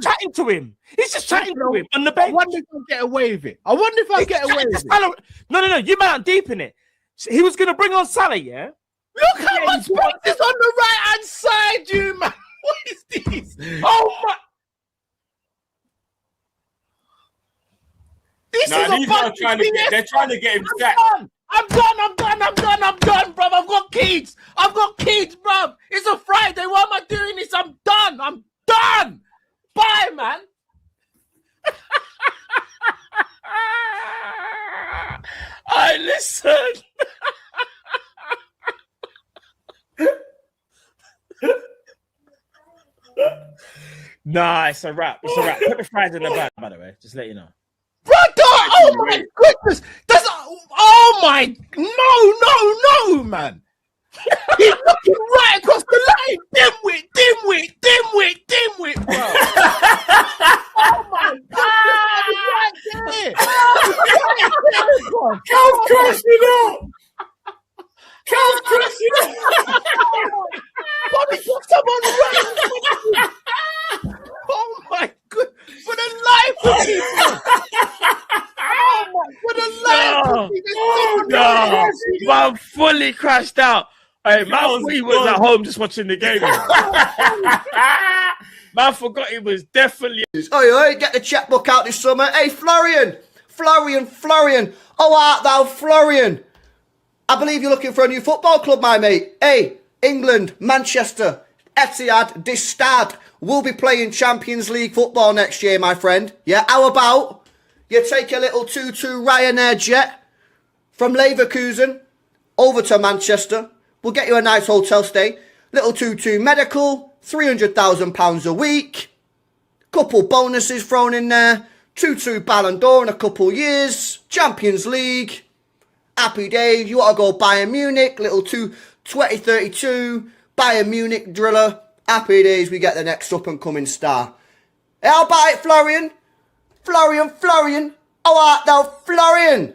chatting to him. He's just chatting to him on the bench. I wonder if I'll get away with it. I wonder if I'll get away with it. No. You might not deep in it. He was going to bring on Salah, yeah? Look how much space is on the right-hand side, you man. What is this? Oh, my. This is they're trying to get him sacked. I'm done, bruv. I've got kids, bruv. It's a Friday. Why am I doing this? I'm done. Bye, man. I listen. Nah, it's a wrap. Put the fries in the bag, by the way. Just let you know. Brother, oh my goodness. No, man. He's looking right across the line. Dimwit, bro. Oh my God. Right there. Cal's crashing out. Bobby put someone right. Oh my God. For the life of me, no. Man fully crashed out. Hey, man, he was at home just watching the game. Man forgot he was definitely. Oi, get the checkbook out this summer. Hey, Florian. Oh, art thou Florian? I believe you're looking for a new football club, my mate. Hey, England, Manchester, Etihad, this Stade will be playing Champions League football next year, my friend. Yeah, how about you take a little 2-2 Ryanair jet from Leverkusen over to Manchester. We'll get you a nice hotel stay. Little 2-2 medical, £300,000 a week. Couple bonuses thrown in there. 2-2 Ballon d'Or in a couple years. Champions League. Happy days. You want to go Bayern Munich. Little 2032 Bayern Munich driller. Happy days. We get the next up and coming star. How about it, Florian? Florian. How art thou, Florian?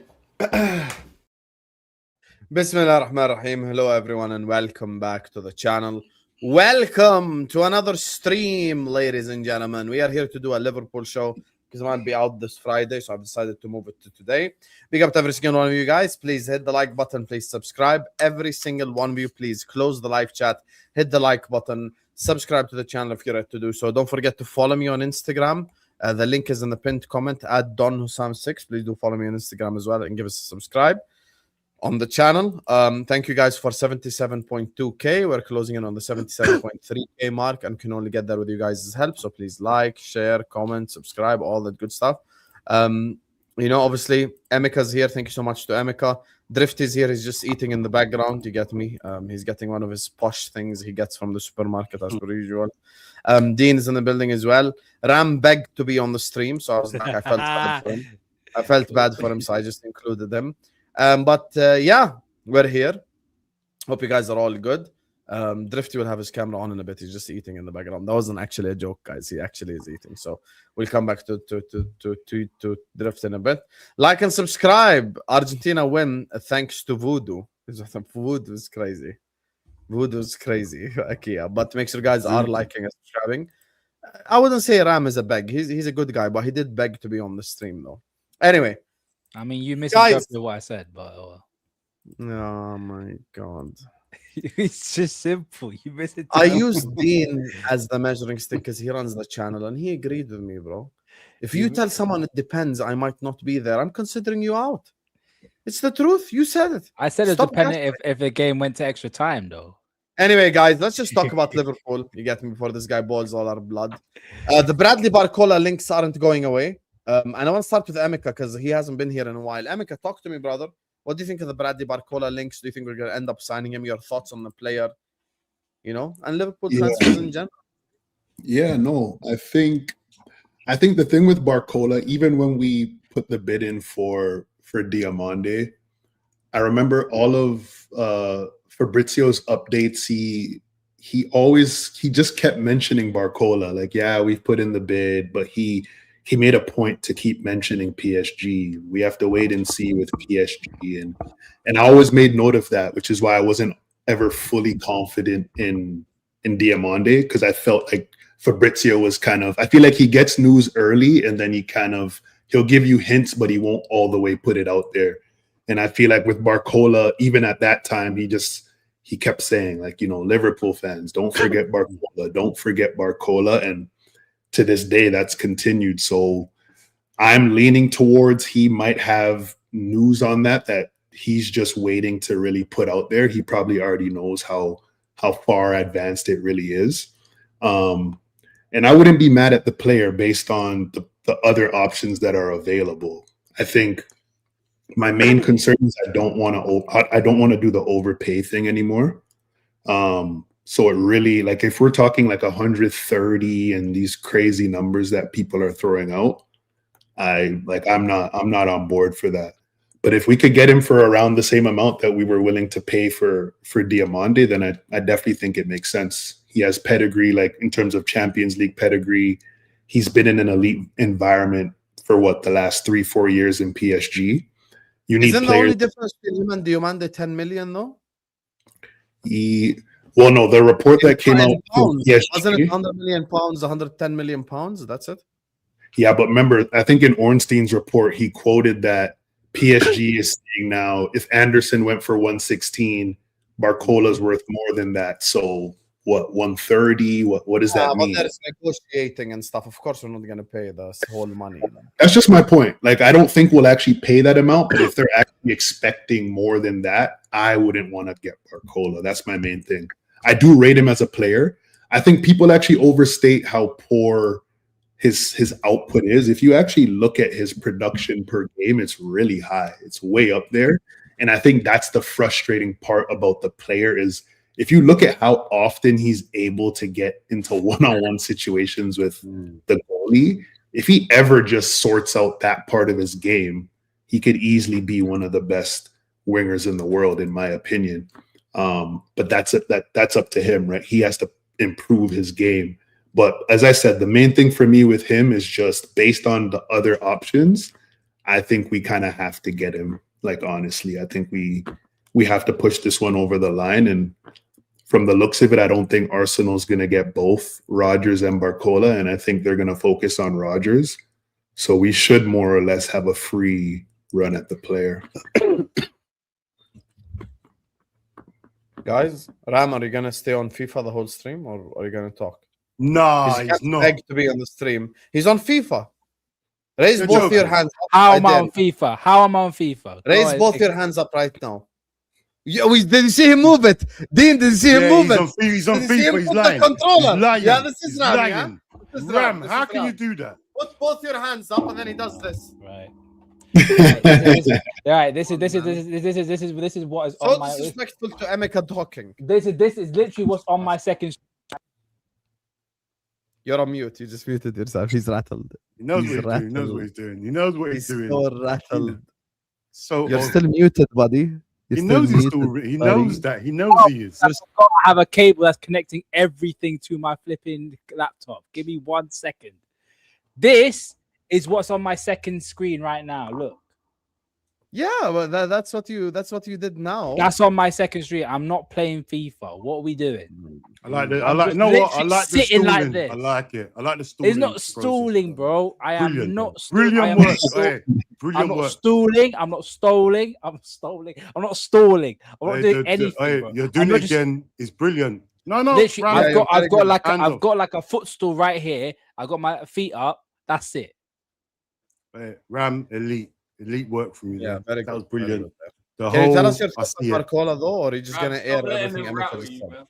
Bismillah ar-Rahman ar-Rahim. Hello everyone and welcome back to the channel. Welcome to another stream, ladies and gentlemen. We are here to do a Liverpool show because I might be out this Friday, so I've decided to move it to today. Big up to every single one of you guys. Please hit the like button. Please subscribe. Every single one of you, please close the live chat. Hit the like button. Subscribe to the channel if you're ready to do so. Don't forget to follow me on Instagram. The link is in the pinned comment at DonHussam6. Please do follow me on Instagram as well and give us a subscribe on the channel. Thank you guys for 77.2k. We're closing in on the 77.3k mark and can only get there with you guys' help. So please like, share, comment, subscribe, all that good stuff. Obviously Emeka's here. Thank you so much to Emeka. Drifty's here. He's just eating in the background. You get me? He's getting one of his posh things he gets from the supermarket as per usual. Dean is in the building as well. Ram begged to be on the stream, so I felt bad for him. I felt bad for him, so I just included him. Yeah, we're here. Hope you guys are all good. Drifty will have his camera on in a bit. He's just eating in the background. That wasn't actually a joke, guys. He actually is eating. So we'll come back to Drift in a bit. Like and subscribe. Argentina win thanks to Voodoo. Voodoo is crazy. Voodoo is crazy. Okay, but make sure guys are liking and subscribing. I wouldn't say Ram is a beg. He's a good guy, but he did beg to be on the stream though. Anyway. I mean, you misinterpreted what I said, but oh my god. It's just simple. You misinterpreted. I used Dean as the measuring stick because he runs the channel and he agreed with me, bro. If you tell someone it depends, I might not be there, I'm considering you out. It's the truth. You said it. I said it depended if the game went to extra time, though. Anyway, guys, let's just talk about Liverpool. You get me before this guy boils all our blood. The Bradley Barcola links aren't going away. And I want to start with Emeka because he hasn't been here in a while. Emeka, talk to me, brother. What do you think of the Bradley Barcola links? Do you think we're going to end up signing him? Your thoughts on the player, and Liverpool transfers in general? Yeah, no, I think the thing with Barcola, even when we put the bid in for Diamande, I remember all of Fabrizio's updates. He just kept mentioning Barcola. Like, yeah, we've put in the bid, but he made a point to keep mentioning PSG. We have to wait and see with PSG. And I always made note of that, which is why I wasn't ever fully confident in Diamande, because I felt like Fabrizio was kind of, I feel like he gets news early and then he'll give you hints, but he won't all the way put it out there. And I feel like with Barcola, even at that time, he kept saying, like, Liverpool fans, don't forget Barcola, don't forget Barcola. And to this day, that's continued. So I'm leaning towards he might have news on that he's just waiting to really put out there. He probably already knows how far advanced it really is. And I wouldn't be mad at the player based on the other options that are available. I think my main concern is I don't want to do the overpay thing anymore. So it really, like, if we're talking like 130 and these crazy numbers that people are throwing out, I'm not on board for that. But if we could get him for around the same amount that we were willing to pay for Diamande, then I definitely think it makes sense. He has pedigree, like in terms of Champions League pedigree. He's been in an elite environment for the last 3-4 years in PSG. You need Isn't players. the only difference between him and Diamande 10 million though? Well, no, the report that came out pounds. PSG, Wasn't it 100 million pounds, 110 million pounds? That's it. Yeah, but remember, I think in Ornstein's report, he quoted that PSG is saying now if Anderson went for 116, Barcola's worth more than that. So what, 130? What does that mean? But there's negotiating and stuff. Of course, we're not going to pay the whole money. That's just my point. Like, I don't think we'll actually pay that amount, but if they're actually expecting more than that, I wouldn't want to get Barcola. That's my main thing. I do rate him as a player. I think people actually overstate how poor his output is. If you actually look at his production per game, it's really high. It's way up there. And I think that's the frustrating part about the player is if you look at how often he's able to get into one-on-one situations with the goalie, if he ever just sorts out that part of his game, he could easily be one of the best wingers in the world, in my opinion. But that's up to him, right? He has to improve his game. But as I said, the main thing for me with him is just based on the other options, I think we kind of have to get him. Like, honestly, I think we have to push this one over the line. And from the looks of it, I don't think Arsenal's going to get both Rodgers and Barcola. And I think they're going to focus on Rodgers. So we should more or less have a free run at the player. Guys, Ram, are you going to stay on FIFA the whole stream or are you going to talk? Nah, he's not. Begged to be on the stream. He's on FIFA. Raise both your hands up. How am I on FIFA? How am I on FIFA? Raise both your hands up right now. Yeah, did you see him move it? Dean, did you see him move it? He's on Did you see him FIFA. He's put the lying. controller? He's lying. Yeah, this is He's Ram. lying. Yeah? This is Ram, This how is can you Ram. do that? Put both your hands up and then he does this. Right. Right. This is what is So on my. disrespectful to Emeka talking. This is literally what's on my second. You're on mute. You just muted yourself. He's rattled. He knows He's what he's doing. He knows what he's doing. He knows what he's doing. so rattled. So You're still muted, buddy. he knows he's still. He knows that. He knows he is. I've got to have a cable that's connecting everything to my flipping laptop. Give me 1 second. This is what's on my second screen right now. Look. Yeah, but that's what you did now. That's on my second screen. I'm not playing FIFA. What are we doing? I like the. I'm You know what? I literally like the sitting like stalling. this. I like it. I like the stalling. It's not process, stalling, bro. I am Brilliant, not. Brilliant work. Hey, brilliant I'm not work. stalling. I'm not stalling. I'm stalling. I'm not stalling. I'm not doing anything. Bro. You're doing I'm it just- again. It's brilliant. No, no. Literally, Ram, I've Hand got like a footstool right here. I got my feet up. That's it. Hey, Ram, elite work from you. Yeah, man. very That good. was brilliant. The Can you tell us whole. your I thoughts see on it. Barcola though, or are you just gonna air Stop letting everything him Emeka rattle just you, said? man.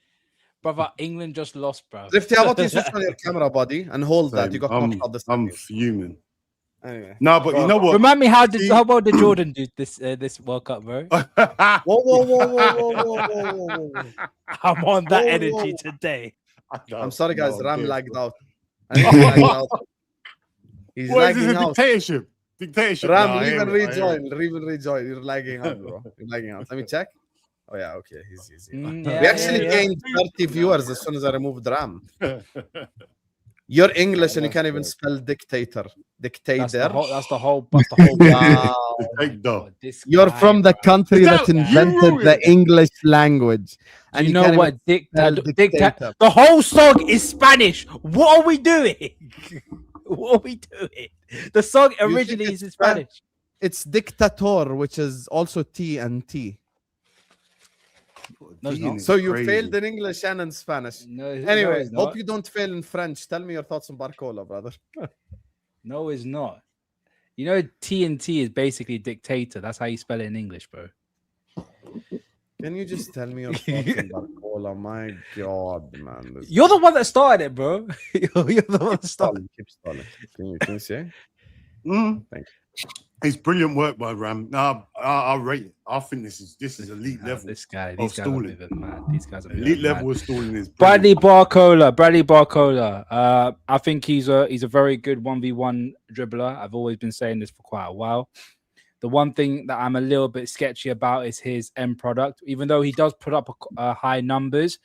Brother, England just lost, bro. Drifty, how about you switch on your camera, buddy, and hold that? Same. You got knocked out this I'm time. fuming. Anyway. No, but you know what? Remind me how See- about the Jordan do this World Cup, bro? Whoa. I'm on that Whoa, energy whoa. today. I'm sorry, guys. No, Ram good. lagged out. I think he's lagging out. He's What is this? lagging A out. dictatorship? Dictatorship. Ram, Nah, I leave hear and it, I hear it. rejoin. You're lagging out, bro. You're lagging out. Let me check. Oh yeah, okay. He's easy. Yeah, We actually yeah. gained 30 viewers as soon as I removed Ram. You're English and you can't even spell dictator. Dictator. That's the whole. Wow. Take though. God, this You're guy, from the country that You invented ruined the it. English language. And you you know can't what? even spell Dictator. The whole song is Spanish. What are we doing? What are we doing? The song think originally it's is in Spanish. It's dictator, which is also T and T. No, it's not. So you Crazy. failed in English and in Spanish. No, Anyway, it's hope not. you don't fail in French. Tell me your thoughts on Barcola, brother. No, it's not. You know, TNT is basically dictator. That's how you spell it in English, bro. Can you just tell me your thoughts on Barcola? My God, man. You're the one that started it, bro. You're the one that started. Keep stalling. Can you say? Mm. Thank you. It's brilliant work by Ram. No, I rate it. I think this is elite level. This guy, of these guys are stalling. moving mad. These guys are Elite moving mad. level of stalling is Bradley brilliant. Barcola. I think he's a very good 1v1 dribbler. I've always been saying this for quite a while. The one thing that I'm a little bit sketchy about is his end product. Even though he does put up high numbers,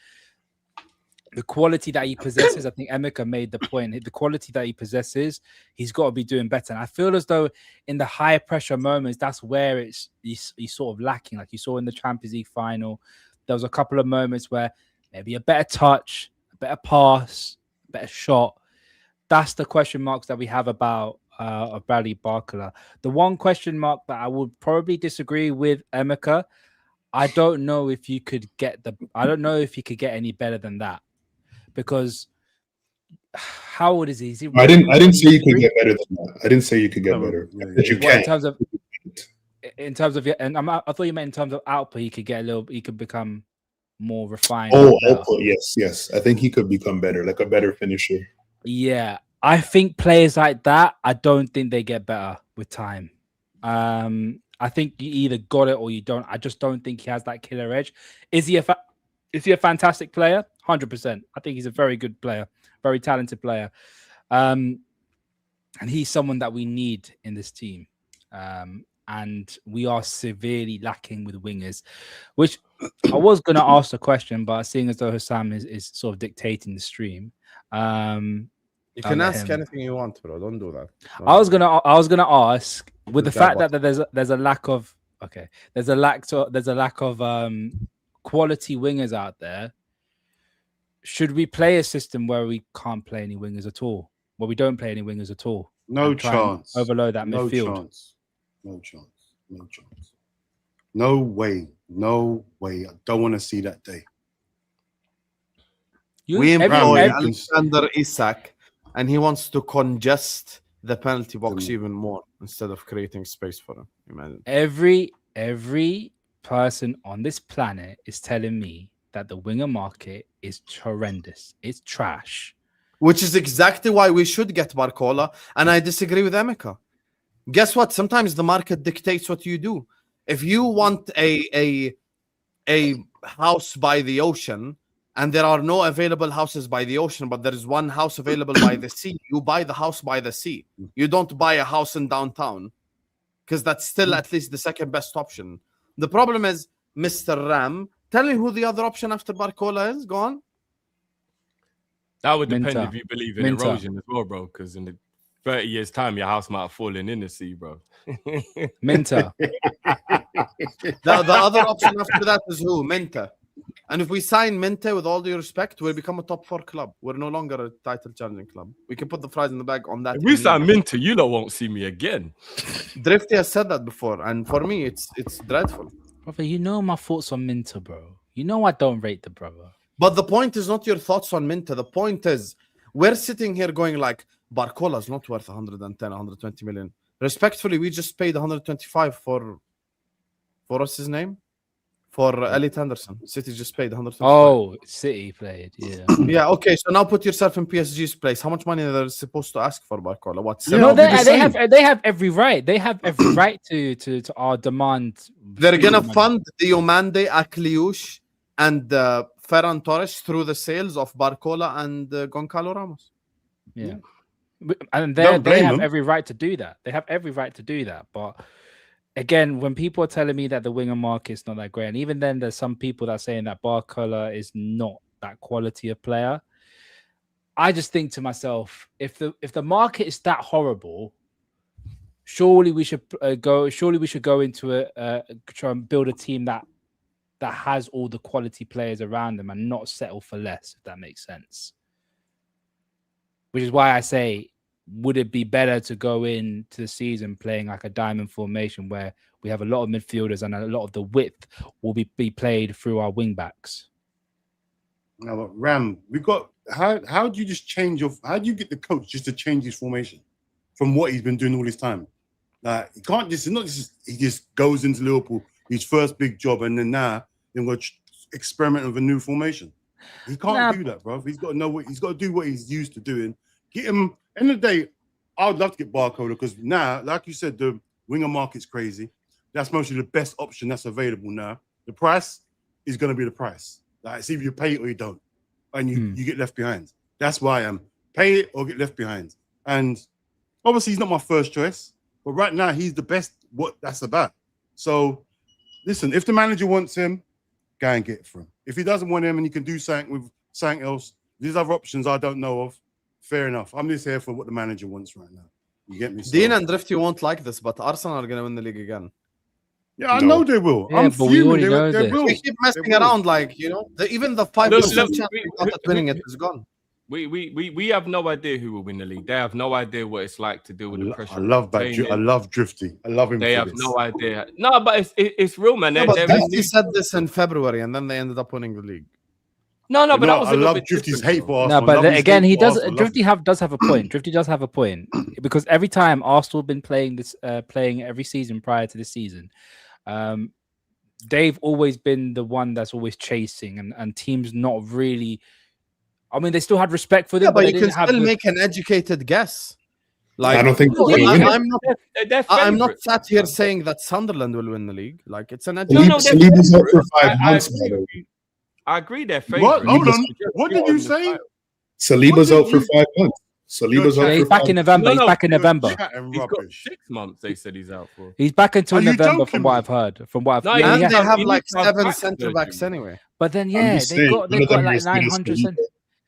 the quality that he possesses, I think Emeka made the point. The quality that he possesses, he's got to be doing better. And I feel as though in the high pressure moments, that's where he's sort of lacking. Like you saw in the Champions League final, there was a couple of moments where maybe a better touch, a better pass, a better shot. That's the question marks that we have about Bradley Barcola. The one question mark that I would probably disagree with Emeka, I don't know if you could get any better than that. Because how old is he? Is he I didn't say you could get better than that. I didn't say you could get better. Yeah, That you yeah. Well, can. in terms of and I thought you meant in terms of output, he could become more refined. Oh, better. output. Yes. I think he could become better, like a better finisher. Yeah, I think players like that, I don't think they get better with time. I think you either got it or you don't. I just don't think he has that killer edge. Is he a fantastic player? 100%. I think he's a very good player, very talented player. And he's someone that we need in this team. And we are severely lacking with wingers, which I was going to ask a question, but seeing as though Hussam is sort of dictating the stream, You can ask anything you want, bro. Don't do that. I was gonna ask, with the fact that there's a lack of quality wingers out there. Should we play a system where we can't play any wingers at all? Where we don't play any wingers at all? No chance. Overload that midfield. No chance. No way. I don't want to see that day. We employ every- Alexander Isak, and he wants to congest the penalty box even more instead of creating space for him. Imagine. Every person on this planet is telling me that the winger market is horrendous. It's trash. Which is exactly why we should get Barcola, and I disagree with Emeka. Guess what? Sometimes the market dictates what you do. If you want a house by the ocean, and there are no available houses by the ocean, but there is one house available by the sea, you buy the house by the sea. You don't buy a house in downtown, because that's still at least the second best option. The problem is, Mr. Ram, tell me who the other option after Barcola is. Go on. That would depend Minter. if you believe in Minter. erosion as well, bro. Because in the 30 years' time, your house might have fallen in the sea, bro. Minter. The other option after that is who? Minter. And if we sign Minter, with all due respect, we'll become a top 4 club. We're no longer a title challenging club. We can put the fries in the bag on that. If we sign Minter, you lot won't see me again. Drifty has said that before, and for me, it's dreadful. Brother, you know my thoughts on Minter, bro. You know I don't rate the brother. But the point is not your thoughts on Minter. The point is, we're sitting here going like, Barcola's not worth 110, 120 million. Respectfully, we just paid 125 for what's his name? For Elliot Anderson. City just paid 125. Oh, City played, yeah. Yeah, okay. So now put yourself in PSG's place. How much money are they supposed to ask for Barcola? What? No, $70? they have every right. They have every right to our demand. They're gonna fund Diomande, Akliouche, and Ferran Torres through the sales of Barcola and Goncalo Ramos. Yeah. And Don't they blame have them. every right to do that. They have every right to do that. But again, when people are telling me that the winger market's not that great, and even then there's some people that are saying that Barcola is not that quality of player, I just think to myself, if the market is that horrible, surely we should go. Surely we should go into try and build a team that has all the quality players around them and not settle for less. If that makes sense. Which is why I say, would it be better to go into the season playing like a diamond formation where we have a lot of midfielders and a lot of the width will be played through our wing backs? No, but Ram, we got how do you just change how do you get the coach just to change his formation from what he's been doing all this time? Like he can't just, it's not just he just goes into Liverpool, his first big job, and then now he's going to experiment with a new formation. He can't do that, bro. He's got to know what he's got to do, what he's used to doing. Get him. End of the day, I would love to get Barcola because now, like you said, the winger market's crazy. That's mostly the best option that's available now. The price is going to be the price. Like, see if you pay it or you don't, and you get left behind. That's why I am. Pay it or get left behind. And obviously, he's not my first choice, but right now he's the best. What that's about. So, listen, if the manager wants him, go and get it for him. If he doesn't want him and he can do something with something else, these other options I don't know of. Fair enough. I'm just here for what the manager wants right now. You get me? Dean and Drifty won't like this, but Arsenal are going to win the league again. Yeah, I know they will. Yeah, I'm but we fuming. already know They will. We keep messing around, like, you know, even the 5% chance we got at winning it is gone. We have no idea who will win the league. They have no idea what it's like to deal with the pressure. I love Drifty. I love him. They have no idea. No, but it's real, man. No, but Drifty said this in February, and then they ended up winning the league. No, but that was I love Drifty's hate for Arsenal. No, but again, he does. Drifty does have a point. Drifty does have a point because every time Arsenal have been playing every season prior to this season, they've always been the one that's always chasing, and teams not really. I mean, they still had respect for them, but you can still make an educated guess. Like, I don't think I'm not sat here saying that Sunderland will win the league. Like, it's an Saliba's out for 5 months, by the way. I agree, they're favourite. What? Hold on. What did you say? Saliba's out for 5 months. Saliba's out he's for back in November. He's back in November. He's got 6 months. They said he's out for. He's back until November, from what I've heard. From what I've and they have like 7 centre backs anyway. But then they've got like 900 centre.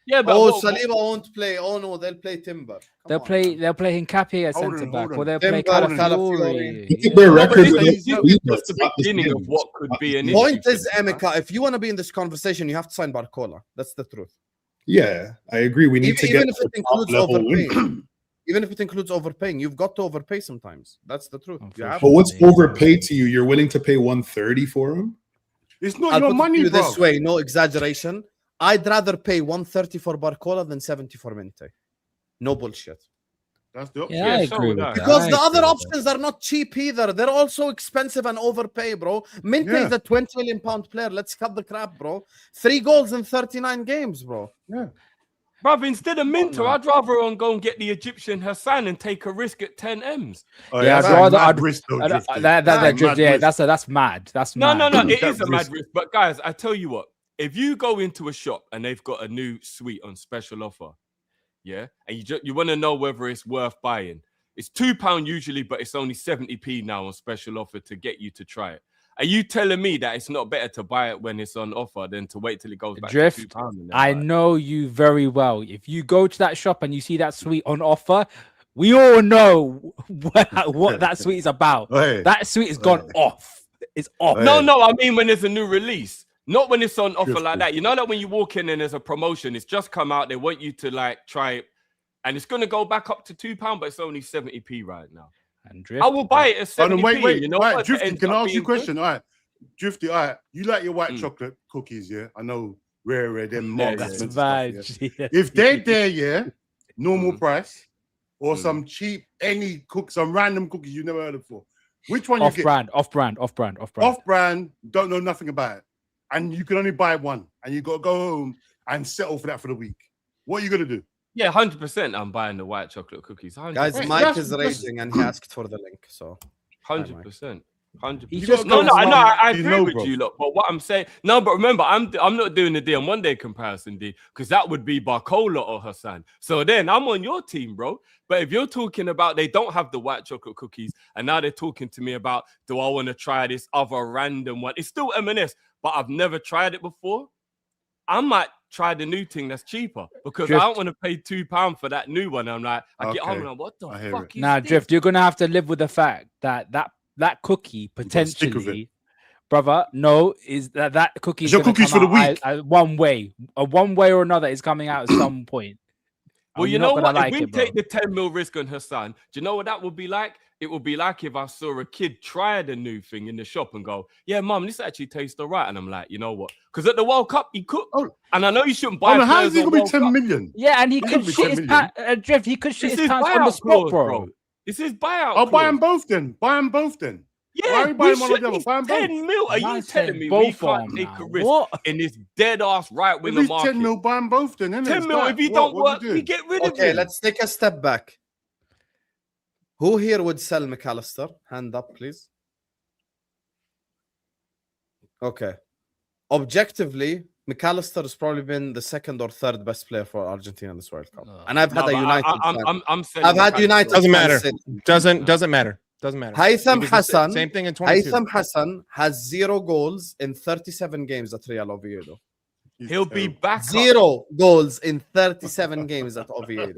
Yeah, but Saliba won't play. Oh no, they'll play Timber. They'll play Hincapié at centre back, or they'll play Calafiori. Look at their record. This is the beginning of what could be an issue. Point is, Emeka, if you want to be in this conversation, you have to sign Barcola. That's the truth. Yeah, I agree. We need to get even if it includes overpaying. Even if it includes overpaying, you've got to overpay sometimes. That's the truth. But what's overpaid to you? You're willing to pay 130 for him? It's not your money, bro. This way, no exaggeration. I'd rather pay 130 for Barcola than 70 for Minte. No bullshit. That's the option. Yeah, I agree with that. Because the other options are not cheap either. They're also expensive and overpay, bro. Minte is a 20 million pound player. Let's cut the crap, bro. 3 goals in 39 games, bro. Yeah. Bruv, instead of Minto, I'd rather go and get the Egyptian Hassan and take a risk at 10 M's. Oh, yeah, I'd risk that's that's mad. That's no, mad. it is a mad risk. But guys, I tell you what, if you go into a shop and they've got a new suite on special offer, yeah, and you want to know whether it's worth buying, it's £2 usually, but it's only 70p now on special offer to get you to try it. Are you telling me that it's not better to buy it when it's on offer than to wait till it goes back to £2? I know you very well. If you go to that shop and you see that suite on offer, we all know what that suite is about. Hey. That suite has gone off. It's off. Hey. No, I mean when there's a new release. Not when it's on offer like that. You know that when you walk in and there's a promotion, it's just come out. They want you to like try it, and it's gonna go back up to £2, but it's only 70p right now. And I will buy it at 70p. Wait. You know, right, Drifty, can I ask you a question? All right, Drifty, all right. You like your white chocolate cookies, yeah? I know, rare, them marks. If they're there, yeah, normal price, or some cheap, some random cookies you never heard of before. Which one you get? Off-brand, don't know nothing about it. And you can only buy one, and you got to go home and settle for that for the week. What are you going to do? Yeah, 100% I'm buying the white chocolate cookies. 100%. Guys, Mike is raising and he asked for the link, so 100%. 100%. No, I agree with you, look. But what I'm saying, but remember, I'm not doing the day on one day comparison, D, because that would be Barcola or Hassan. So then I'm on your team, bro. But if you're talking about they don't have the white chocolate cookies, and now they're talking to me about, do I want to try this other random one? It's still M&S, but I've never tried it before. I might try the new thing that's cheaper because Drift. I don't want to pay £2 for that new one. I'm like, I get home and I'm like, what the fuck is this? Drift, you're gonna have to live with the fact that cookie potentially, brother. No, is that cookie? It's your cookies for the week. One way or another is coming out at some point. Well, you know what? If we take the 10 mil risk on Hassan, do you know what that would be like? It would be like if I saw a kid try the new thing in the shop and go, yeah, mum, this actually tastes all right. And I'm like, you know what? Because at the World Cup, he cooked. And I know you shouldn't buy how is he going to be 10 million? Yeah, and he could shit his pants. Drift, he could shit his pants on the spot, bro. This is buyout. I'll buy them both then. Yeah, why are you buying one of them? Buy them 10 mil. Are you telling me we can't take a risk in this dead-ass right-winger market? 10 mil, buy them both then, innit? 10 mil, if you don't work, we get rid of it. Okay, let's take a step back. Who here would sell McAllister? Hand up, please. Okay. Objectively, McAllister has probably been the second or third best player for Argentina in this World Cup. And I've had a United fan. I've had United. Doesn't matter. Doesn't matter. Doesn't matter. Haytham Hassan. Same thing in 22. Haytham Hassan has 0 goals in 37 games at Real Oviedo. He'll be back. 0 goals in 37 games at Oviedo.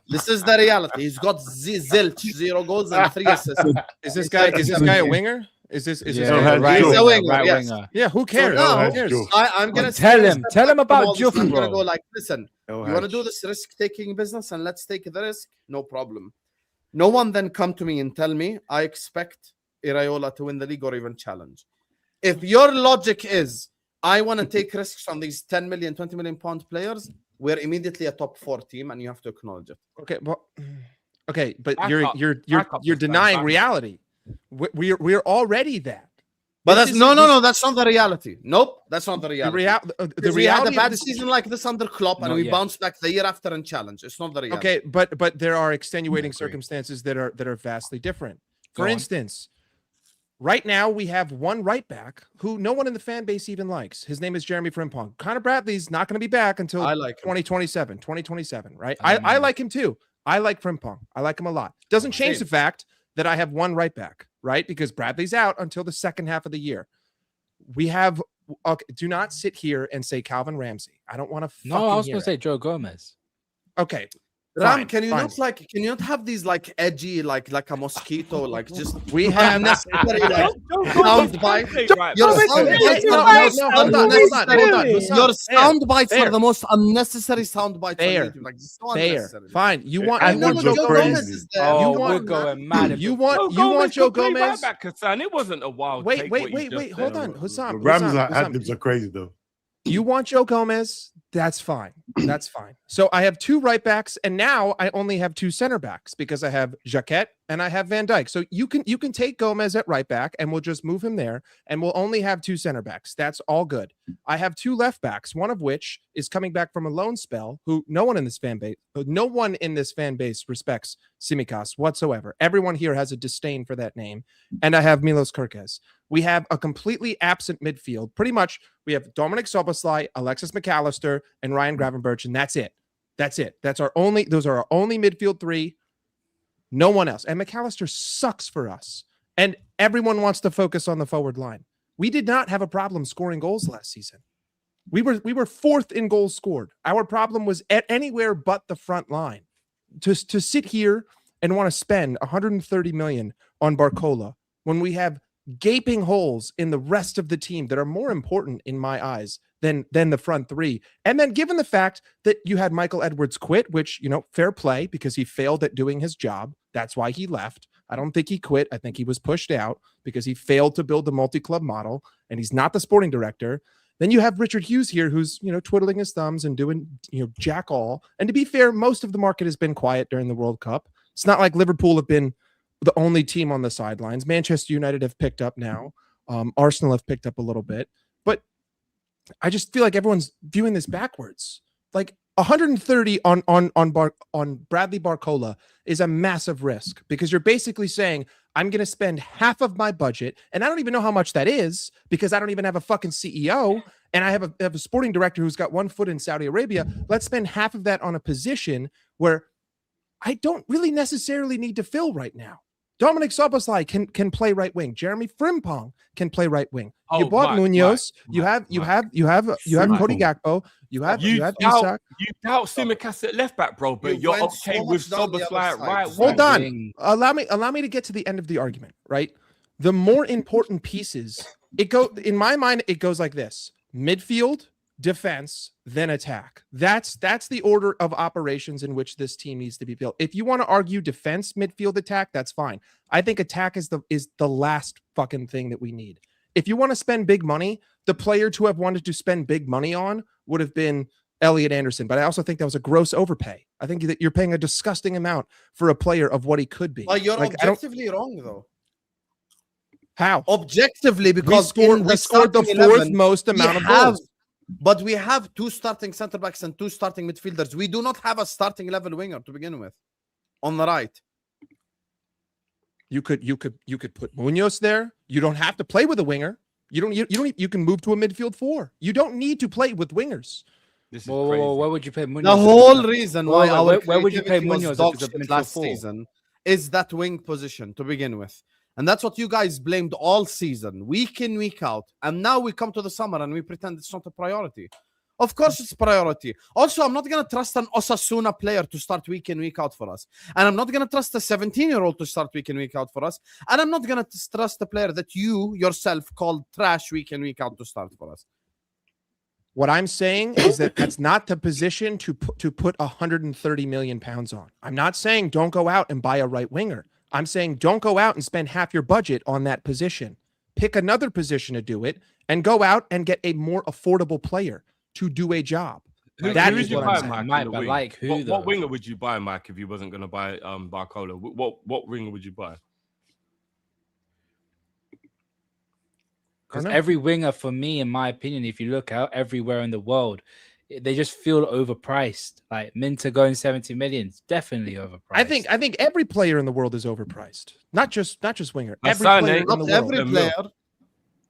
This is the reality. He's got zilch, 0 goals and 3 assists. Is this guy a winger? Is this he's a winger? Yes. Yeah, who cares? So who cares? I'm gonna tell him about Juff, I'm bro. gonna go like, listen, you want to do this risk-taking business and let's take the risk? No problem. No one then come to me and tell me I expect Iraola to win the league or even challenge. If your logic is I want to take risks on these 10 million, 20 million pound players, we're immediately a top 4 team, and you have to acknowledge it. Okay, but you're denying reality. We're already that. But that's no, that's not the reality. Nope, that's not the reality. We had a bad season like this under Klopp, and we bounced back the year after and challenged. It's not the reality. Okay, but there are extenuating circumstances that are vastly different. For instance, right now we have one right back who no one in the fan base even likes. His name is Jeremy Frimpong. Connor Bradley's not going to be back until 2027, right? I like him too. I like Frimpong. I like him a lot. Doesn't change the fact that I have one right back, right? Because Bradley's out until the second half of the year. We have, do not sit here and say Calvin Ramsey. I don't want to. No, I was going to say Joe Gomez. Okay. Ram, can you not have these like edgy, like a mosquito, like just we have necessary sound bites. Your sound bites are the most unnecessary sound bites. Fair. Fine. You want Joe Gomez? We're going mad. You want Joe Gomez? It wasn't a wild. Wait. Hold on, Hussam. Rams ad-libs are crazy though. You want Joe Gomez? That's fine. That's fine. So I have 2 right backs, and now I only have 2 center backs because I have Jacquet and I have Van Dijk. So you can take Gomez at right back, and we'll just move him there, and we'll only have 2 center backs. That's all good. I have 2 left backs, one of which is coming back from a loan spell. Who no one in this fan base respects Tsimikas whatsoever. Everyone here has a disdain for that name, and I have Milos Kerkez. We have a completely absent midfield. Pretty much, we have Dominic Szoboszlai, Alexis McAllister, and Ryan Gravenberch, and that's it. Those are our only midfield 3. No one else. And McAllister sucks for us. And everyone wants to focus on the forward line. We did not have a problem scoring goals last season. We were 4th in goals scored. Our problem was at anywhere but the front line. To sit here and want to spend 130 million on Barcola when we have gaping holes in the rest of the team that are more important in my eyes than the front 3. And then given the fact that you had Michael Edwards quit, which, fair play because he failed at doing his job. That's why he left. I don't think he quit. I think he was pushed out because he failed to build the multi-club model, and he's not the sporting director. Then you have Richard Hughes here who's, twiddling his thumbs and doing, jack all. And to be fair, most of the market has been quiet during the World Cup. It's not like Liverpool have been the only team on the sidelines. Manchester United have picked up now. Arsenal have picked up a little bit. But I just feel like everyone's viewing this backwards. Like 130 on Bradley Barcola is a massive risk because you're basically saying, I'm going to spend half of my budget, and I don't even know how much that is because I don't even have a fucking CEO, and I have a sporting director who's got 1 foot in Saudi Arabia. Let's spend half of that on a position where I don't really necessarily need to fill right now. Dominic Szoboszlai can play right wing. Jeremy Frimpong can play right wing. You Oh, bought Mike, Munoz. Mike, You have Frimpong. Cody Gakpo. You have Isak. You doubt Tsimikas at left back, bro, but You you're went okay so with much down the Szoboszlai other at right side. Hold wing. on. Allow me to get to the end of the argument, right? The more important pieces, in my mind, it goes like this: midfield, defense, then attack. That's the order of operations in which this team needs to be built. If you want to argue defense, midfield, attack, that's fine. I think attack is the last fucking thing that we need. If you want to spend big money, the player to have wanted to spend big money on would have been Elliot Anderson, but I also think that was a gross overpay. I think that you're paying a disgusting amount for a player of what he could be. Well, you're Like, objectively wrong, though. How? Objectively, because we scored the fourth most amount of goals. But we have 2 starting center backs and 2 starting midfielders. We do not have a starting level winger to begin with on the right. You could put Munoz there. You don't have to play with a winger. You can move to a midfield 4. You don't need to play with wingers. This is crazy. Where would you pay Munoz? The whole reason why where would you pay creativity was Munoz dog if it's a shit midfield last 4? season is that wing position to begin with. And that's what you guys blamed all season, week in, week out. And now we come to the summer and we pretend it's not a priority. Of course it's a priority. Also, I'm not going to trust an Osasuna player to start week in, week out for us. And I'm not going to trust a 17-year-old to start week in, week out for us. And I'm not going to trust the player that you yourself called trash week in, week out to start for us. What I'm saying is that that's not the position to put 130 million pounds on. I'm not saying don't go out and buy a right winger. I'm saying don't go out and spend half your budget on that position. Pick another position to do it and go out and get a more affordable player to do a job. That is what I'm saying. Mike, but like who though? What winger would you buy, Mike, if you wasn't going to buy Barcola? What winger would you buy? Because every winger, for me, in my opinion, if you look out everywhere in the world, they just feel overpriced. Like Minter going 70 million, definitely overpriced. I think every player in the world is overpriced. Not just winger. That's Every player in the world. Every player.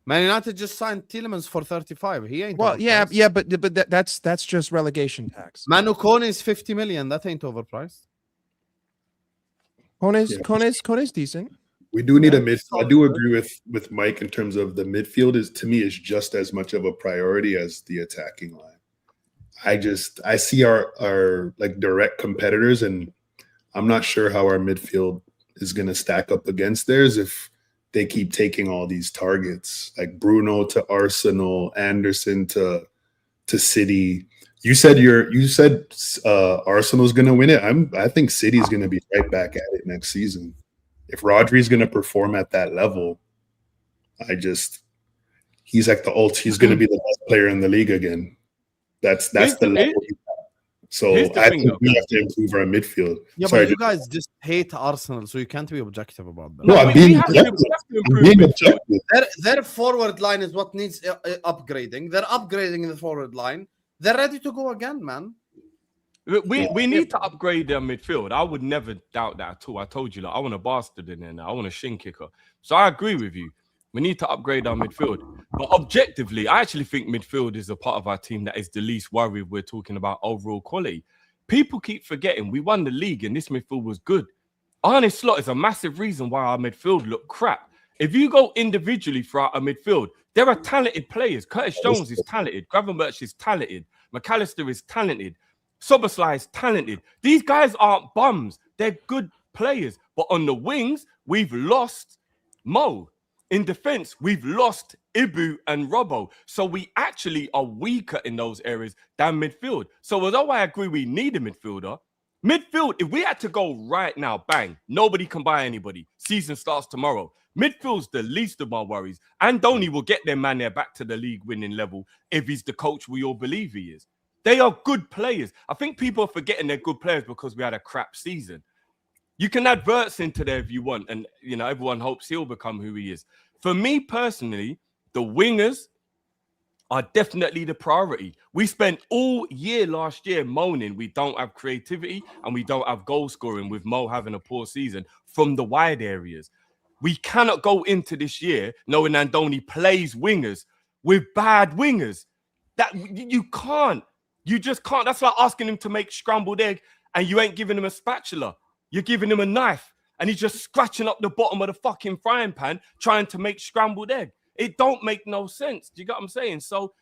Man United just signed Tielemans for 35. He ain't. Well, overpriced. yeah, but that's just relegation tax. Manu Kone is 50 million. That ain't overpriced. Kone's decent. We do need a midfield. I do agree with Mike in terms of the midfield is, to me, is just as much of a priority as the attacking line. I see our like direct competitors, and I'm not sure how our midfield is going to stack up against theirs if they keep taking all these targets, like Bruno to Arsenal, Anderson to City. You said Arsenal's going to win it. I think City's going to be right back at it next season. If Rodri's going to perform at that level, he's like the ult. He's going to be the best player in the league again. That's the level. So I think we have to improve our midfield. Yeah, but you guys just hate Arsenal, so you can't be objective about that. No, I'm being objective. Their forward line is what needs upgrading. They're upgrading the forward line. They're ready to go again, man. We need to upgrade their midfield. I would never doubt that at all. I told you, like, I want a bastard in there now. I want a shin kicker. So I agree with you. We need to upgrade our midfield. But objectively, I actually think midfield is a part of our team that is the least worried. We're talking about overall quality. People keep forgetting we won the league and this midfield was good. Arne Slot is a massive reason why our midfield look crap. If you go individually throughout our midfield, there are talented players. Curtis Jones is talented. Gravenberch is talented. McAllister is talented. Szoboszlai is talented. These guys aren't bums. They're good players. But on the wings, we've lost Mo. In defense, we've lost Ibu and Robbo. So we actually are weaker in those areas than midfield. So although I agree we need a midfielder, midfield, if we had to go right now, bang, nobody can buy anybody. Season starts tomorrow. Midfield's the least of my worries. Andoni will get their man there back to the league winning level if he's the coach we all believe he is. They are good players. I think people are forgetting they're good players because we had a crap season. You can add Wirtz into there if you want, and you know everyone hopes he'll become who he is. For me personally, the wingers are definitely the priority. We spent all year last year moaning we don't have creativity and we don't have goal scoring with Mo having a poor season from the wide areas. We cannot go into this year knowing Andoni plays wingers with bad wingers. That you can't. You just can't. That's like asking him to make scrambled egg and you ain't giving him a spatula. You're giving him a knife. and he's just scratching up the bottom of the fucking frying pan trying to make scrambled egg. It don't make no sense. Do you get what I'm saying? So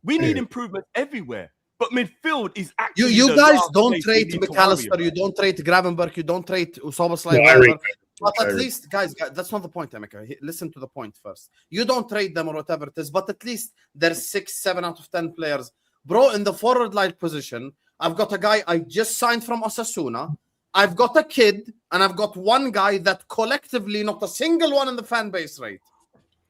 we need improvement everywhere. But midfield is actually you guys don't trade McAllister, you don't trade Gravenberg, you don't trade Usoboslai. But at least, guys, that's not the point, Emeka. Listen to the point first. You don't trade them or whatever it is, but at least there's 6, 7 out of 10 players. Bro, in the forward line position, I've got a guy I just signed from Osasuna. I've got a kid, and I've got one guy that collectively not a single one in the fan base rate.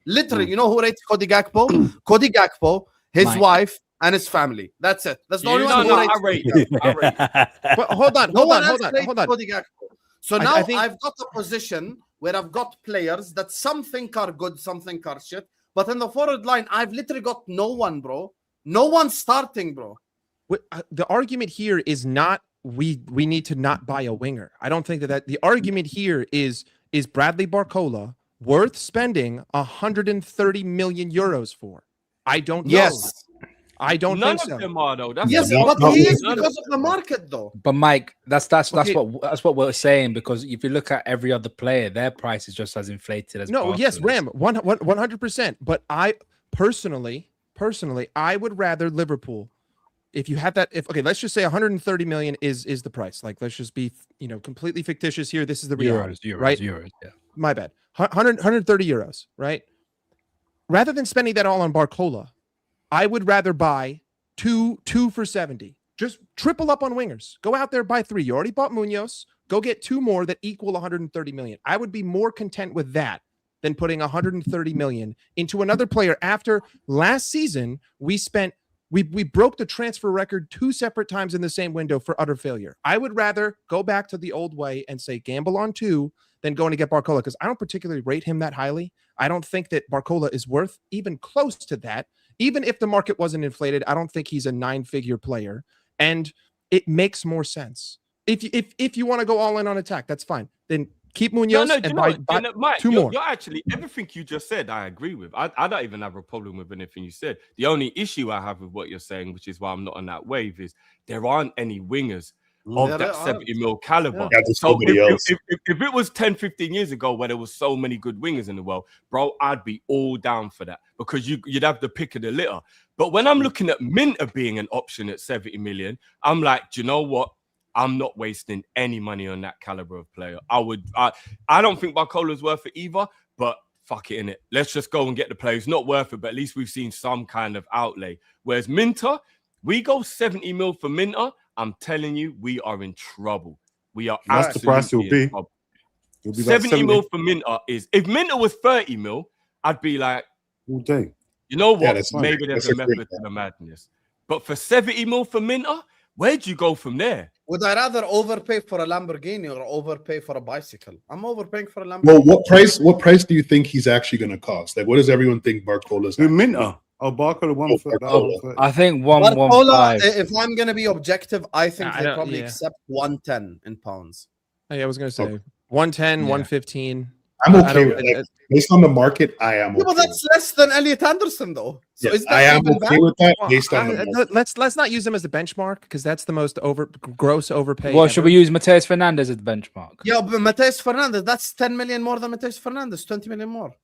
Literally, you know who rates Cody Gakpo? Cody Gakpo, his wife, and his family. That's it. That's the only one who rates. I rate But hold on. Cody Gakpo. So now I think... I've got a position where I've got players that some think are good, some think are shit. But in the forward line, I've literally got no one, bro. No one starting, bro. The argument here is not we need to not buy a winger. I don't think that the argument here is Bradley Barcola worth spending 130 million euros for? I don't know. Yes. I don't None think so. of them are though. That's yes, but he is because of the market though. But Mike, that's what we're saying, because if you look at every other player, their price is just as inflated as yes, Ram, 100%. But I personally, I would rather Liverpool. If you have that, let's just say 130 million is the price. Like, let's just be completely fictitious here. This is the reality, right? Euros, yeah. My bad. 130 euros, right? Rather than spending that all on Barcola, I would rather buy two for 70. Just triple up on wingers. Go out there, buy 3. You already bought Munoz. Go get 2 more that equal 130 million. I would be more content with that than putting 130 million into another player. After last season, we broke the transfer record 2 separate times in the same window for utter failure. I would rather go back to the old way and say gamble on 2 than going to get Barcola, because I don't particularly rate him that highly. I don't think that Barcola is worth even close to that. Even if the market wasn't inflated, I don't think he's a 9-figure player, and it makes more sense. If you want to go all in on attack, that's fine. Then keep Munoz and buy Mike, 2 more. You're actually, everything you just said, I agree with. I don't even have a problem with anything you said. The only issue I have with what you're saying, which is why I'm not on that wave, is there aren't any wingers of that 70 mil caliber. Yeah, so if it was 10, 15 years ago where there was so many good wingers in the world, bro, I'd be all down for that, because you'd have the pick of the litter. But when I'm looking at Minter being an option at 70 million, I'm like, do you know what? I'm not wasting any money on that caliber of player. I don't think Barcola's worth it either, but fuck it, innit? Let's just go and get the player. It's not worth it, but at least we've seen some kind of outlay. Whereas Minter, we go 70 mil for Minter, I'm telling you, we are in trouble. We are That's the price it'll be. It'll be 70 mil for Minter is. If Minter was 30 mil, I'd be like, all day. You know what? Yeah, maybe there's a method to the madness. But for 70 mil for Minter, where'd you go from there? Would I rather overpay for a Lamborghini or overpay for a bicycle? I'm overpaying for a Lamborghini. Well, what price do you think he's actually going to cost? Like, what does everyone think Barcola's? Minter. Oh, Barcola 130. I think 115. If I'm going to be objective, I think they probably accept 110 in pounds. I was going to say 110, 115. I'm okay with that. Based on the market, I am okay. But that's less than Elliot Anderson, though. So yes, I am okay with that based on the market. Let's not use him as the benchmark, because that's the most gross overpay. Well, should we use Mateus Fernandes as the benchmark? Yeah, but Mateus Fernandes, that's 10 million more than Mateus Fernandes, 20 million more.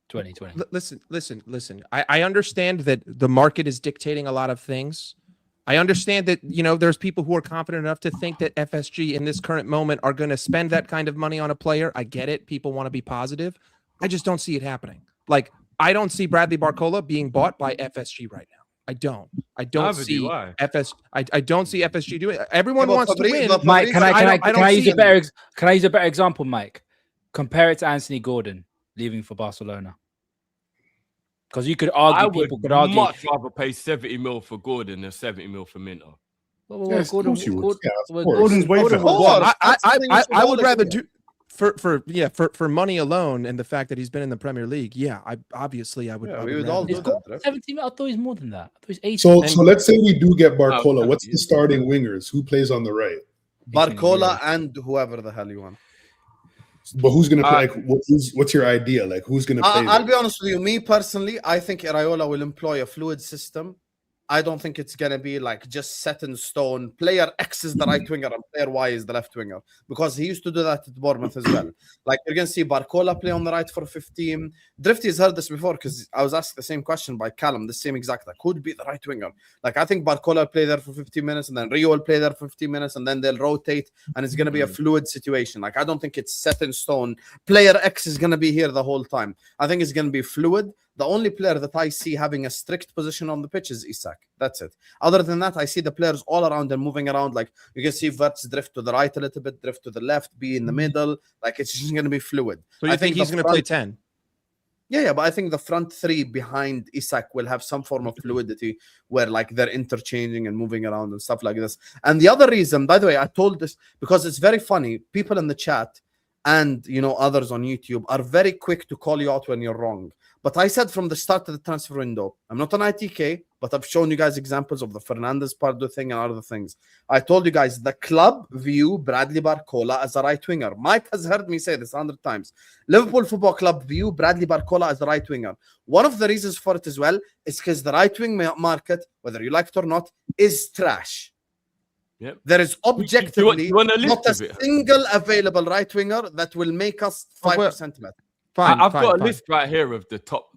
2020. Listen. I understand that the market is dictating a lot of things. I understand that, there's people who are confident enough to think that FSG in this current moment are going to spend that kind of money on a player. I get it. People want to be positive. I just don't see it happening. Like, I don't see Bradley Barcola being bought by FSG right now. I don't see I don't see FSG doing it. Everyone wants to win. Mike, can I use a better example, Mike? Compare it to Anthony Gordon leaving for Barcelona. Because you could argue, people could argue. Much rather pay 70 mil for Gordon than 70 mil for Minter. Gordon's way better. I would rather do for money alone and the fact that he's been in the Premier League. Yeah, I would. Yeah, we would all do that. 70 mil. I thought he's more than that. I thought he's 80. So let's say we do get Barcola. What's the starting wingers? Who plays on the right? Barcola and whoever the hell you want. But who's gonna play? What's your idea? Like, who's gonna play? I'll be honest with you. Me personally, I think Iraola will employ a fluid system. I don't think it's gonna be like just set in stone. Player X is the right winger and player Y is the left winger, because he used to do that at Bournemouth as well. Like you're gonna see Barcola play on the right for 15. Drifty has heard this before because I was asked the same question by Callum, the same exact. Like, who'd be the right winger? Like I think Barcola will play there for 15 minutes, and then Rio will play there for 15 minutes, and then they'll rotate, and it's gonna be a fluid situation. Like I don't think it's set in stone. Player X is gonna be here the whole time. I think it's gonna be fluid. The only player that I see having a strict position on the pitch is Isak. That's it. Other than that, I see the players all around and moving around. Like you can see Verts drift to the right a little bit, drift to the left, be in the middle. Like it's just going to be fluid. So you think he's going to play 10? Yeah, but I think the front three behind Isak will have some form of fluidity where like they're interchanging and moving around and stuff like this. And the other reason, by the way, I told this because it's very funny. People in the chat and others on YouTube are very quick to call you out when you're wrong. But I said from the start of the transfer window, I'm not an ITK, but I've shown you guys examples of the Fernandes Pardo thing and other things. I told you guys the club view Bradley Barcola as a right winger. Mike has heard me say this 100 times. Liverpool Football Club view Bradley Barcola as a right winger. One of the reasons for it as well is because the right wing market, whether you like it or not, is trash. Yep. There is objectively you want not a single available right winger that will make us 5% better. I've got a list right here of the top,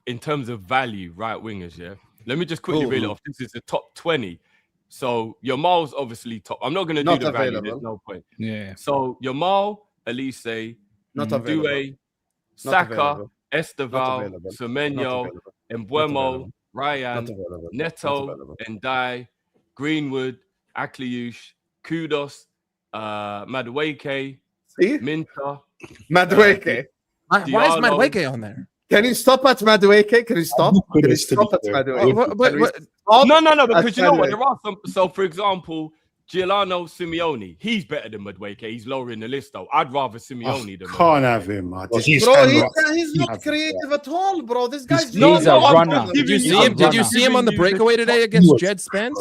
in terms of value, right wingers, yeah? Let me just quickly reel it off. This is the top 20. So your Mal's obviously top. I'm not going to do the value. There's no point. Yeah. So your Mal, Elise, Due, Saka, Esteval, Semenyo, Mbuemo, Ryan, Neto, Ndai, Greenwood, Akliush, Kudos, Madueke, Minta. Madueke. Why is Madueke on there? Can you stop at Madueke? Can you stop? Can you stop at Madueke? No, because you know what? There are some. So, for example, Giuliano Simeone, he's better than Madueke. He's lower in the list, though. I'd rather Simeone than Can't have him. He's not creative at all, bro. This guy's a runner. Did you see him on the breakaway today against Jed Spence?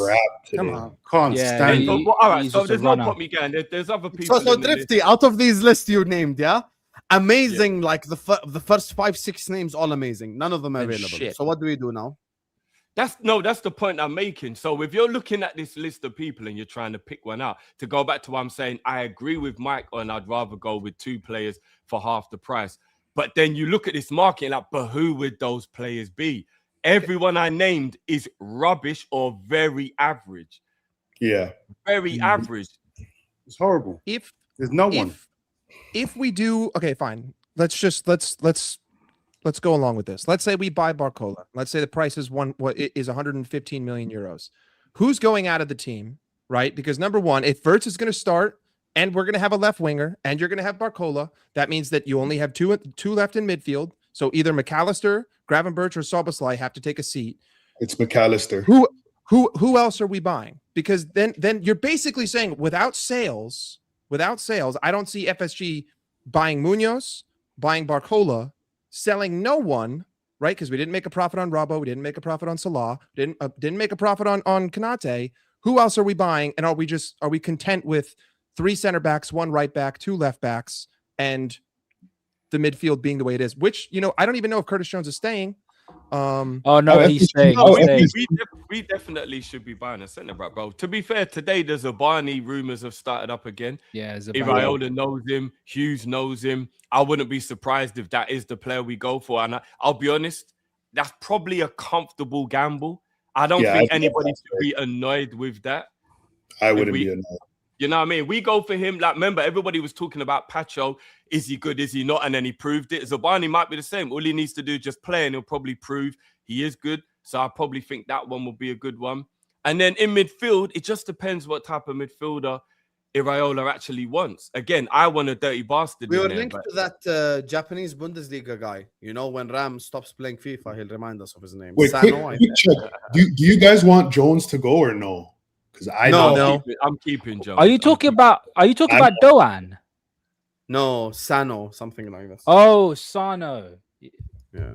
Come on. Can't stand him. All right, so there's no point me getting. There's other people. So Drifty, out of these lists you named, yeah? Amazing, like the first 5-6 names, all amazing. None of them are available. Shit. So what do we do now? That's the point I'm making. So if you're looking at this list of people and you're trying to pick one out, to go back to what I'm saying, I agree with Mike on I'd rather go with 2 players for half the price. But then you look at this market like, but who would those players be? Everyone I named is rubbish or very average. Yeah. Very average. It's horrible. There's no one. If we do, okay, fine. Let's go along with this. Let's say we buy Barcola. Let's say the price is 115 million euros. Who's going out of the team, right? Because number one, if Verts is going to start and we're going to have a left winger and you're going to have Barcola, that means that you only have two left in midfield. So either McAllister, Gravenberch, or Szoboszlai have to take a seat. It's McAllister. Who else are we buying? Because then you're basically saying without sales, I don't see FSG buying Munoz, buying Barcola, selling no one, right? Because we didn't make a profit on Robbo, we didn't make a profit on Salah, didn't make a profit on Konate. Who else are we buying? And are we content with 3 center backs, 1 right back, 2 left backs, and the midfield being the way it is? Which I don't even know if Curtis Jones is staying. He's staying. We definitely should be buying a centre back, bro. To be fair, today the Zabani rumours have started up again. Yeah, Iraola knows him. Hughes knows him. I wouldn't be surprised if that is the player we go for. And I'll be honest, that's probably a comfortable gamble. I don't think anybody should be annoyed with that. I wouldn't be annoyed. You know what I mean? We go for him. Like, remember, everybody was talking about Pacho. Is he good? Is he not? And then he proved it. Zabani might be the same. All he needs to do is just play and he'll probably prove he is good. So I probably think that one will be a good one. And then in midfield, it just depends what type of midfielder Iraola actually wants. Again, I want a dirty bastard. We were linked to that Japanese Bundesliga guy. When Ram stops playing FIFA, he'll remind us of his name. Wait, quick check. Do you guys want Jones to go or no? Because I'm keeping Jones. Are you talking about Doan? No, Sano, something like this. Oh, Sano. Yeah.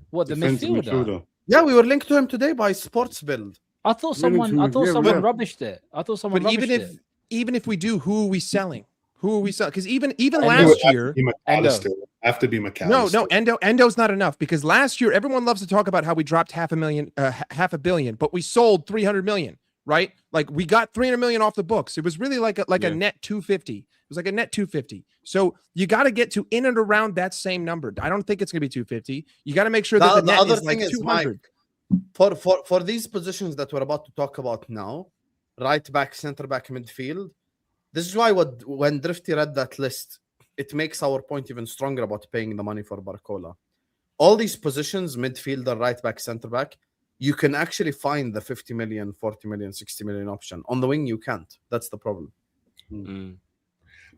What, the midfielder? Yeah, we were linked to him today by Sports Build. I thought someone rubbished it. But even if we do, who are we selling? Who are we selling? Because even last year, Have to be McAllister. Endo's not enough, because last year everyone loves to talk about how we dropped half a billion, but we sold 300 million, right? Like we got 300 million off the books. It was really like a net 250. It was like a net 250. So you got to get to in and around that same number. I don't think it's going to be 250. You got to make sure that the net is like 200. For these positions that we're about to talk about now, right back, center back, midfield. This is why when Drifty read that list, it makes our point even stronger about paying the money for Barcola. All these positions, midfielder, right back, center back, you can actually find the 50 million, 40 million, 60 million option. On the wing, you can't. That's the problem.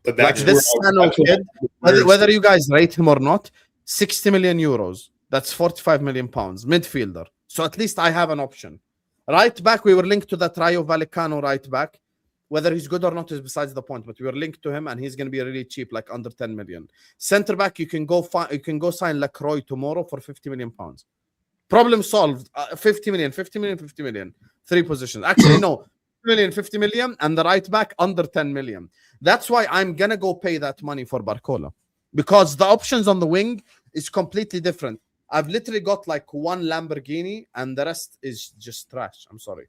But like this Sano kid, whether you guys rate him or not, 60 million euros. That's 45 million pounds. Midfielder. So at least I have an option. Right back, we were linked to that Rayo Vallecano right back. Whether he's good or not is besides the point, but we were linked to him, and he's going to be really cheap, like under 10 million. Center back, you can go sign Lacroix tomorrow for 50 million pounds. Problem solved. 50 million. 3 positions. Actually, no. 50 million, 50 million, and the right back under 10 million. That's why I'm going to go pay that money for Barcola, because the options on the wing is completely different. I've literally got like one Lamborghini, and the rest is just trash. I'm sorry.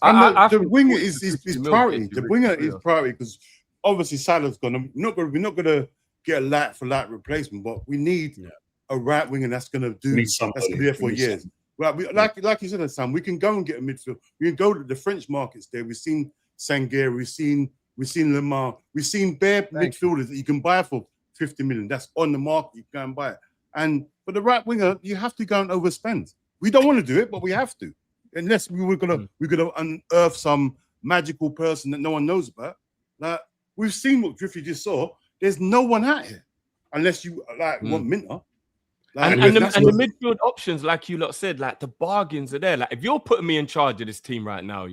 The winger is priority. The winger is priority because obviously Salah's gone. We're not gonna get a light for light replacement, but we need a right winger that's gonna do. That's gonna be there for years. Right, like you said, Sam, we can go and get a midfield. We can go to the French markets there. We've seen Sangaré, we've seen Lemar, we've seen bare midfielders that you can buy for 50 million. That's on the market. You can buy it. But the right winger, you have to go and overspend. We don't want to do it, but we have to. Unless we're gonna unearth some magical person that no one knows about. Like we've seen what Drifty just saw. There's no one out here unless you want Minter. And the midfield options, like you lot said, like the bargains are there. Like if you're putting me in charge of this team right now,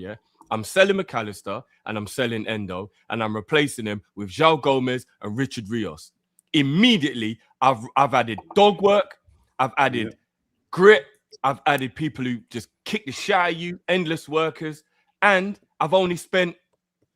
I'm selling McAllister and I'm selling Endo and I'm replacing him with João Gomez and Richard Rios. Immediately, I've added dog work, I've added grit. I've added people who just kick the shit out of you, endless workers, and I've only spent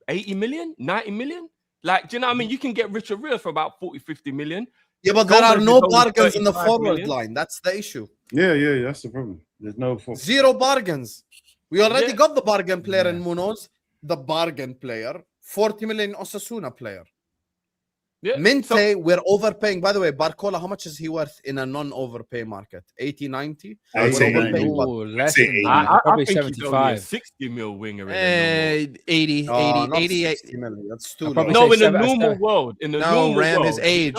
80 million, 90 million. Like, do you know what I mean? You can get Richard Rios for about 40, 50 million. Yeah, but there are no bargains in the forward line. That's the issue. Yeah, that's the problem. There's no zero bargains. We already got the bargain player in Munoz, the bargain player, 40 million Osasuna player. Yeah. Minte, we're overpaying. By the way, Barcola, how much is he worth in a non-overpay market? 80, 90? I'd say less than that. Probably 75. 60 mil winger. 80, 88. That's too low. No, in a normal world. Ram, his age.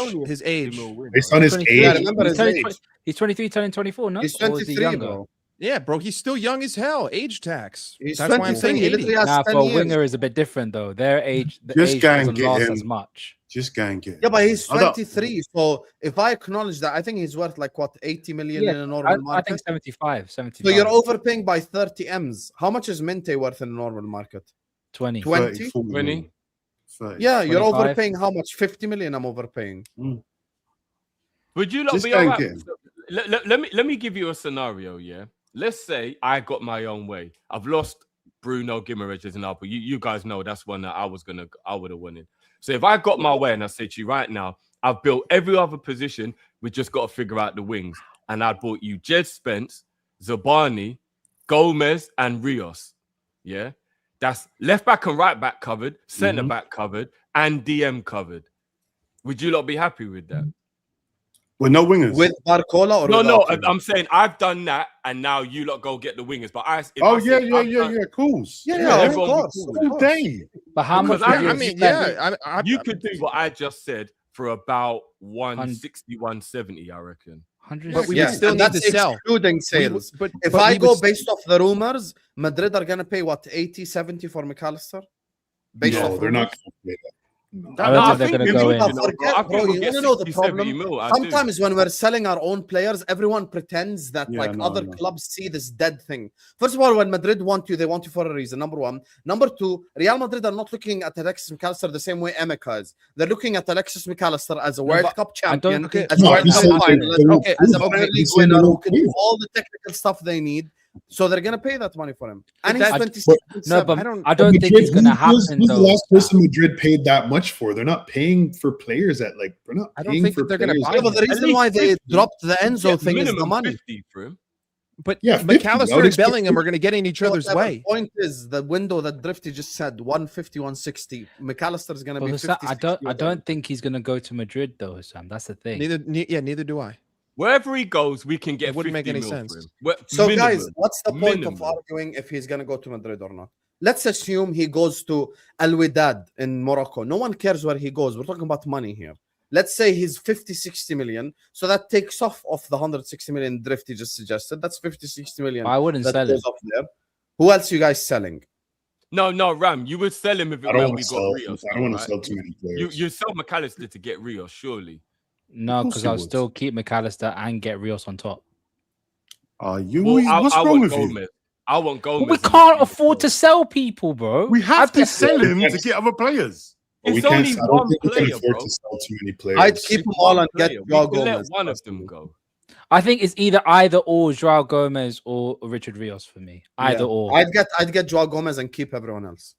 Based on his age. Yeah, remember his age. He's 23, turning 24, no? He's 23, bro. Yeah, bro, he's still young as hell. Age tax. That's why I'm saying 80. Nah, for a winger is a bit different, though. Their age, doesn't last as much. Just go and get him. Yeah, but he's 23. So if I acknowledge that, I think he's worth like what, 80 million in a normal market? I think 75. So you're overpaying by 30 M's. How much is Minte worth in a normal market? 20. 20? 20? Yeah, you're overpaying how much? 50 million I'm overpaying. Would you not be all right? Let me give you a scenario, Let's say I got my own way. I've lost Bruno Guimaraes as an example. You guys know that's one that I would have won. So if I got my way and I say to you right now, I've built every other position, we just got to figure out the wings. And I bought you Jed Spence, Zabani, Gomez, and Rios. Yeah? That's left back and right back covered, centre back covered, and DM covered. Would you lot be happy with that? With no wingers? With Barcola or no, I'm saying I've done that, and now you lot go get the wingers. But cool. Yeah, of course. All day. But how much? You could do what I just said for about 160, 170, I reckon. But we would still need to sell. Excluding sales. But if I go based off the rumors, Madrid are going to pay what, 80, 70 for McAllister? No, they're not going to pay that. I think they're going to go in. You know the problem. Sometimes when we're selling our own players, everyone pretends that other clubs see this dead thing. First of all, when Madrid want you, they want you for a reason. Number one. Number two, Real Madrid are not looking at Alexis McAllister the same way Emeka is. They're looking at Alexis McAllister as a World Cup champion, as a World Cup finalist, as a Premier League winner who can do all the technical stuff they need. So they're gonna pay that money for him, and he's that's- 26. No, but I I don't think it's gonna happen. Who's the though. last person Madrid paid that much for? They're not paying for players at like. They're not. I don't paying think for they're gonna players buy at- Yeah, but the At reason least why they 50. dropped the Enzo Yeah, thing is the minimum money. 50 for him. But Yeah, 50. I McAllister would and expect Bellingham are going to get in each other's Whatever way. Point is the window that Drifty just said 150, 160. McAllister is going to But be Hussam, 50. I don't think he's gonna go to Madrid though, Hussam. That's the thing. Neither do I. Wherever he goes, we can get It wouldn't 50 make any mil sense. for him. Well, So, minimum. guys, what's the point of Minimum. arguing if he's going to go to Madrid or not? Let's assume he goes to Al Wydad in Morocco. No one cares where he goes. We're talking about money here. Let's say he's 50, 60 million. So that takes off the 160 million Drifty just suggested. That's 50, 60 million. I wouldn't that sell goes him. off there. Who else you guys selling? No, Ram, you would sell him if it I don't when want we to got sell. Rios. I don't want to right? sell too many players. You sell McAllister to get Rios, surely. No, Of course because he I'll would. still keep McAllister and get Rios on top. What's wrong with you? I want Gomez. We can't afford to sell people, bro. We have to sell him to get other players. But we It's can't. only I don't one think we can player, afford bro. to sell too many players. I'd keep them all and get We Joao can let Gomez. one of them go. I think it's either or Joao Gomez or Richard Rios for me. Either Yeah. or. I'd get Joao Gomez and keep everyone else.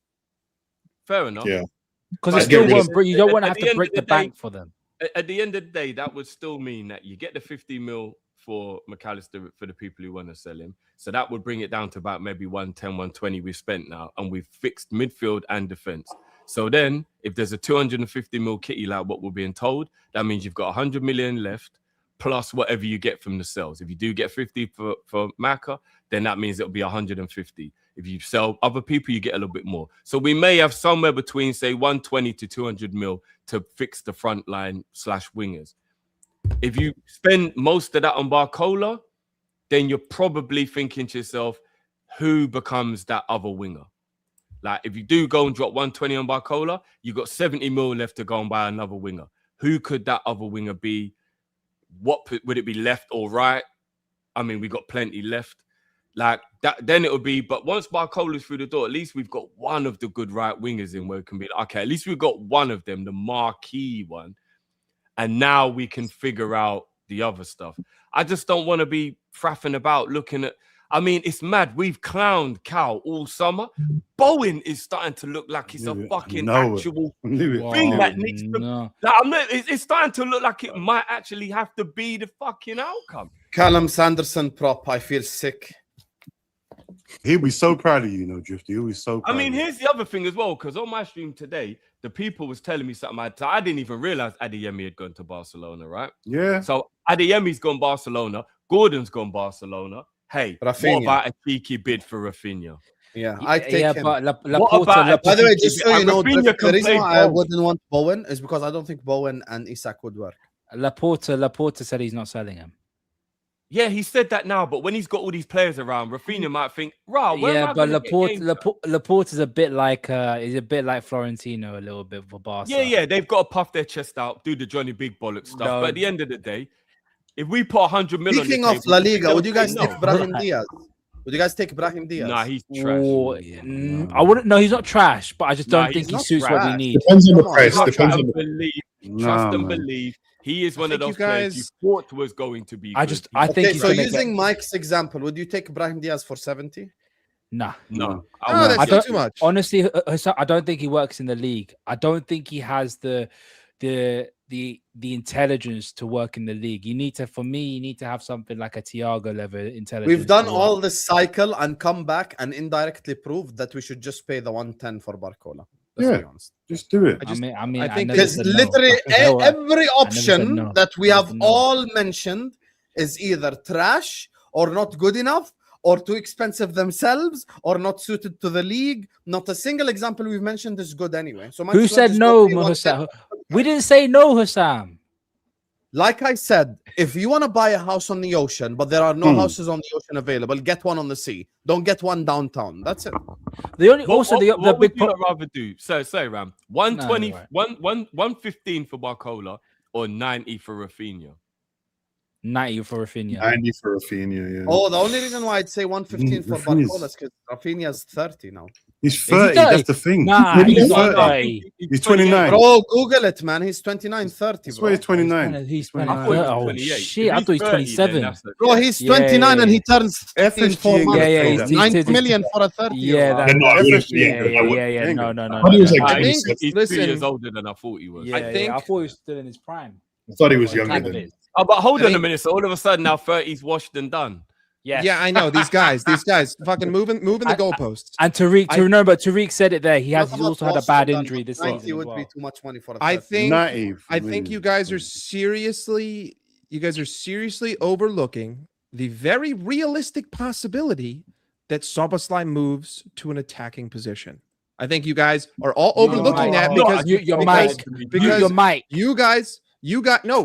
Fair enough. Yeah. Because I'd it still get rid won't. of- You don't want to At have the to end break of the the day- bank for them. At the end of the day, that would still mean that you get the 50 mil for McAllister for the people who want to sell him. So that would bring it down to about maybe 110, 120 we've spent now, and we've fixed midfield and defense. So then, if there's a 250 mil kitty like what we're being told, that means you've got 100 million left plus whatever you get from the sales. If you do get 50 for Maka, then that means it'll be 150. If you sell other people, you get a little bit more. So we may have somewhere between, say, 120 to 200 mil to fix the front line / wingers. If you spend most of that on Barcola, then you're probably thinking to yourself, who becomes that other winger? Like, if you do go and drop 120 on Barcola, you got 70 mil left to go and buy another winger. Who could that other winger be? Would it be left or right? I mean, we got plenty left. Like that, then it would be. But once Barcola's through the door, at least we've got one of the good right wingers in where it can be like, okay, at least we've got one of them, the marquee one. And now we can figure out the other stuff. I just don't want to be fraffing about looking at. I mean, it's mad. We've clowned Cal all summer. Bowen is starting to look like it's a fucking actual thing that needs to. No. Like, it's starting to look like it might actually have to be the fucking outcome. Callum Sanderson prop. I feel sick. He'll be so proud of you, Drifty. He'll be so proud. I mean, here's the other thing as well, because on my stream today, the people was telling me something. I didn't even realize Adeyemi had gone to Barcelona, right? Yeah. So Adeyemi's gone Barcelona. Gordon's gone Barcelona. Hey, Rafinha. what about a cheeky bid for Rafinha? Yeah, I'd take him. But What about By the way, just so you know, Rafinha the can reason play why I both. wouldn't want Bowen is because I don't think Bowen and Isak would work. Laporta said he's not selling him. Yeah, he said that now, but when he's got all these players around, Rafinha might think, "Rah, where am Yeah, I but gonna get games at?" Laporta's a bit like Florentino a little bit for Barca. Yeah, they've got to puff their chest out, do the Johnny Big Bollock stuff. No. But at the end of the day, if we put 100 million, Speaking of La Liga, would you guys take Brahim Diaz? Would you guys take Brahim Diaz? Nah, he's trash. Oh, I wouldn't. No, he's not trash, but I just Nah, don't think he's he not suits what we trash. need. Depends on the Come on, price. not Depends Trust on and the. believe. Nah, Trust and man. believe. He is one I of think those you players you guys- thought was going to be. I good. just, I think Okay, he's so gonna using get. Mike's example, would you take Brahim Diaz for 70? Nah. no. Oh, that's I still don't- too much. Honestly, Hussam, I don't think he works in the league. I don't think he has the intelligence to work in the league. You need to, for me, you need to have something like a Thiago level intelligence. We've done to all work. this cycle and come back and indirectly proved that we should just pay the 110 for Barcola. Let's Yeah. be honest. Just do it. I mean, I think never Because said no. literally No, every said option no. that we I have said no. all mentioned is either trash or not good enough or too expensive themselves or not suited to the league. Not a single example we've mentioned is good anyway. So might Who as well said just no, go pay 110. Hussam? We didn't say no, Hussam. Like I said, if you want to buy a house on the ocean, but there are no houses on the ocean available, get one on the sea. Don't get one downtown. That's it. The only also the what big would you rather do? Say Ram, 120, No, 115 for Barcola or 90 for Rafinha. 90 for Rafinha. 90 for Rafinha, yeah. Oh, the only reason why I'd say 115 for Rafinha's- Barcola is because Rafinha's 30 now. He's he 30. 30? That's the thing. Nah, Maybe he's he's not 30. 30. He's 29. Bro, Google it, man. He's 29, 30, That's bro. why he's 29. He's I 29. thought he was Oh 28. shit! If I thought he's 30, then 27. that's a- Bro, he's Yeah, 29 yeah, and yeah. he turns 50 in 4 FSG months. Yeah, ain't he's- gonna pay Nine that. million for a 30. Yeah, They're not FSG really- yeah. No. I thought he was like Ah, 26. he's Listen. 2 years older than I thought he was. Yeah, I think- I thought he was still in his prime. I thought he was Well, younger kind of than. is. Oh, but hold I on a think- minute. So all of a sudden now 30's washed and done. Yes. Yeah, I know these guys fucking moving the goalposts. And Tariq said it there. He's Not about also had a lost bad and done, injury but this 90 season. would as well. be too much money for a I 30. think 90. I think you guys are seriously overlooking the very realistic possibility that Szoboszlai moves to an attacking position. I think you guys are all overlooking that because you're because- Mike. because You're Mike. you guys No,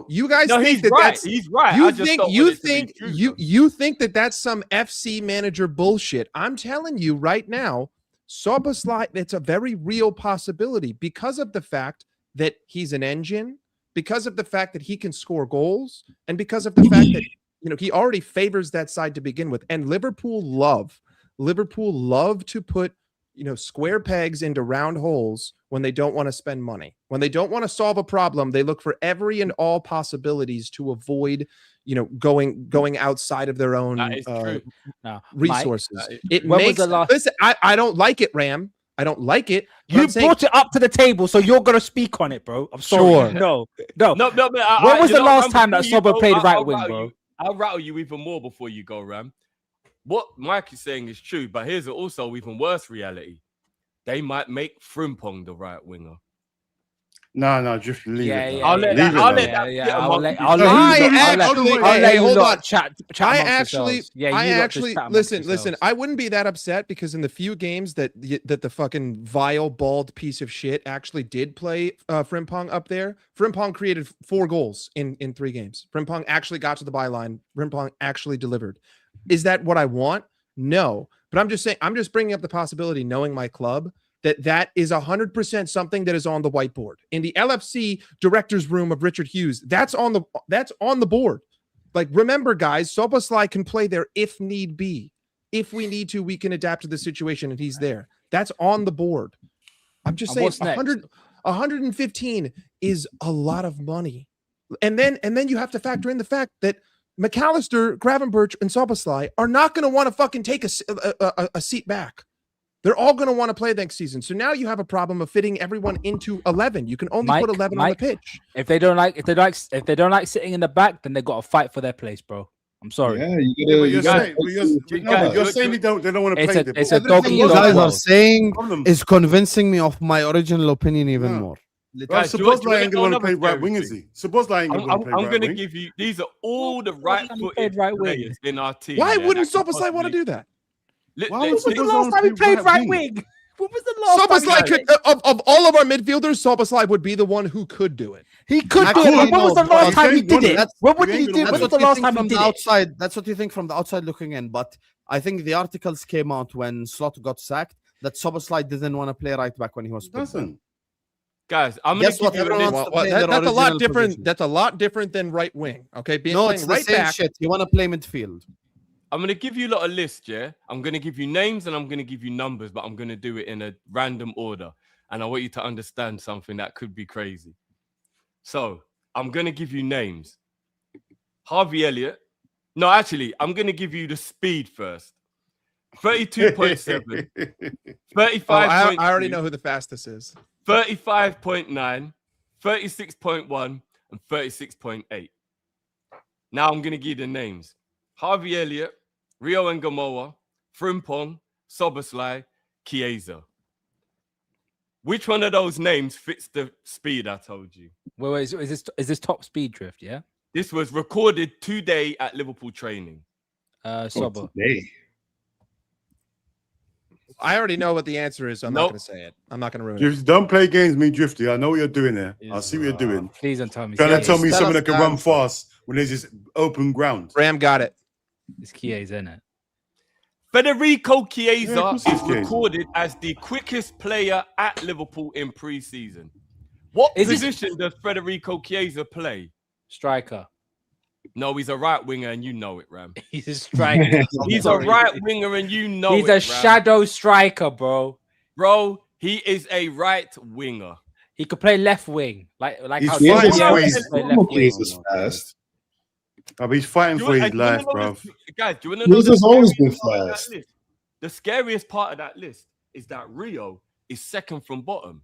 think he's that right. that's He's right. you I just think don't you want it to be think true, you though. you think that that's some FC manager bullshit. I'm telling you right now, Szoboszlai, it's a very real possibility because of the fact that he's an engine, because of the fact that he can score goals, and because of the fact that he already favors that side to begin with. And Liverpool love to put square pegs into round holes when they don't want to spend money. When they don't want to solve a problem, they look for every and all possibilities to avoid, going outside of their own That is true. No, resources. Mike, It when was makes the last- listen. I don't like it, Ram. I don't like it. but You I'm saying- brought it up to the table, so you're gonna speak on it, bro. I'm sorry. Sure. No. No, but When was you the know, last Ram, time that before you Sobo go, played right I'll wing, rattle bro? you- I'll rattle you even more before you go, Ram. What Mike is saying is true, but here's also even worse reality. They might make Frimpong the right winger. No, just leave Yeah, it. yeah, now. I'll let Leave that- it I'll now. let that- yeah. I'll let No, you I lot- actually- I'll let hey, you hold lot on. chat I amongst actually, yourselves. Yeah, I you lot just actually chat amongst listen. yourselves. I wouldn't be that upset because in the few games that the fucking vile, bald piece of shit actually did play Frimpong up there, Frimpong created 4 goals in 3 games. Frimpong actually got to the byline. Frimpong actually delivered. Is that what I want? No, but I'm just saying. I'm just bringing up the possibility, knowing my club, that is 100% something that is on the whiteboard in the LFC director's room of Richard Hughes. That's on the board. Like, remember, guys, Szoboszlai can play there if need be. If we need to, we can adapt to the situation, and he's there. That's on the board. I'm just And saying, what's next? 115 is a lot of money, and then you have to factor in the fact that McAllister, Gravenberch, and Szoboszlai are not going to want to fucking take a seat back. They're all going to want to play next season. So now you have a problem of fitting everyone into 11. You can only put 11 on the pitch. If they don't like sitting in the back, then they got to fight for their place, bro. I'm sorry. Yeah, Yeah, but you're guys- saying, you're saying they don't want to It's play a- the it's ball. a dog Everything eat you dog guys are world. saying Problem. is convincing me of my original opinion even No. more. Guys, do you want- do you Szoboszlai ain't know going to another play right scary wing, is thing? he? Szoboszlai ain't I'm going to play right going to wing. give you. These are all the Szoboszlai right-footed played right wing. players in our team. Why yeah, wouldn't that can Szoboszlai want to possibly- do that? Why When would was the Szoboszlai last time he play played right wing? wing? When was the last time? Szoboszlai could, of all of our midfielders, Szoboszlai would be the one who could do it. He could do it. Actually, But when was the no, last but time he you did think it? one- When you did he ain't do? gonna When do was it. the last time he from did the it? outside. That's what you think from the outside looking in. But I think the articles came out when Slot got sacked that Szoboszlai didn't want to play right back when he was put there. Doesn't. Guys, I'm going Guess to what? give you a Everyone list. wants to play their That's a lot original different. position. That's a lot different than right wing. Okay, being No, playing it's the right same back. shit. You want to play midfield. I'm going to give you a lot of lists, yeah? I'm going to give you names and I'm going to give you numbers, but I'm going to do it in a random order. And I want you to understand something that could be crazy. So, I'm going to give you names. Harvey Elliott. No, actually, I'm going to give you the speed first. 32.7, 35. Oh, I already know who the fastest is. 35.9, 36.1, and 36.8. Now I'm going to give you the names. Harvey Elliott, Rio Ngamoa, Frimpong, Szoboszlai, Chiesa. Which one of those names fits the speed I told you? Wait, is this top speed drift? Yeah. This was recorded today at Liverpool training. Sobo. Today. I already know what the answer is, so I'm not Nope. going to say it. I'm not going to ruin it. Drifty, don't play games, me, Drifty. I know what you're doing there. I see what you're doing. Please don't tell me. Trying to Chiesa. tell me Tell someone us that can the run answer. fast when there's this open ground. Ram got it. It's Chiesa, isn't it? Federico Chiesa Yeah, of course it's is Chiesa. recorded as the quickest player at Liverpool in pre-season. What Is he- position does Federico Chiesa play? Striker. No, he's a right winger, and you know it, Ram. He's a striker. He's a right winger, and you know He's it. a shadow striker, bro. Bro, he is a right winger. He could play left wing, like He's how fighting Diaz for used his- to play left wing. Jesus fast. He's fighting for his life, know bro. guys, do you want to know This has always been scariest part of that fast. list? The scariest part of that list is that Rio is second from bottom.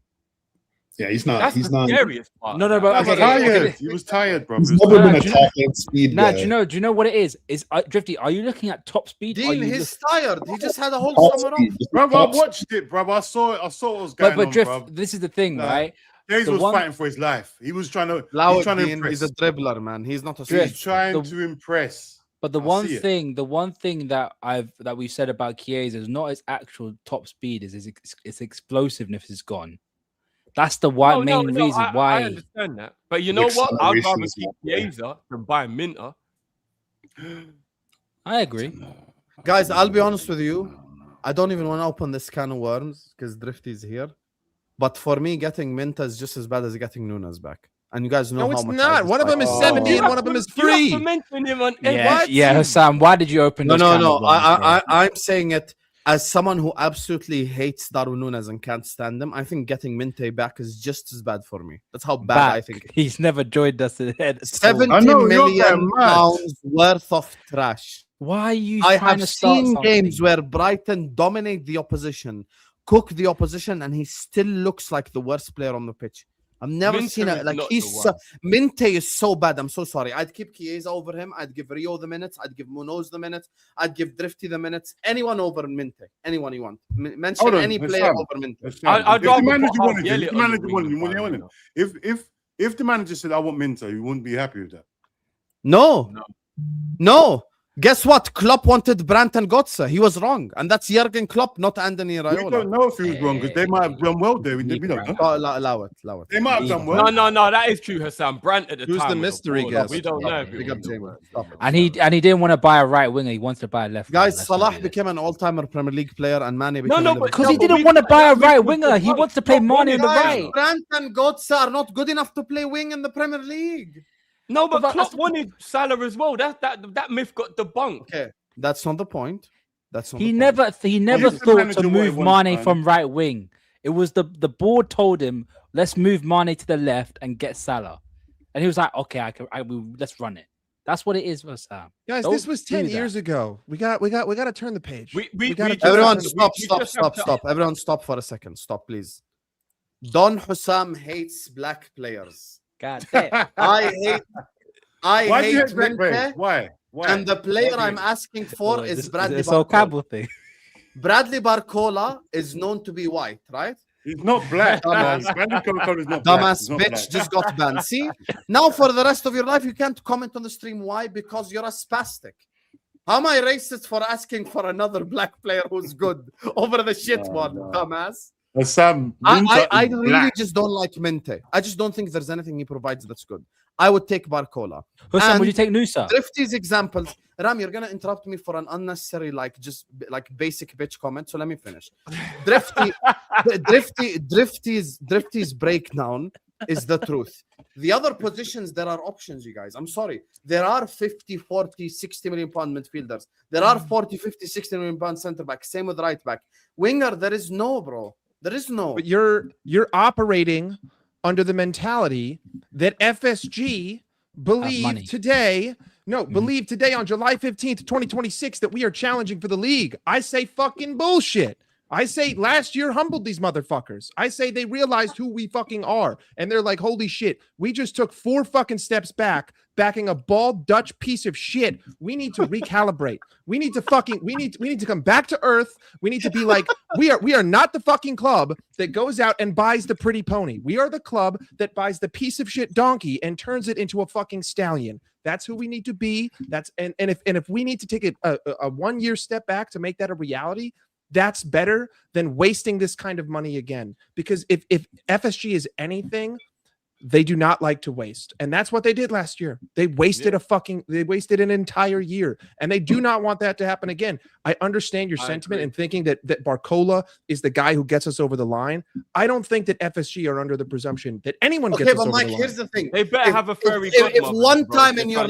Yeah, he's not. That's He's the not. scariest part. No, no, of but that. He was tired. He was tired, bro. He's never been a do you- top end speed Nah, guy. do you know what it is? Is Drifty? Are you looking at top speed? Or are Dean, you he's tired. He just had a whole Top summer speed, off. just Bro, I top watched it, bro. I saw what was going but on, Drift, bro. this is the thing, Nah. right? Hayes the was one- fighting for his life. He was trying to. Allow He's it, trying to Dean. impress. He's a dribbler, man. He's not a He's speed. trying to impress. But the I one see it. thing, that we've said about Chiesa is not his actual top speed, is his explosiveness is gone. That's the main reason why. I understand that, but you know what? I'd acceleration rather is keep not there. Chiesa than buy Minter. I agree. Guys, I'll be honest with you. I don't even want to open this can of worms because Drifty's here. But for me, getting Minta is just as bad as getting Nunes back. And you guys know No, how it's much. not. One of them is 70 and one of them is You have free. to mention him on Yeah, Hassan. Why did you open? No, this no, can no. of worms, bro? I'm saying it as someone who absolutely hates Darwin Nunes and can't stand him. I think getting Minte back is just as bad for me. That's how bad I think. He's never joined us. At all. 70 I know, you're million going mad. pounds worth of trash. Why are you? I trying have to start seen something? games where Brighton dominate the opposition, cook the opposition, and he still looks like the worst player on the pitch. I've never Minter seen is it. Like not he's the so, worst. Minte is so bad. I'm so sorry. I'd keep Chiesa over him. I'd give Rio the minutes. I'd give Munoz the minutes. I'd give Drifty the minutes. Anyone over Minte. Anyone you want. Mention Hold on, any let's player start. over Minte. I'd If rather the manager put wanted Harvey him, if the Elliott on manager the wanted wing him, wouldn't than you want him? If the manager said I want Minter, you wouldn't be happy with that. No. Guess what? Klopp wanted Brandt and Götze. He was wrong. And that's Jurgen Klopp, not Anthony We don't Raiola. know if he was wrong because they might have done well there. We don't know. Oh, allow it. They might have done well. No, that is true, Hassan. Brandt at the Who's time. the was a mystery baller. guest? We don't know. if Big it up was James. well. Stop it. And he didn't want to buy a right winger. He wants to buy a left. Guys, winger. Let's Salah not do became an all-timer Premier League player, and Mane became No, a but Liverpool because he but didn't we- want to buy a that right was winger. the He point. wants to play Stop Mane on the winning, right. Brandt and Götze are not good enough to play wing in the Premier League. No, but But Klopp that's- wanted Salah as well. That myth got debunked. Okay, that's not the point. That's not He the never point. thought to manager what he move wants, Mane man. from right wing. It was the board told him, let's move Mane to the left and get Salah, and he was like, okay, let's run it. That's what it is for Sam. Guys, Don't this was 10 do that. years ago. We got to turn the page. We gotta just- Everyone, we stop. just have to- Everyone, stop for a second. Stop, please. Don Hussam hates black players. God damn. I Why do you hate hate black players? Minte, Why? and the player Why do you I'm asking for is Bradley It's all Barcola. Campbell thing. Bradley Barcola is known to be white, right? He's not black. Dumbass. Bradley Coca-Cola is not black. Dumbass He's not bitch black. just got banned. See, now for the rest of your life, you can't comment on the stream. Why? Because you're a spastic. How am I racist for asking for another black player who's good over the shit one, dumbass? Sam, I Minter is really black. just don't like Minte. I just don't think there's anything he provides that's good. I would take Barcola. Hussam, And would you take Nusa? Drifty's examples. Ram, you're gonna interrupt me for an unnecessary, basic bitch comment. So let me finish. Drifty's breakdown is the truth. The other positions, there are options, you guys. I'm sorry. There are 50, 40, 60 million pound midfielders. There are 40, 50, 60 million pound centre back. Same with right back. Winger, there is no, bro. There is no. But you're operating under the mentality that FSG money. believe today on July 15th, 2026 that we are challenging for the league. I say fucking bullshit. I say last year humbled these motherfuckers. I say they realized who we fucking are. And they're like, holy shit, we just took 4 fucking steps back, backing a bald Dutch piece of shit. We need to recalibrate. We need to come back to earth. We need to be like, we are not the fucking club that goes out and buys the pretty pony. We are the club that buys the piece of shit donkey and turns it into a fucking stallion. That's who we need to be. And if we need to take a 1 year step back to make that a reality, that's better than wasting this kind of money again. Because if FSG is anything, they do not like to waste. And that's what they did last year. They wasted they wasted an entire year. And they do not want that to happen again. I understand your sentiment in thinking that Barcola is the guy who gets us over the line. I don't think that FSG are under the presumption that anyone gets us over the line. Here's the thing. They better have a fairy if one time in your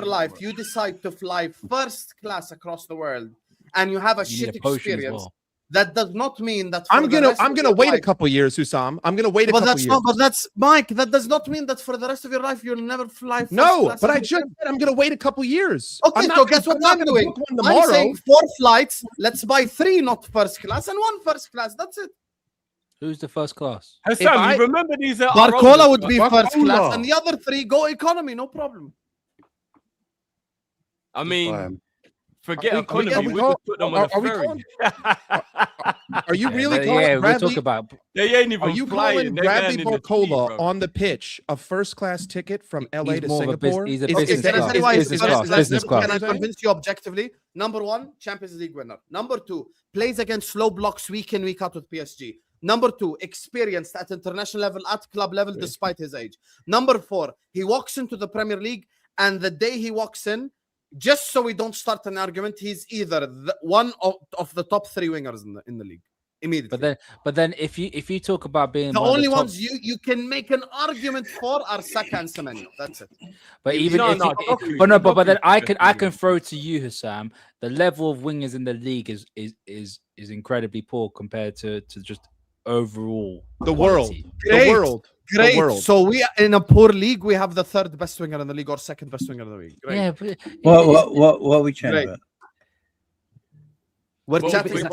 life, you decide to fly first class across the world and you have a shit experience, that does not mean that I'm gonna wait a couple years, Hussam. I'm gonna wait a couple years. But that's Mike. That does not mean that for the rest of your life you'll never fly. No, but I just said I'm gonna wait a couple years. Okay, so guess what I'm doing? I'm saying 4 flights. Let's buy 3 not first class and 1 first class. That's it. Who's the first class? Sam, you remember these? Barcola would be first class, and the other 3 go economy. No problem. I mean. Forget economy. We just put them on a ferry. Are you really calling Bradley? We'll talk about. They ain't even Are you calling Bradley Barcola on the pitch a first class ticket from LA to Singapore? He's a business class. Can I convince you objectively? Number 1, Champions League winner. Number 2, plays against slow blocks week in, week out with PSG. Number 2, experienced at international level, at club level, despite his age. Number 4, he walks into the Premier League, and the day he walks in, just so we don't start an argument, he's either one of the top 3 wingers in the league immediately. But then, if you talk about being the only ones you can make an argument for are Saka and Semenyo. That's it. But but then I can throw to you, Hussam, the level of wingers in the league is incredibly poor compared to just overall the world. Great. So we in a poor league, we have the 3rd best winger in the league or 2nd best winger in the league. Great. Yeah. What are we chatting about? We're chatting.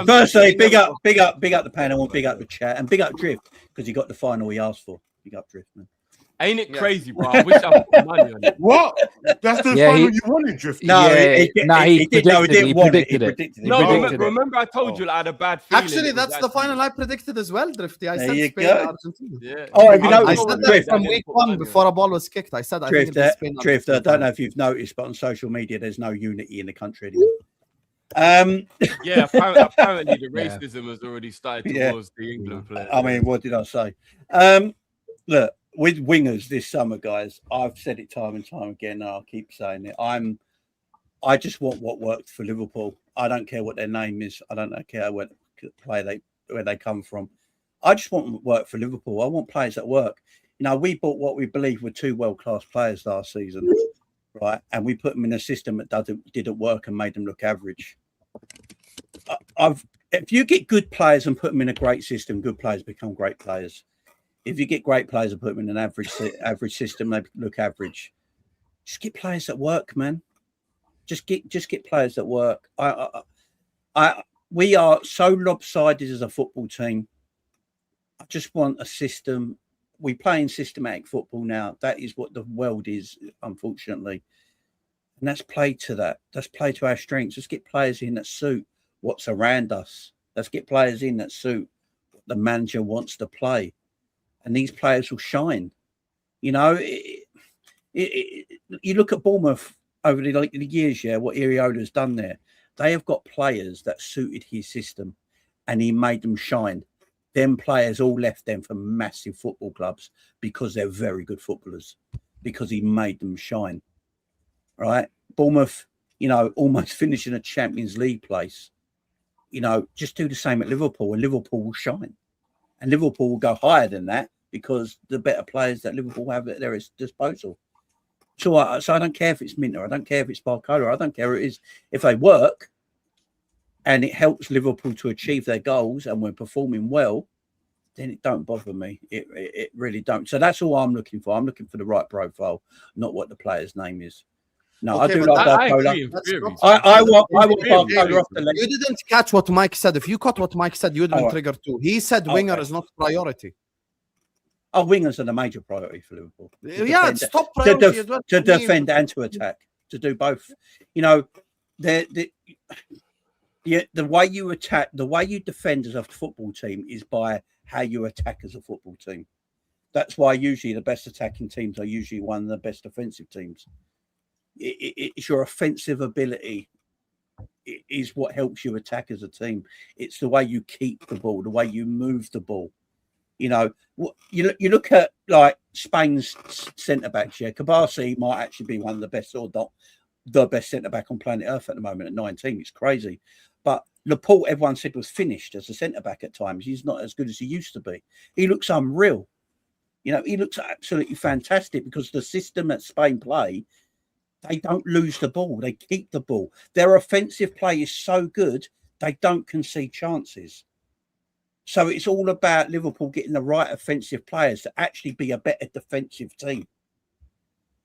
Firstly, big up the panel and big up the chat and big up Drift because he got the final he asked for. Big up Drift, man. Ain't it crazy, bro? I wish I put money on it. What? That's the final you wanted, Drift. No, he didn't want it. He predicted it. Remember I told you I had a bad feeling. Actually, that's the final I predicted as well, Drifty. I said Spain and Argentina. Yeah. Oh, have you I noticed? said that from week 1 before a ball was kicked. I said I think it's Spain. Drift, I don't know if you've noticed, but on social media, there's no unity in the country anymore. Yeah, apparently the racism has already started towards the England players. I mean, what did I say? Look, with wingers this summer, guys, I've said it time and time again, and I'll keep saying it. I just want what worked for Liverpool. I don't care what their name is. I don't care where they come from. I just want what worked for Liverpool. I want players that work. You know, we bought what we believe were 2 world-class players last season, right? And we put them in a system that didn't work and made them look average. If you get good players and put them in a great system, good players become great players. If you get great players and put them in an average system, they look average. Just get players that work, man. Just get players that work. We are so lopsided as a football team. I just want a system. We play in systematic football now. That is what the world is, unfortunately. And let's play to that. Let's play to our strengths. Let's get players in that suit what's around us. Let's get players in that suit what the manager wants to play. And these players will shine. You know, you look at Bournemouth over the years, what Iriola's done there. They have got players that suited his system and he made them shine. Them players all left them for massive football clubs because they're very good footballers, because he made them shine. Right? Bournemouth, you know, almost finishing a Champions League place. You know, just do the same at Liverpool and Liverpool will shine. And Liverpool will go higher than that because the better players that Liverpool have at their disposal. So I don't care if it's Minter, I don't care if it's Barcola, I don't care if it is. If they work and it helps Liverpool to achieve their goals and we're performing well, then it don't bother me. It really don't. So that's all I'm looking for. I'm looking for the right profile, not what the player's name is. No, okay, I do like Barcola. I want Barcola off the leg. You didn't catch what Mike said. If you caught what Mike said, you wouldn't trigger too. He said winger is not priority. Oh, wingers are the major priority for Liverpool. It's top priority to defend and to attack, to do both. You know, the way you attack, the way you defend as a football team is by how you attack as a football team. That's why usually the best attacking teams are usually one of the best defensive teams. It's your offensive ability is what helps you attack as a team. It's the way you keep the ball, the way you move the ball. You know, you look at like Spain's centre backs. Yeah, Kabasi might actually be one of the best, or not the best centre back on planet Earth at the moment at 19. It's crazy, but Laporte, everyone said, was finished as a centre back at times. He's not as good as he used to be. He looks unreal. You know, he looks absolutely fantastic because the system that Spain play, they don't lose the ball. They keep the ball. Their offensive play is so good, they don't concede chances. So it's all about Liverpool getting the right offensive players to actually be a better defensive team.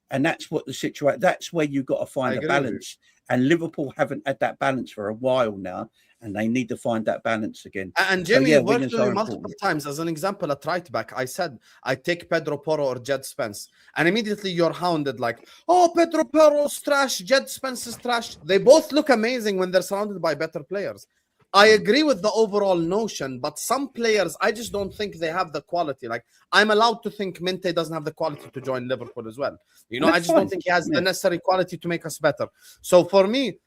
And that's what the situation, that's where you've got to find a balance. And Liverpool haven't had that balance for a while now, and they need to find that balance again. And Jimmy, it worked with me multiple times. As an example, at right back, I said I take Pedro Porro or Jed Spence, and immediately you're hounded like, oh, Pedro Porro's trash, Jed Spence is trash. They both look amazing when they're surrounded by better players. I agree with the overall notion, but some players, I just don't think they have the quality. Like, I'm allowed to think Minte doesn't have the quality to join Liverpool as well. You know, I just don't think he has the necessary quality to make us better. So for me,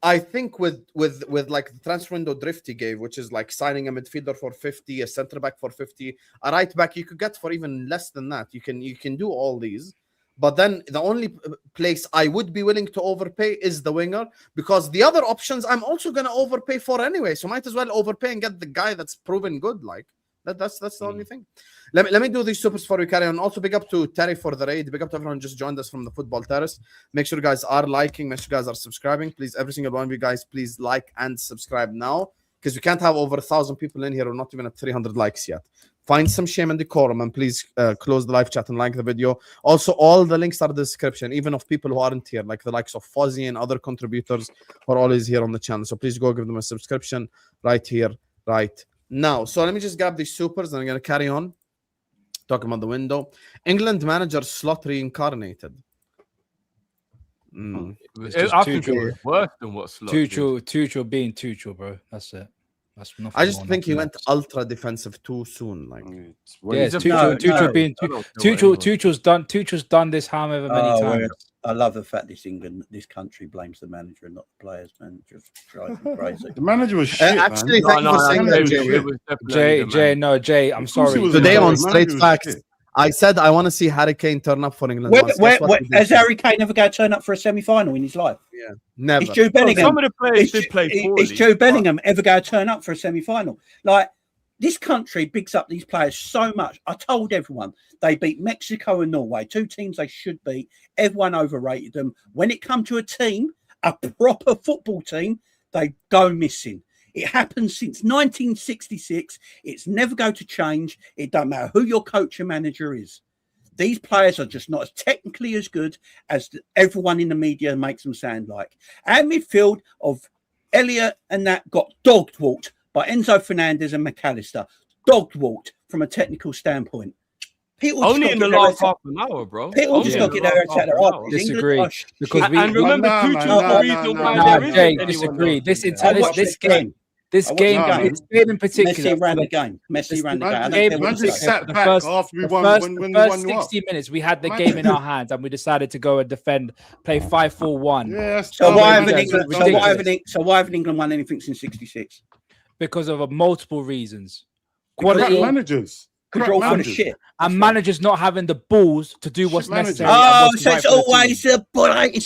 I think with like the transfer window Drifty gave, which is like signing a midfielder for 50, a centre back for 50, a right back you could get for even less than that. You can do all these. But then the only place I would be willing to overpay is the winger, because the other options I'm also going to overpay for anyway. So might as well overpay and get the guy that's proven good. Like that's the only thing. Let me do these supers before we carry on. Also, big up to Terry for the raid. Big up to everyone who just joined us from the Football Terrace. Make sure you guys are liking. Make sure you guys are subscribing. Please, every single one of you guys, please like and subscribe now, because we can't have over 1,000 people in here. We're not even at 300 likes yet. Find some shame and decorum, and please close the live chat and like the video. Also, all the links are in the description, even of people who aren't here, like the likes of Fozzy and other contributors who are always here on the channel. So please go give them a subscription right here, right now. So let me just grab these supers, and I'm going to carry on talking about the window. England manager Slot reincarnated. I think it was worse than what Slot did. Tuchel being Tuchel, bro. That's it. I just think he went ultra defensive too soon. Like, Tuchel's done this however many times. I love the fact this country blames the manager and not the players, man. Just drives me crazy. The manager was shit. Actually, thank you for saying that, Jay. I'm sorry. Today on Straight Facts, I said I want to see Harry Kane turn up for England. Has Harry Kane ever going to turn up for a semi-final in his life? Yeah, never. Is Jude Bellingham? Some of the players did play poorly. Is Jude Bellingham ever going to turn up for a semi-final? Like, this country bigs up these players so much. I told everyone they beat Mexico and Norway, two teams they should beat. Everyone overrated them. When it comes to a team, a proper football team, they go missing. It happened since 1966. It's never going to change. It don't matter who your coach and manager is. These players are just not as technically as good as everyone in the media makes them sound like. Our midfield of Elliott and that got dog-walked by Enzo Fernandez and McAllister. Dog-walked from a technical standpoint. People only in the last half an hour, bro. People just got to get their heads out of their arse. Disagree. And remember, Tuchel's the reason why there Jay, isn't disagree. anyone. This game in particular. Messi ran the game. The first 60 minutes, we had the game in our hands, and we decided to go and defend, play 5-4-1. So why haven't England won anything since '66? Because of multiple reasons. Quality managers. And managers not having the balls to do what's necessary. Oh, so it's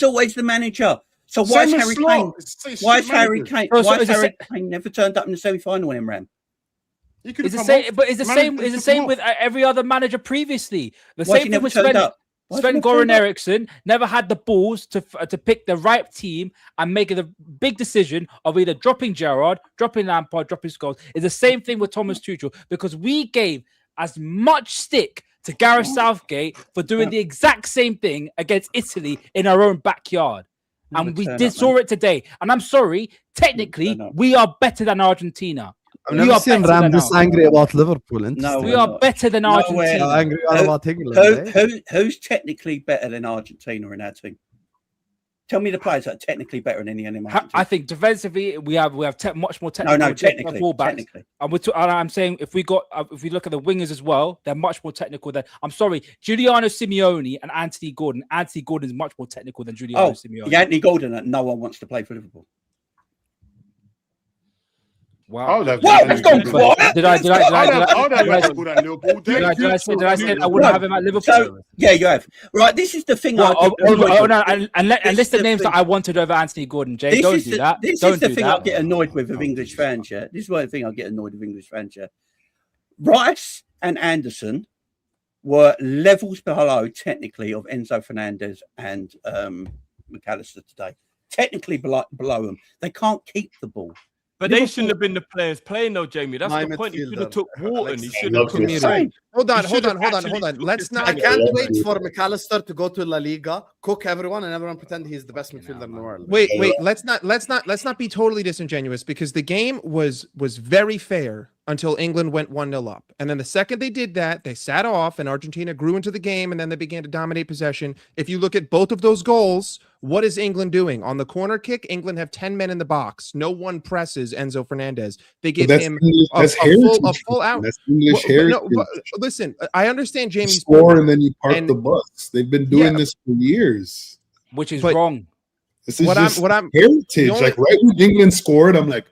always the manager. So why is Harry Kane? Why is Harry Kane? Why is Harry Kane never turned up in the semi-final in Ram? It's the same. But it's the same with every other manager previously. The same thing with Sven-Goran Eriksson. Never had the balls to pick the right team and make the big decision of either dropping Gerrard, dropping Lampard, dropping Scholes. It's the same thing with Thomas Tuchel, because we gave as much stick to Gareth Southgate for doing the exact same thing against Italy in our own backyard. And we saw it today. And I'm sorry, technically, we are better than Argentina. I've never seen Ram this angry about Liverpool. No, we are better than Argentina. Angry about England. Who's technically better than Argentina in our team? Tell me the players that are technically better than any of them. I think defensively we have much more technical. No, technically. And I'm saying if we look at the wingers as well, they're much more technical than. I'm sorry, Giuliano Simeone and Anthony Gordon. Anthony Gordon is much more technical than Giuliano Simeone. Anthony Gordon that no one wants to play for Liverpool. Wow. I'd have What? It's gone quiet. Did I say I wouldn't have him at Liverpool? So, yeah, you have. Right, this is the thing. No, This and list the is the names thing. that I wanted over Anthony Gordon. Jay, don't is do the, that. This Don't is the do thing that. I get annoyed with English fans, yeah. This is one thing I get annoyed with English fans, yeah. Rice and Anderson were levels below, technically, of Enzo Fernandez and McAllister today. Technically below them. They can't keep the ball. But they shouldn't have been the players playing, though, Jamie. That's My the point. He should have midfielder. took Wharton. He should Love have this. took Hold on. He should have Let's actually not. took I his can't love wait this. for McAllister to go to La Liga, cook everyone, and everyone pretend he's the best midfielder in the world. Wait. Let's not be totally disingenuous because the game was very fair until England went 1-0 up. And then the second they did that, they sat off and Argentina grew into the game and then they began to dominate possession. If you look at both of those goals, what is England doing? On the corner kick, England have 10 men in the box. No one presses Enzo Fernandez. They give him a full out. That's English heritage. Listen, I understand You Jamie's score point. and then you park And- the bus. They've been doing this for years. Which is But- wrong. This is What I'm- just what I'm- heritage. the only- Like right when England scored, I'm like,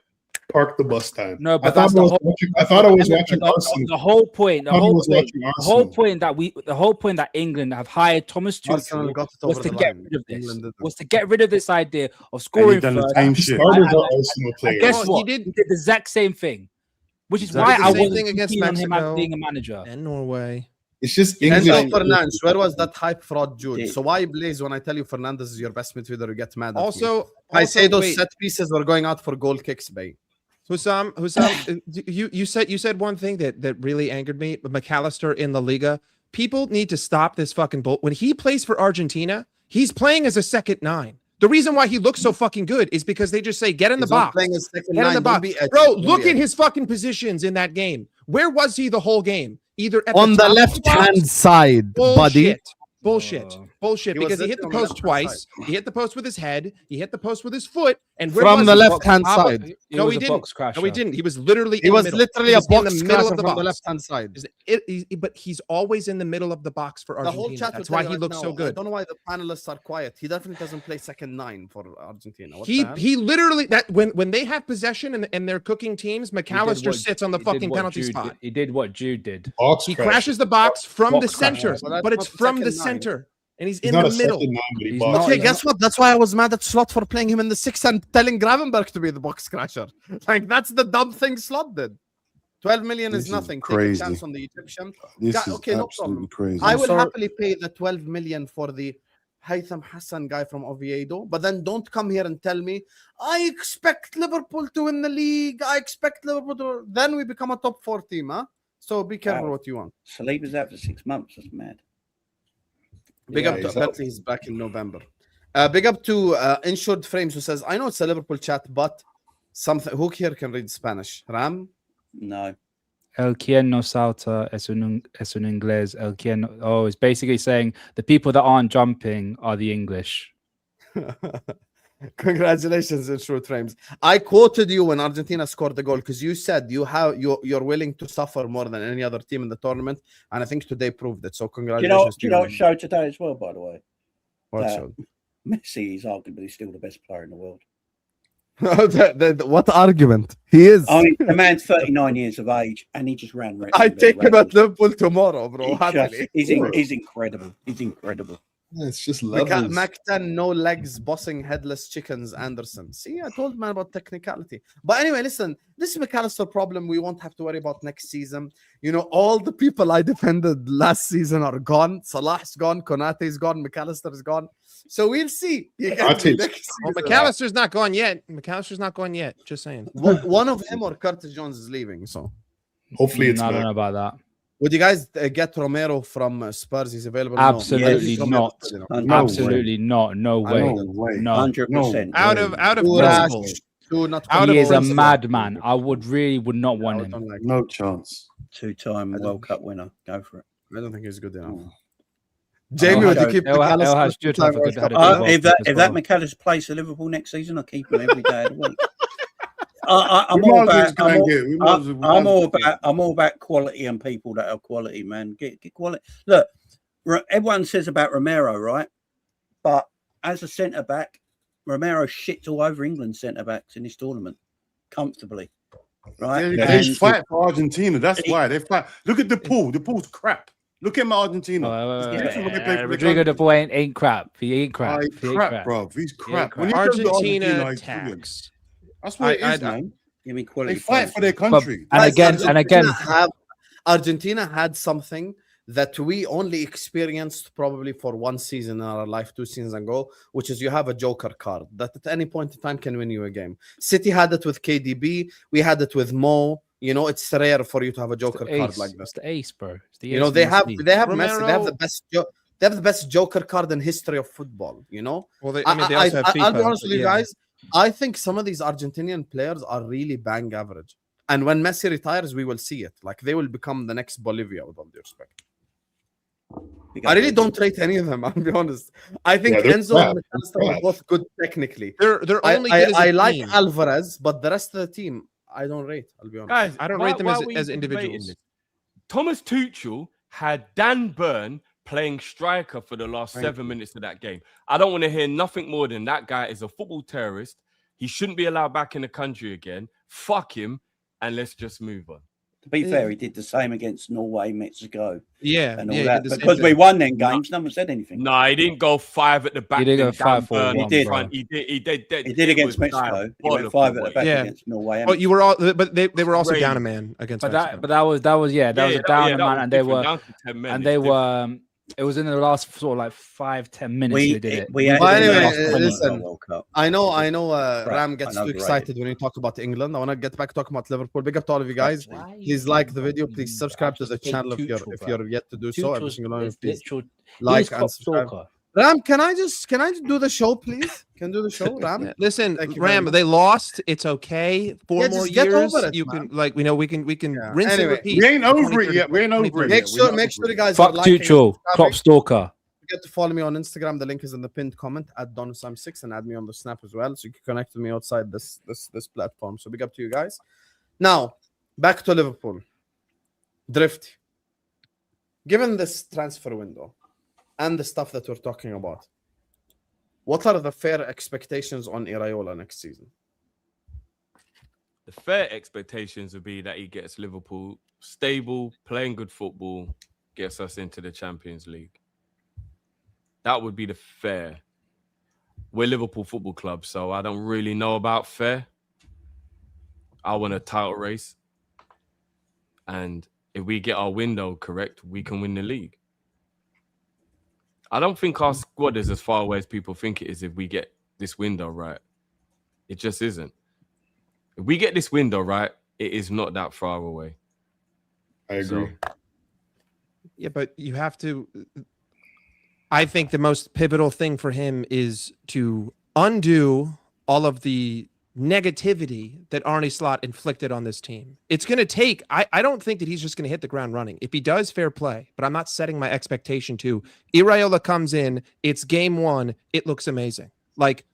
park the bus time. No, I but thought that's I was the whole. watching. I thought I was watching Arsenal. The whole point. The I thought I whole was point. watching The whole Arsenal. point that England have hired Thomas Arsenal Tuchel got it was over to the get line. rid of this. England didn't. Was to get rid of this idea of And scoring he done the first. same shit. Starters I- are Arsenal And players. guess Oh, he what? did- He did the exact same thing, which is Exactly why the I same wasn't thing against keen on him Mexico. as being a manager. And Norway. It's just English. Enzo Fernandes, where was that hype fraud, Jude? Yeah. So why Blaze when I tell you Fernandes is your best midfielder, you get mad at me? Also, I say those wait, set pieces were going out for goal kicks, babe. Hussam, you said one thing that really angered me. McAllister in La Liga. People need to stop this fucking bull. When he plays for Argentina, he's playing as a second 9. The reason why he looks so fucking good is because they just say, get in the He's not box. playing as second Get in nine. the Don't box. be edgy. Bro, Don't look be at edgy. his fucking positions in that game. Where was he the whole game? Either at On the top of left box- hand side, buddy. Bullshit. Bullshit. He was Because he hit the literally on the post left-hand twice. He hit the post with his head. He hit the post with his foot. And where From was the he? left-hand Top of- side. It No, was he a didn't. box crasher. No, he didn't. He was literally He in was the middle. literally He a was in box the middle crasher of the from the box. left hand side. But he's always in the middle of the box for The whole Argentina. chat will That's tell why you he right looks now, so I good. don't know why the panelists are quiet. He definitely doesn't play second 9 for Argentina. What the He hell? literally that when they have possession and they're cooking teams, McAllister sits on the fucking penalty spot. He did what Jude did. Box He crash. crashes the box from the Box crasher. center, Well, that's but it's not from the second 9. center, and he's He's in not the a middle. second 9, but he He's box. not. Okay, guess what? That's why I was mad at Slot for playing him in the 6 and telling Gravenberg to be the box crasher. Like, that's the dumb thing Slot did. 12 million This is is nothing. crazy. Take a chance on the Egyptian. This Yeah, is okay, no absolutely problem. crazy. I will sorry. happily pay the 12 million for the Haytham Hassan guy from Oviedo, but then don't come here and tell me, I expect Liverpool to win the league. I expect Liverpool to. Then we become a top 4 team, huh? So be careful Wow. what you want. Saliba's out for 6 months. That's mad. Big Yeah, up to he's out. apparently he's back in November. Big up to Insured Frames who says, I know it's a Liverpool chat, but something who here can read Spanish? Ram? No. El quien no salta es un inglés. El quien. Oh, it's basically saying the people that aren't jumping are the English. Congratulations, Insured Frames. I quoted you when Argentina scored the goal because you said you're willing to suffer more than any other team in the tournament, and I think today proved it. So Do you congratulations. know what showed today as well, by the way? What Uh, showed? Messi is arguably still the best player in the world. What argument? He is. I mean, the man's 39 years of age and he just ran. I take him at Liverpool tomorrow, bro. Happily. He's incredible. He's incredible. Yeah, it's just levels. Mac 10, no legs, bossing headless chickens, Anderson. See, I told man about technicality. But anyway, listen, this McAllister problem we won't have to worry about next season. You know, all the people I defended last season are gone. Salah's gone, Konate's gone, McAllister's gone. So we'll see. You get I'll me take- next Well, season. McAllister's not gone yet. McAllister's not gone yet. Just saying. One of him or Curtis Jones is leaving. So Hopefully it's I don't not. know about that. would you guys get Romero from Spurs? He's available. Absolutely No. not. Romero's No Absolutely not. No I way. know. No way. No. 100%. Out of Too rash, principle. too not Out He of is a principle. madman. I would not want I him. don't like. No chance. Two-time I don't- World Cup winner. Go for it. I don't think he's good enough. Oh. Jamie, Oh, would you El- keep El McAllister? has good two-time for World good Cup head of winner? World If Cup that as well. McAllister plays for Liverpool next season, I'll keep him every day of the week. I'm We all might as well about. just try and get- we might as well- I'm all about quality and people that are quality, man. Get quality. Look, everyone says about Romero, right? But as a centre back, Romero shits all over England centre backs in this tournament comfortably. right? They And fight for Argentina. That's why they fight. Look at the pool. The pool's crap. Look at my Argentina. It's different when they play for the Rodrigo de country. Boy ain't crap. He ain't crap. He's He ain't crap, bro. He's crap. crap. When you go to Argentina he's brilliant. tax. That's what it is, I- man. give me quality. They fight players. for their country. And again, Argentina had something that we only experienced probably for one season in our life, 2 seasons ago, which is you have a joker card that at any point in time can win you a game. City had it with KDB. We had it with Mo. You know, it's rare for you to have a joker card like this. It's the ace, bro. It's the You know, ace they of have the Messi. They have Romero- the best. They have the best joker card in history of football. You know, Well, they also have FIFA. I'll be honest with you Yeah. guys. I think some of these Argentinian players are really bang average. And when Messi retires, we will see it. Like they will become the next Bolivia, with all due respect. I really don't rate any of them. I'll be honest. I think they're Enzo crap. and McAllister are both good technically. They're only good as a I like team. Alvarez, but the rest of the team, I don't rate. I'll be honest. Guys, I don't why- rate them why as- are we as debating individuals. this? Thomas Tuchel had Dan Burn playing striker for the last 7 minutes of that game. I don't want to hear nothing more than that guy is a football terrorist. He shouldn't be allowed back in the country again. Fuck him, and let's just move on. To be fair, he did the same against Norway, Mexico, Yeah, and all he that. did the same Because we thing. won them games, no one said anything. No, he didn't go 5 at the back. He didn't go then 5-4-1, Dan Burn He in did. front. He did. He did against Mexico. He went 5 at the back Yeah. against Norway. Oh, you were all, but they were also Crazy. down a man against But Mexico. that was that was a down man, and they were it was in the last sort of like 5-10 minutes they did it. We had Well, it in the anyway, last 20 listen, World Cup. I know Ram gets too overrated. excited when you talk about England. I want to get back talking about Liverpool. Big up to all of you guys. Please like the video. Please subscribe to the channel if you're yet to do so. Every single one of you, please like and subscribe. Ram, can I just do the show, please? Can do the show, Ram? Listen, Thank you very Ram, much. they lost. It's okay. 4 Yeah, more just get years. over it, You man. can we can rinse and Anyway, repeat. We ain't for over 20, it yet. We ain't over it Make yet. Make sure you guys Fuck are liking Tuchel, and Klopp stalker. Don't forget to follow me on Instagram. The link is in the pinned comment at DonSam6 and add me on the Snap as well, so you can connect with me outside this platform. So big up to you guys. Now back to Liverpool. Drifty. Given this transfer window and the stuff that we're talking about, what are the fair expectations on Iraola next season? The fair expectations would be that he gets Liverpool stable, playing good football, gets us into the Champions League. That would be the fair. We're Liverpool Football Club, so I don't really know about fair. I want a title race. And if we get our window correct, we can win the league. I don't think our squad is as far away as people think it is if we get this window right. It just isn't. If we get this window right, it is not that far away. I agree. Yeah, but you have to. I think the most pivotal thing for him is to undo all of the negativity that Arne Slot inflicted on this team. It's going to take, I don't think that he's just going to hit the ground running. If he does, fair play, but I'm not setting my expectation to Iraola comes in, it's game 1, it looks amazing. Like,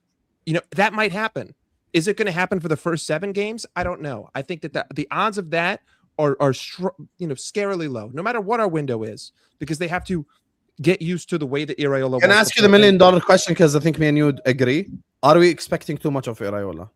that might happen. Is it going to happen for the first 7 games? I don't know. I think that the odds of that are scarily low, no matter what our window is, because they have to get used to the way that Iraola. Can I ask you the $1 million question? Because I think me and you would agree. Are we expecting too much of Iraola?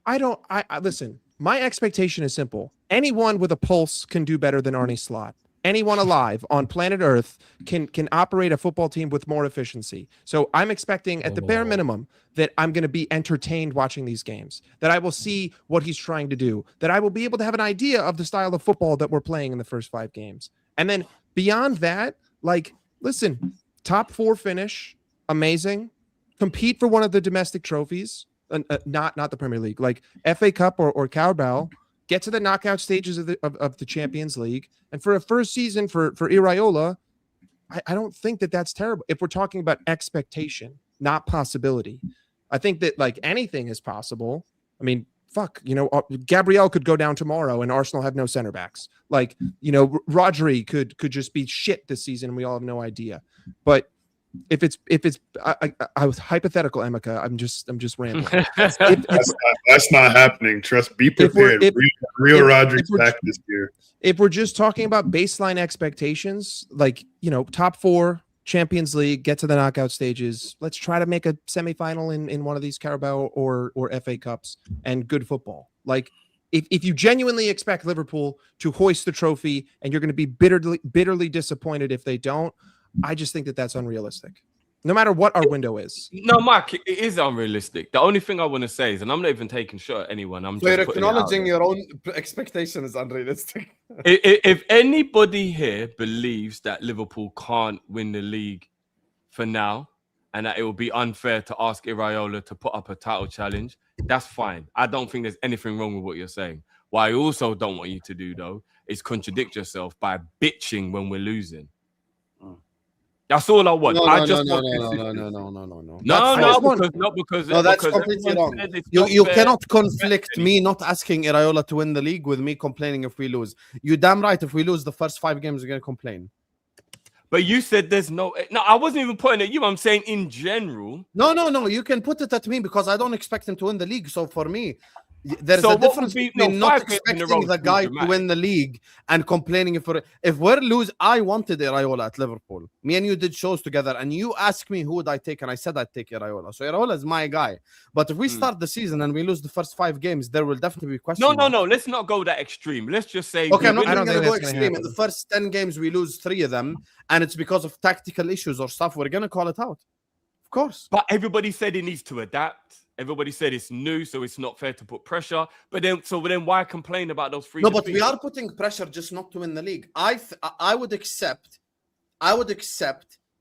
I listen. My expectation is simple. Anyone with a pulse can do better than Arne Slot. Anyone alive on planet Earth can operate a football team with more efficiency. So I'm expecting, at the bare minimum, that I'm going to be entertained watching these games, that I will see what he's trying to do, that I will be able to have an idea of the style of football that we're playing in the first 5 games. And then beyond that, listen, top 4 finish, amazing. Compete for one of the domestic trophies. Not the Premier League, like FA Cup or Carabao, get to the knockout stages of the Champions League. And for a first season for Iraola, I don't think that that's terrible. If we're talking about expectation, not possibility, I think that anything is possible. I mean, fuck, Gabriel could go down tomorrow and Arsenal have no center backs. Rodri could just be shit this season and we all have no idea. But if it's I was hypothetical, Emeka. I'm just rambling. That's not happening. Trust. Be prepared. Real Rodri's back this year. If we're just talking about baseline expectations, top 4, Champions League, get to the knockout stages. Let's try to make a semifinal in one of these Carabao or FA Cups and good football. Like if you genuinely expect Liverpool to hoist the trophy and you're going to be bitterly disappointed if they don't, I just think that that's unrealistic. No matter what our window is. No, Mike, it is unrealistic. The only thing I want to say is, and I'm not even taking shot at anyone. I'm So just you're putting it out acknowledging there. your own expectation is unrealistic. If anybody here believes that Liverpool can't win the league for now, and that it will be unfair to ask Iraola to put up a title challenge, that's fine. I don't think there's anything wrong with what you're saying. What I also don't want you to do, though, is contradict yourself by bitching when we're losing. That's all I want. No, I just no, want no, because that's completely wrong. You cannot conflict me not asking Iraola to win the league with me complaining if we lose. You damn right. If we lose the first 5 games, you're gonna complain. But you said there's no. I wasn't even pointing at you. I'm saying in general. No. You can put it at me because I don't expect him to win the league. So for me, there's So a what would difference be- between no, not 5 games in a row expecting is the too guy to dramatic. win the league and complaining if we're lose. I wanted Iraola at Liverpool. Me and you did shows together, and you asked me who would I take, and I said I'd take Iraola. So Iraola is my guy. But if we start the season and we lose the first 5 games, there will definitely be questions. No. Let's not go that extreme. Let's just say. Okay, I'm not I don't going to think go that's gonna extreme. In happen. the first 10 games, we lose 3 of them, and it's because of tactical issues or stuff. We're going to call it out. Of course. But everybody said it needs to adapt. Everybody said it's new, so it's not fair to put pressure. But then why complain about those 3? No, but we are putting pressure just not to win the league. I would accept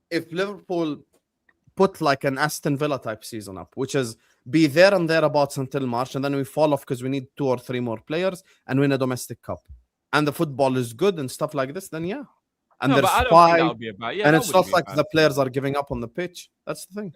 if Liverpool put like an Aston Villa type season up, which is be there and thereabouts until March, and then we fall off because we need 2 or 3 more players and win a domestic cup. And the football is good and stuff like this, then yeah. And No, there's but I don't think that 5, would be a bad. Yeah, and that it's wouldn't not be like bad. the players are giving up on the pitch. That's the thing.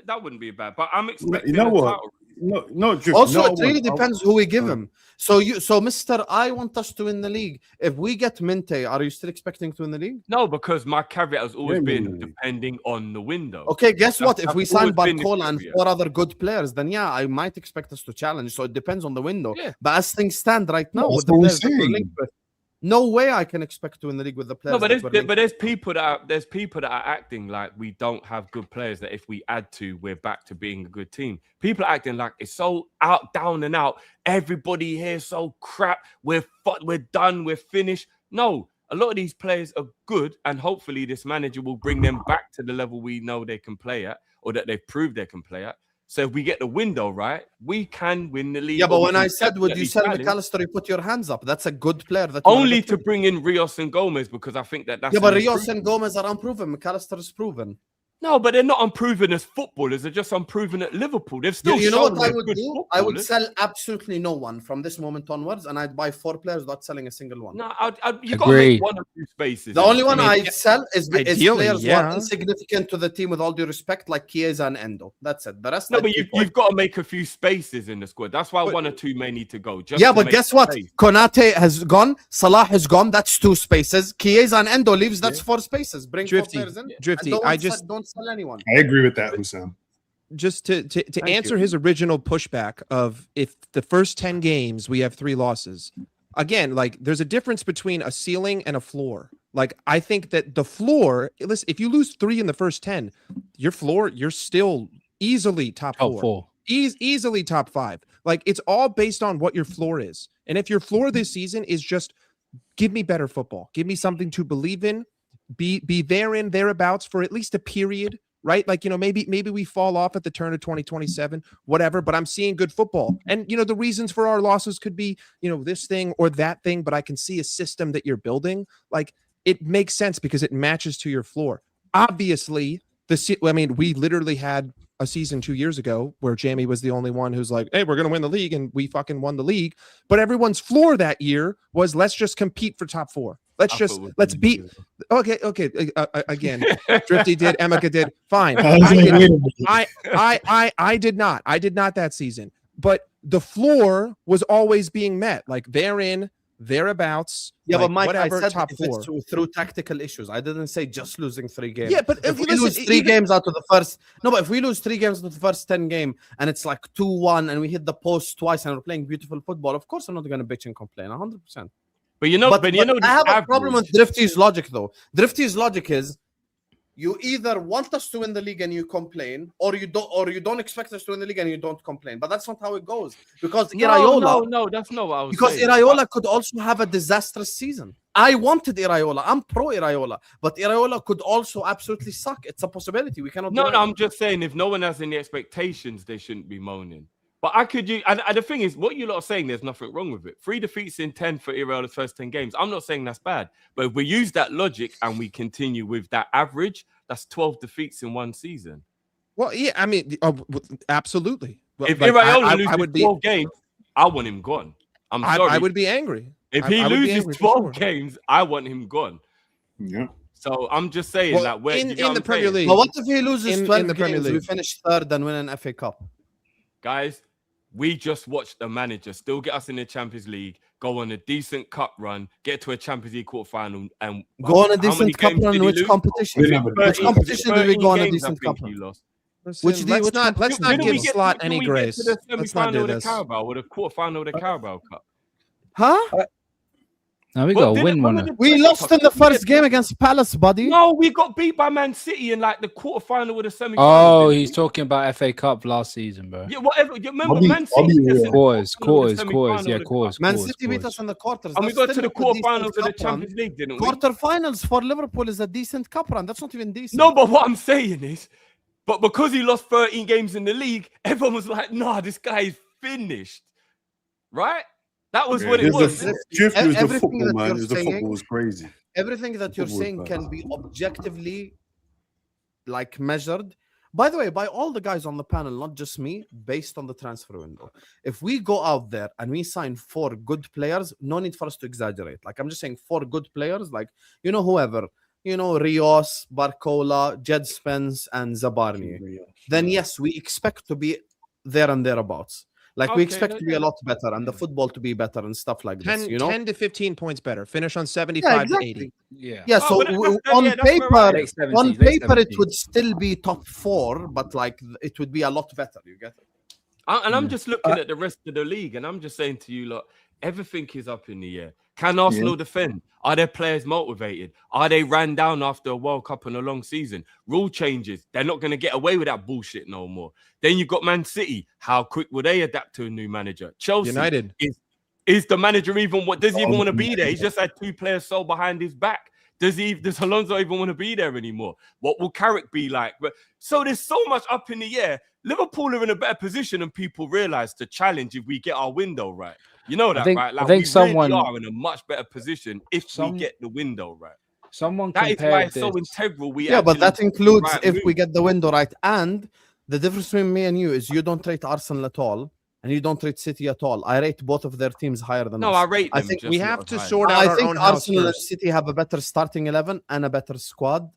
That wouldn't be bad. But I'm expecting. You know a what? title. No, Drift, Also, no it really one- depends who we give him. So Mr. I want us to win the league. If we get Minte, are you still expecting to win the league? No, because my caveat has always Yeah, been yeah. depending on the window. Okay, guess what? If That's we sign always been the Barcola and caveat. 4 other good players, then yeah, I might expect us to challenge. So it depends on the window. Yeah. But as things stand right now, That's with the what we're players that we're saying. linked with, no way I can expect to win the league with the players. No, but that we're linked there's people that are acting like we don't have good players. That if we add to, we're back to being a good team. People are acting like it's so down and out. Everybody here is so crap. We're done. We're finished. No, a lot of these players are good, and hopefully this manager will bring them back to the level we know they can play at, or that they've proved they can play at. So if we get the window right, we can win the league. Yeah, but or we when can I said, would you definitely sell challenge. McAllister, you put your hands up. That's a good player. That you wanna Only get to rid of. bring in Rios and Gomez, because I think that's Yeah, but an Rios improvement. and Gomez are unproven. McAllister is proven. No, but they're not unproven as footballers. They're just unproven at Liverpool. They've still You know shown what I they're would good do? I would footballers. sell absolutely no one from this moment onwards, and I'd buy 4 players without selling a single one. No, you got to Agree. make 1 or 2 spaces. The in only one team. I'd sell is Ideally, players who yeah. are insignificant to the team, with all due respect, like Chiesa and Endo. That's it. The rest, No, I'd but keep you've got to make a few spaces in the squad. That's why 1 or 2 may need to go. Just yeah, to but make guess what? space. Konate has gone. Salah has gone. That's 2 spaces. Chiesa and Endo leaves. That's 4 spaces. Bring 4 Drifty, players in. Drifty, And I don't sell anyone. I agree with that, Hussam. just to answer you. his original pushback of if the first 10 games we have 3 losses. Again, like there's a difference between a ceiling and a floor. Like I think that the floor, listen, if you lose 3 in the first 10, your floor, you're still easily top 4. Easily top 5. Like it's all based on what your floor is. And if your floor this season is just give me better football, give me something to believe in, be therein, thereabouts for at least a period, right? Like, you know, maybe we fall off at the turn of 2027, whatever, but I'm seeing good football. And, you know, the reasons for our losses could be, you know, this thing or that thing, but I can see a system that you're building. Like it makes sense because it matches to your floor. Obviously, we literally had a season 2 years ago where Jamie was the only one who's like, hey, we're going to win the league, and we fucking won the league. But everyone's floor that year was let's just compete for top 4. Let's beat. Okay. Again, Drifty did, Emeka did. Fine. I did not. I did not that season. But the floor was always being met. Like therein, thereabouts. Yeah, like, but Mike, whatever, I said top if 4. it's through tactical issues. I didn't say just losing 3 games. Yeah, but if we listen, lose 3 even- games out of the first, but if we lose 3 games out of the first 10 game and it's like 2-1 and we hit the post twice and we're playing beautiful football, of course I'm not going to bitch and complain 100%. But you know, But you know, I have a problem with Drifty's logic, though. Drifty's logic is You either want us to win the league and you complain, or you don't expect us to win the league and you don't complain. But that's not how it goes. Because Iraola, No, that's not what I was because saying. Iraola could also have a disastrous season. I wanted Iraola. I'm pro Iraola, but Iraola could also absolutely suck. It's a possibility. We cannot. No, I'm just saying if no one has any expectations, they shouldn't be moaning. But and the thing is, what you lot are saying, there's nothing wrong with it. 3 defeats in 10 for Iraola's first 10 games. I'm not saying that's bad, but if we use that logic and we continue with that average, that's 12 defeats in one season. Well, yeah, I mean, absolutely. If Iraola loses 12 games, I want him gone. I'm sorry. I would be angry. If he loses 12 games, I want him gone. Yeah. So I'm just saying that we're in the Premier League. But what if he loses 12 in the Premier games? League. We finish third and win an FA Cup. Guys, we just watched the manager still get us in the Champions League, go on a decent cup run, get to a Champions League quarterfinal, and go on a decent cup run. Which competition? Which competition did we go on a decent cup run? Listen, let's not give Slot any grace. Let's not do this. With a quarterfinal of the Carabao Cup. Huh? No, we got to win one. We lost in the first game against Palace, buddy. No, we got beat by Man City in like the quarterfinal of the semi-final. Oh, he's talking about FA Cup last season, bro. Yeah, whatever. You remember Man City? Quarters. Man City beat us in the quarters. And we got to the quarterfinals of the Champions League, didn't we? Quarterfinals for Liverpool is a decent cup run. That's not even decent. No, but what I'm saying is, but because he lost 13 games in the league, everyone was like, nah, this guy is finished. Right? That was what it was. The football, man. The football was crazy. Everything that you're saying can be objectively like measured. By the way, by all the guys on the panel, not just me, based on the transfer window. If we go out there and we sign 4 good players, no need for us to exaggerate. Like I'm just saying 4 good players, like whoever, Rios, Barcola, Jed Spence, and Zabarni. Then yes, we expect to be there and thereabouts. Like we expect to be a lot better and the football to be better and stuff like this. 10 to 15 points better. Finish on 75 to 80. Yeah. So on paper, it would still be top 4, but like it would be a lot better. You get it? And I'm just looking at the rest of the league, and I'm just saying to you, look, everything is up in the air. Can Arsenal defend? Are their players motivated? Are they ran down after a World Cup and a long season? Rule changes. They're not going to get away with that bullshit no more. Then you've got Man City. How quick will they adapt to a new manager? Chelsea. United. Is the manager even does he even want to be there? He's just had 2 players sold behind his back. Does Alonso even want to be there anymore? What will Carrick be like? So there's so much up in the air. Liverpool are in a better position than people realize to challenge if we get our window right. You know that, right? Like, I think someone really are in a much better position if we get the window right. That is why it's so integral. But that includes if we get the window right. And the difference between me and you is you don't rate Arsenal at all, and you don't rate City at all. I rate both of their teams higher than us. I rate them. I think we have to sort out our own house Arsenal and first. City have a better starting 11 and a better squad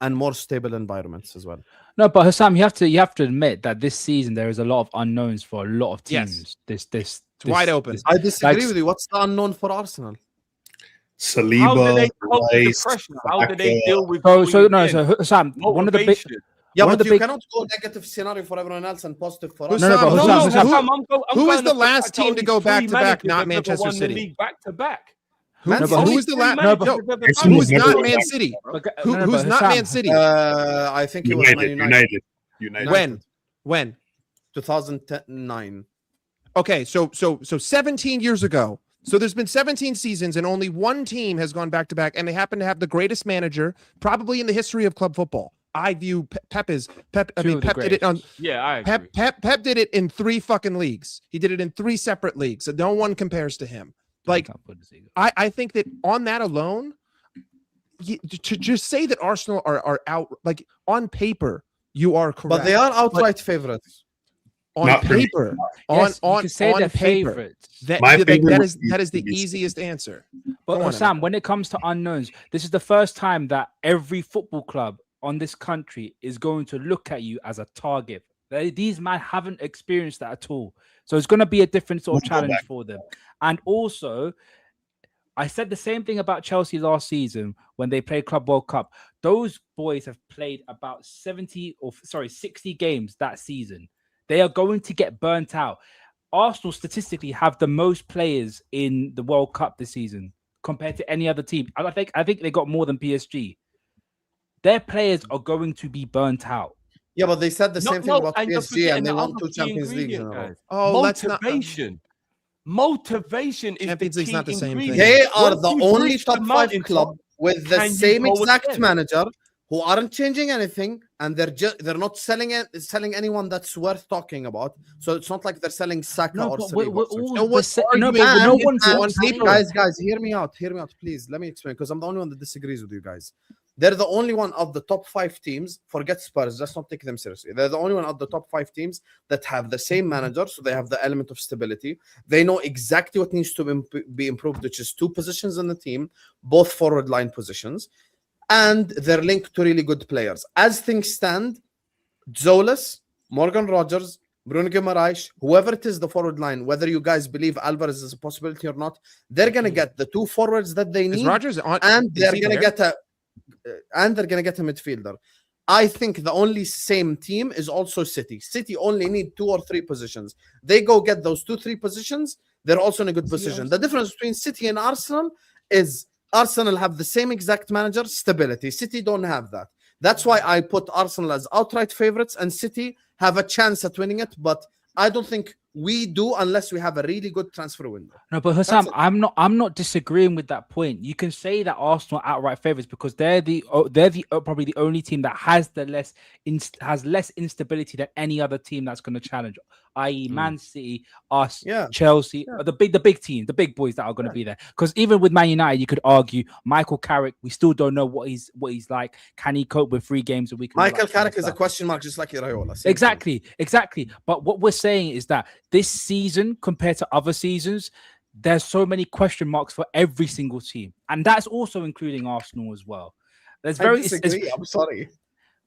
and more stable environments as well. No, but Hassam, you have to admit that this season there is a lot of unknowns for a lot of teams. Yes. It's wide open. I disagree with you. What's the unknown for Arsenal? Saliba, How do they cope with the pressure? How do they deal with So Hassam, one of the big you cannot go negative scenario for everyone else and positive for us. Who is the last team to go back to back? Not Manchester City. Back to back. Who is the last? Who's not Man City? Who's not Man City? I think it was United. When? 2009. Okay, so 17 years ago. So there's been 17 seasons and only one team has gone back to back, and they happen to have the greatest manager probably in the history of club football. I view Pep did it on. Yeah, I agree. Pep did it in 3 fucking leagues. He did it in 3 separate leagues. So no one compares to him. Like, I think that on that alone, to just say that Arsenal are out, like on paper, you are correct. But they are outright favorites. On paper, on paper, that is the easiest answer. But Sam, when it comes to unknowns, this is the first time that every football club on this country is going to look at you as a target. These men haven't experienced that at all, so it's going to be a different sort of challenge for them. And also, I said the same thing about Chelsea last season when they played Club World Cup. Those boys have played about 60 games that season. They are going to get burnt out. Arsenal statistically have the most players in the World Cup this season compared to any other team. I think they got more than PSG. their players are going to be burnt out. Yeah, but they said the same thing about and you're PSG, forgetting and they the won other 2 key Champions Leagues in a ingredient, row. guys. Oh, let's not. Motivation. Motivation is Champions the League's key not the same thing. ingredient. They are Once the you've only reached the top 5 mountaintop, club with the can you same go exact again? manager who aren't changing anything, and they're not selling anyone that's worth talking about. So it's not like they're selling Saka No, or but Saliba. we're So all the same. No, but and- no one's and not saying. guys, hear me out, please. Let me explain, because I'm the only one that disagrees with you guys. They're the only one of the top 5 teams. Forget Spurs. Let's not take them seriously. They're the only one of the top 5 teams that have the same manager, so they have the element of stability. They know exactly what needs to be improved, which is 2 positions in the team, both forward line positions, and they're linked to really good players. As things stand, Zolas, Morgan Rogers, Bruno Guimaraes, whoever it is, the forward line, whether you guys believe Alvarez is a possibility or not, they're going to get the 2 forwards that they Is need, Rodgers on? and is they're he going to there? get a midfielder. I think the only same team is also City. City only need 2 or 3 positions. They go get those 2-3 positions. They're also in a good position. The difference between City and Arsenal is Arsenal have the same exact manager, stability. City don't have that. That's why I put Arsenal as outright favorites, and City have a chance at winning it, but I don't think we do unless we have a really good transfer window. No, but Hussam, I'm not disagreeing with that point. You can say that Arsenal are outright favorites because they're probably the only team that has less instability than any other team that's going to challenge, i.e. Man City, us, Chelsea, the big teams, the big boys that are going to be there. Because even with Man United, you could argue Michael Carrick, we still don't know what he's like. Can he cope with 3 games a week? Michael Carrick is a question mark, just like Iraola. Exactly. But what we're saying is that this season, compared to other seasons, there's so many question marks for every single team, and that's also including Arsenal as well. I disagree. I'm sorry,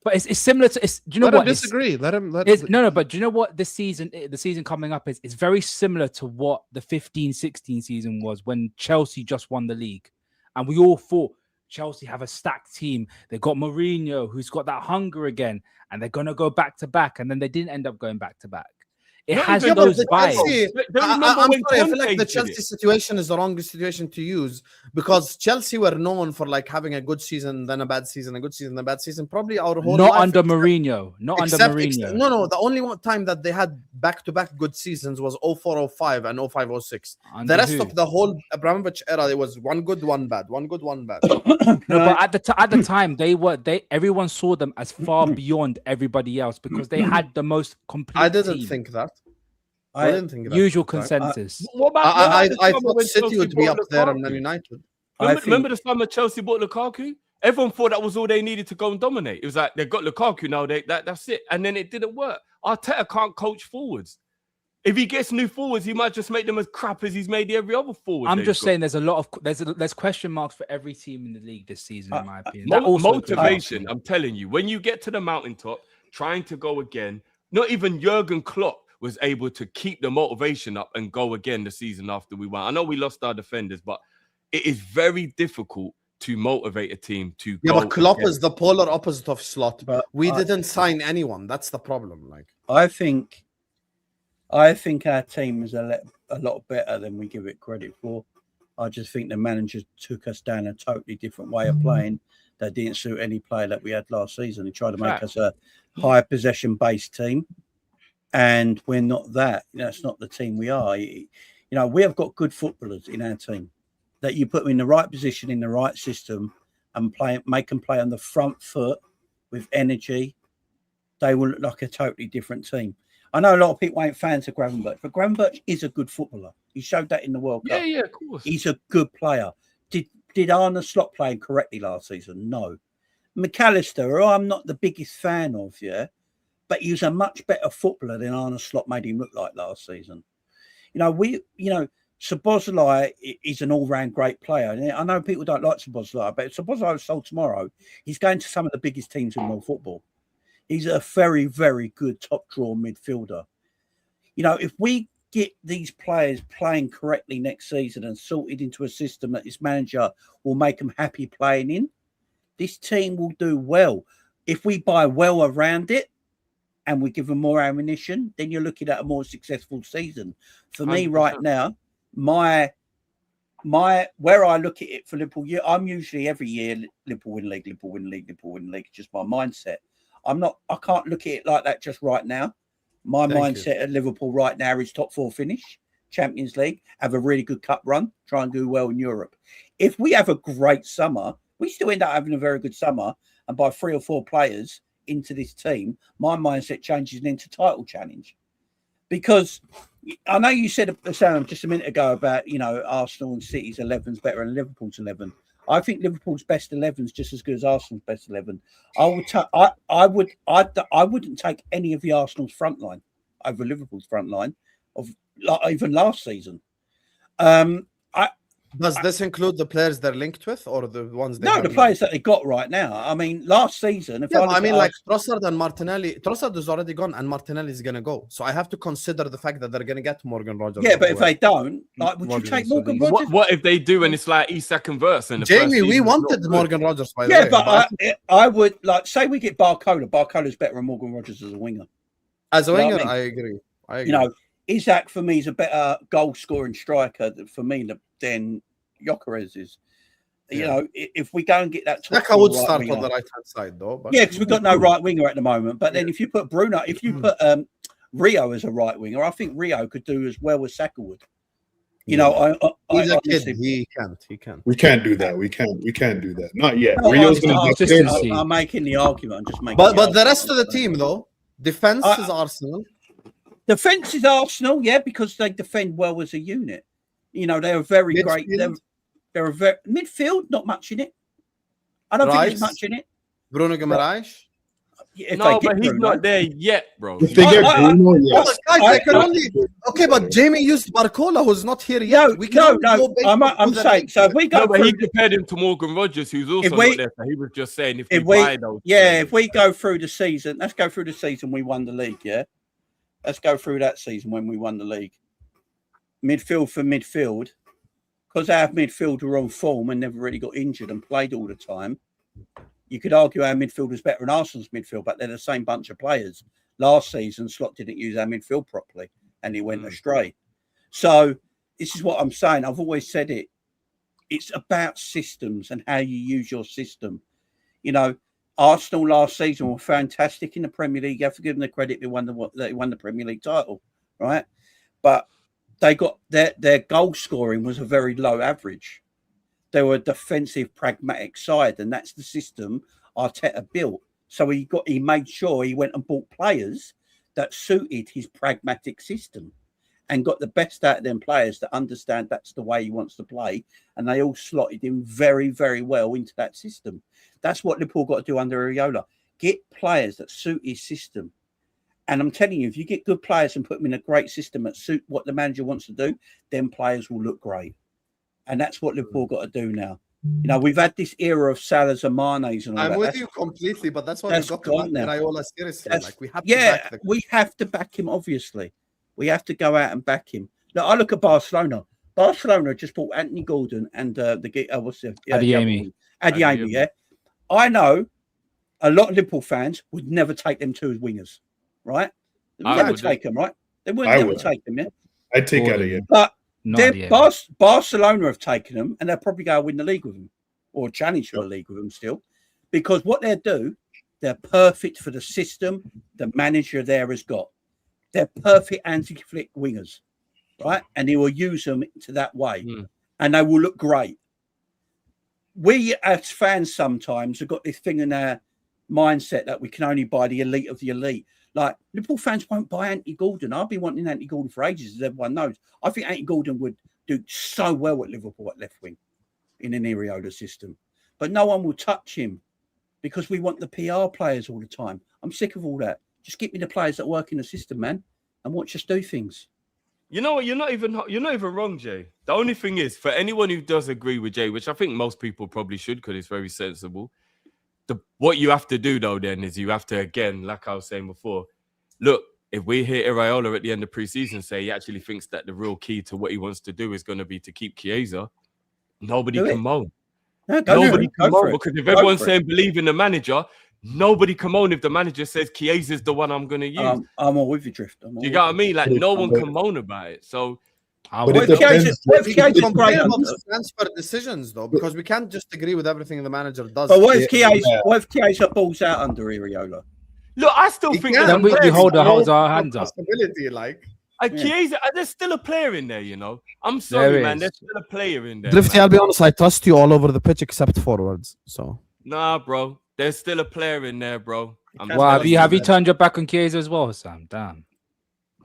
but it's similar to. Do you know let what? Him disagree. Let him. No. But do you know what? The season coming up is very similar to what the 15-16 season was when Chelsea just won the league, and we all thought Chelsea have a stacked team. They got Mourinho, who's got that hunger again, and they're gonna go back to back, and then they didn't end up going back to back. It has those vibes. I feel like the Chelsea situation is the wrong situation to use, because Chelsea were known for like having a good season, then a bad season, a good season, a bad season. Probably our whole not life, under Mourinho. No. The only one time that they had back-to-back good seasons was 04-05 and 05-06. The rest of the whole Abramovich era, it was one good, one bad, one good, one bad. No, but at the time everyone saw them as far beyond everybody else because they had the most complete. I didn't team. think that. I didn't think that. Usual consensus. I thought City would be up there and then United. Remember the summer Chelsea bought Lukaku? Everyone thought that was all they needed to go and dominate. It was like they got Lukaku now. That's it, and then it didn't work. Arteta can't coach forwards. If he gets new forwards, he might just make them as crap as he's made every other forward. I'm just saying there's question marks for every team in the league this season, in my opinion. Motivation. I'm telling you, when you get to the mountaintop, trying to go again, not even Jurgen Klopp was able to keep the motivation up and go again the season after we won. I know we lost our defenders, but it is very difficult to motivate a team to go. But Klopp is the polar opposite of Slot. But we didn't sign anyone. That's the problem. Like I think our team is a lot better than we give it credit for. I just think the manager took us down a totally different way of playing that didn't suit any player that we had last season. He tried to make us a high possession-based team, and we're not that. That's not the team we are. We have got good footballers in our team that you put them in the right position, in the right system, and make them play on the front foot with energy. They will look like a totally different team. I know a lot of people ain't fans of Gravenberch, but Gravenberch is a good footballer. He showed that in the World Cup. Yeah, of course. He's a good player. Did Arne Slot play correctly last season? No. McAllister, who I'm not the biggest fan of, but he was a much better footballer than Arne Slot made him look like last season. Szoboszlai is an all-round great player. And I know people don't like Szoboszlai, but Szoboszlai was sold tomorrow. He's going to some of the biggest teams in world football. He's a very, very good top-draw midfielder. If we get these players playing correctly next season and sorted into a system that this manager will make them happy playing in, this team will do well. If we buy well around it and we give them more ammunition, then you're looking at a more successful season. For me, 100%. Right now, my where I look at it for Liverpool, I'm usually every year Liverpool win league, Liverpool win league, Liverpool win league. It's just my mindset. I can't look at it like that just right now. My mindset at Liverpool right now is top 4 finish, Champions League, have a really good cup run, try and do well in Europe. If we have a great summer, we still end up having a very good summer, and by 3 or 4 players into this team, my mindset changes into title challenge. Because I know you said Sam just a minute ago about, Arsenal and City's 11's better than Liverpool's 11. I think Liverpool's best 11's just as good as Arsenal's best 11. I wouldn't take any of the Arsenal's front line over Liverpool's front line of even last season. Does this include the players they're linked with, or the ones? The players that they got right now. I mean, last season. Like Trossard and Martinelli. Trossard is already gone, and Martinelli is going to go. So I have to consider the fact that they're going to get Morgan Rogers. Yeah, but if they don't, would you take Morgan Rogers? What if they do, and it's like second verse? And Jamie, we wanted Morgan Rogers. By the way, but I would say we get Barcola. Barcola's better than Morgan Rogers as a winger. As a winger, I agree. Isaac for me is a better goal scoring striker for me than Gyökeres is. If we go and get that, I would start on the right hand side though. But... Yeah, because we've got no right winger at the moment. But then if you put put Rio as a right winger, I think Rio could do as well as Saka would. He's a kid. He can't. We can't do that. We can't do that. Not yet. No, Rio's going to. I'm making the argument. I'm just making. But the rest of the team though, defense is Arsenal. Defense is Arsenal, yeah, because they defend well as a unit. They're very great. They're a very midfield, not much in it. I don't think there's much in it. Bruno Guimaraes. No, but he's not there yet, bro. If they get Bruno, yes. Guys, they can only. Okay, but Jamie used Barcola, who's not here yet. I'm saying. So if we go, but he compared him to Morgan Rogers, who's also not there. So he was just saying if we buy those. Yeah, if we go through the season, let's go through the season we won the league. Yeah. Let's go through that season when we won the league. Midfield for midfield, because our midfield were on form and never really got injured and played all the time. You could argue our midfield was better than Arsenal's midfield, but they're the same bunch of players. Last season, Slot didn't use our midfield properly and he went astray. So this is what I'm saying. I've always said it. It's about systems and how you use your system. Arsenal last season were fantastic in the Premier League. You have to give them the credit they won the Premier League title, right? But they got their goal scoring was a very low average. They were a defensive, pragmatic side, and that's the system Arteta built. So he made sure he went and bought players that suited his pragmatic system and got the best out of them players that understand that's the way he wants to play, and they all slotted in very, very well into that system. That's what Liverpool got to do under Areola. Get players that suit his system. And I'm telling you, if you get good players and put them in a great system that suit what the manager wants to do, then players will look great. And that's what Liverpool got to do now. We've had this era of Salahs and Manes and all that. I'm with you completely, but that's why we got to back Areola seriously. We have to back him, obviously. We have to go out and back him. Now, I look at Barcelona. Barcelona just bought Anthony Gordon and Adeyemi, yeah. I know a lot of Liverpool fans would never take them two as wingers, right? They would never take them, right? They would never take them, yeah? I'd take Adeyemi. But Barcelona have taken them and they'll probably go win the league with them or challenge for the league with them still. Because what they'll do, they're perfect for the system the manager there has got. They're perfect anti-flick wingers, right? And he will use them to that way. And they will look great. We as fans sometimes have got this thing in our mindset that we can only buy the elite of the elite. Like Liverpool fans won't buy Anthony Gordon. I've been wanting Anthony Gordon for ages, as everyone knows. I think Anthony Gordon would do so well at Liverpool at left wing in an Areola system. But no one will touch him because we want the PR players all the time. I'm sick of all that. Just get me the players that work in the system, man, and watch us do things. You know what? You're not even wrong, Jay. The only thing is, for anyone who does agree with Jay, which I think most people probably should because it's very sensible, what you have to do, though, then, is you have to, again, like I was saying before, look, if we hear Areola at the end of pre-season say he actually thinks that the real key to what he wants to do is going to be to keep Chiesa, nobody can moan. No, nobody can moan because if everyone's saying believe in the manager, nobody can moan if the manager says Chiesa's the one I'm going to use. I'm all with you, Drift. You got what I mean? Like, no one can moan about it. So But it depends. What if Chiesa Complain about under? the transfer decisions though, because we can't just agree with everything the manager does. But what if Chiesa balls out under Iriola? Look, I still He think can. there's a Then we player hold in there. our hands up. Possibility, like. Chiesa, there's still a player in there, you know. I'm sorry, man. There's still a player in there. Drifty, man. I'll be honest, I trust you all over the pitch except forwards. So Nah, bro. There's still a player in there, bro. Well, have you turned your back on Chiesa as well, Sam? Damn.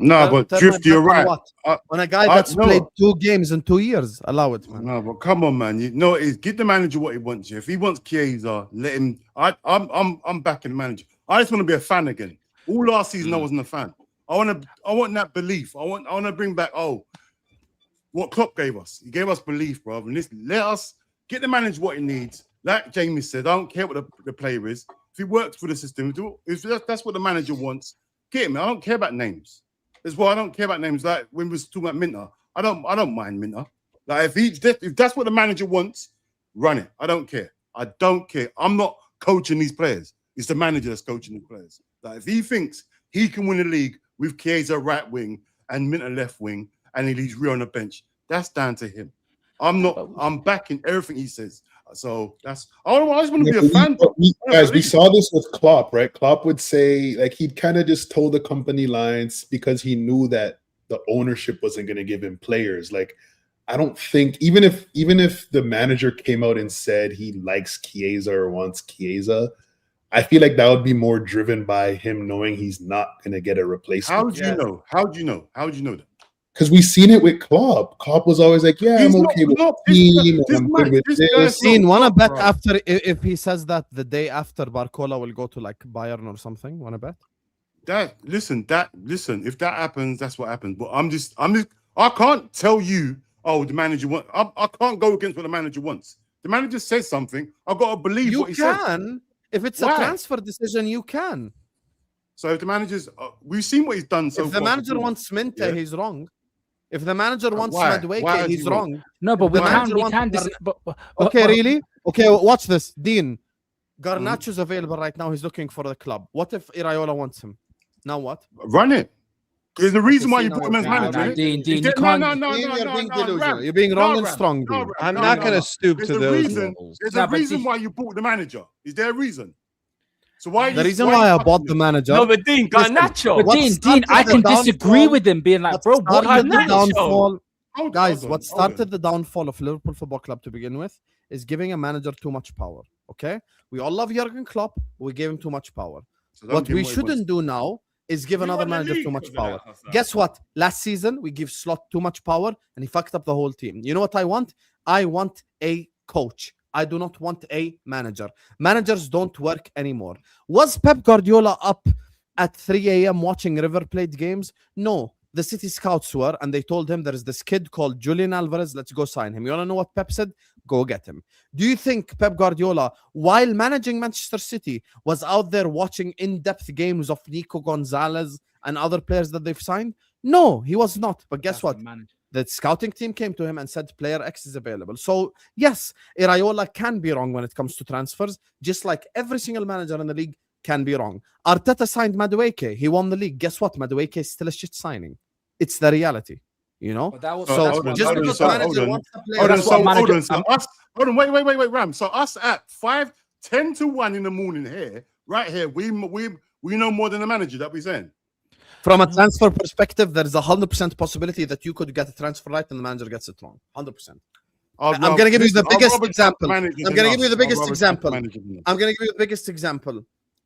No, but Turn Drifty, my you're back on right. what? When a guy that's no. played 2 games in 2 years, allow it, man. No, but come on, man. You know, give the manager what he wants. If he wants Chiesa, let him. I'm backing the manager. I just want to be a fan again. All last season, I wasn't a fan. I want that belief. I want to bring back. What Klopp gave us. He gave us belief, bro. And let us get the manager what he needs. Like Jamie said, I don't care what the player is. If he works for the system, if that's what the manager wants, get him. I don't care about names. As well, I don't care about names. Like when we was talking about Minter, I don't mind Minter. Like if that's what the manager wants, run it. I don't care. I'm not coaching these players. It's the manager that's coaching the players. Like if he thinks he can win the league with Chiesa right wing and Minter left wing, and he leaves Rio on the bench, that's down to him. I'm backing everything he says. So I just want to be a fan. We saw this with Klopp, right? Klopp would say, like, he'd kind of just told the company lines because he knew that the ownership wasn't going to give him players. Like, I don't think even if the manager came out and said he likes Chiesa or wants Chiesa, I feel like that would be more driven by him knowing he's not going to get a replacement. How do you know? How do you know that? Because we've seen it with Klopp. Klopp was always like, "Yeah, I'm okay with the team. I'm good with this." Wanna bet after if he says that the day after Barcola will go to like Bayern or something? Wanna bet? Listen. If that happens, that's what happens. But I can't tell you. Oh, the manager wants. I can't go against what the manager wants. The manager says something. I've got to believe what he says. You can. If it's a transfer decision, you can. So if the manager's, we've seen what he's done so far. If the manager wants Minte, he's wrong. If the manager wants Madueke, he's wrong. No, but we can. Okay, really? Okay, watch this. Dean, Garnacho's available right now. He's looking for the club. What if Iriola wants him? Now what? Run it. There's a reason why you put him as manager. Dean, No. You're being wrong and strong, Dean. I'm not going to stoop to those levels. There's a reason why you bought the manager. Is there a reason? So why? The reason why I bought the manager. No, but Dean, Garnacho. But Dean, I can disagree with him being like, bro, what downfall? Guys, what started the downfall of Liverpool Football Club to begin with is giving a manager too much power. Okay, we all love Jurgen Klopp. We gave him too much power. What we shouldn't do now is give another manager too much power. Guess what? Last season we give Slot too much power and he fucked up the whole team. You know what I want? I want a coach. I do not want a manager. Managers don't work anymore. Was Pep Guardiola up at 3 a.m. watching River Plate games? No. The City scouts were, and they told him there is this kid called Julian Alvarez. Let's go sign him. You want to know what Pep said? Go get him. Do you think Pep Guardiola, while managing Manchester City, was out there watching in-depth games of Nico Gonzalez and other players that they've signed? No, he was not. But guess what? The scouting team came to him and said player X is available. So yes, Iriola can be wrong when it comes to transfers, just like every single manager in the league can be wrong. Arteta signed Madueke. He won the league. Guess what? Madueke is still a shit signing. It's the reality, you know? Just because the manager wants to play. Hold on, wait, Ram. So us at 10 to 1 in the morning here, right here, we know more than the manager, that we're saying. From a transfer perspective, there is 100% possibility that you could get a transfer right and the manager gets it wrong. 100%. I'm going to give you the biggest example. I'm going to give you the biggest example.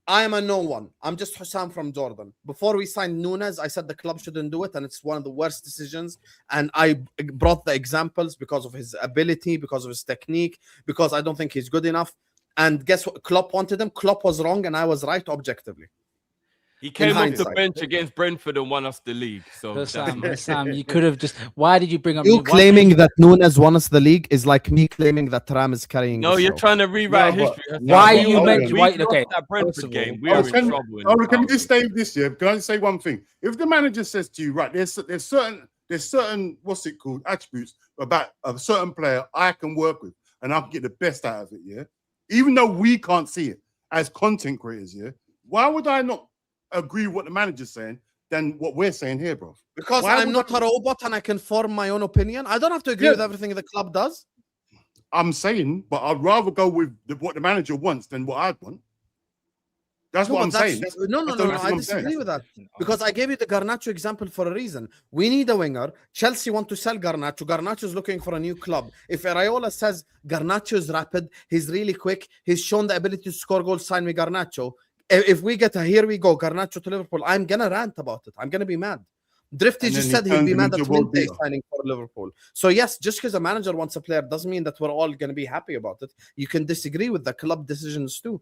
I am a no one. I'm just Hussam from Jordan. Before we signed Nunes, I said the club shouldn't do it, and it's one of the worst decisions. And I brought the examples because of his ability, because of his technique, because I don't think he's good enough. And guess what? Klopp wanted him. Klopp was wrong, and I was right objectively. He came off the bench against Brentford and won us the league. So Sam, you could have just. Why did you bring up? You claiming that Nunes won us the league is like me claiming that Ram is carrying. No, you're trying to rewrite history. Why you mentioned? Okay, that Brentford game. We were in trouble. Can we just stay this year? Can I just say one thing? If the manager says to you, right, there's certain what's it called attributes about a certain player I can work with and I can get the best out of it. Yeah, even though we can't see it as content creators. Yeah, why would I not agree with what the manager's saying? than what we're saying here, bro. Because Why I'm would not I- a robot and I can form my own opinion. I don't have to agree with everything the club does. I'm saying, but I'd rather go with what the manager wants than what I'd want. That's No, what but I'm that's- saying. No, that's the only thing I I'm disagree saying. with that. Because I gave you the Garnacho example for a reason. We need a winger. Chelsea want to sell Garnacho. Garnacho is looking for a new club. If Raiola says Garnacho is rapid, he's really quick, he's shown the ability to score goals, sign me Garnacho. If we get a here we go Garnacho to Liverpool, I'm gonna rant about it. I'm gonna be mad. Drifty And just then said he he'd turns be him mad into at a world Minte beater. signing for Liverpool. So yes, just because a manager wants a player doesn't mean that we're all gonna be happy about it. You can disagree with the club decisions too.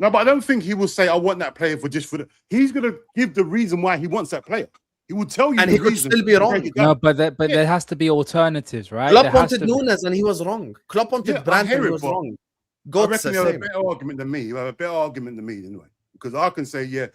No, but I don't think he will say, I want that player for just for the. He's going to give the reason why he wants that player. He will tell you And the he could reason still be to wrong. break it down. No, but there has to be alternatives, right? Klopp There has wanted to be- Nunes and he was wrong. Klopp wanted Yeah, I Brandt hear and he it, was but wrong. I Goats reckon the you have a same. better argument than me. You have a better argument than me anyway. Because I can say, yeah,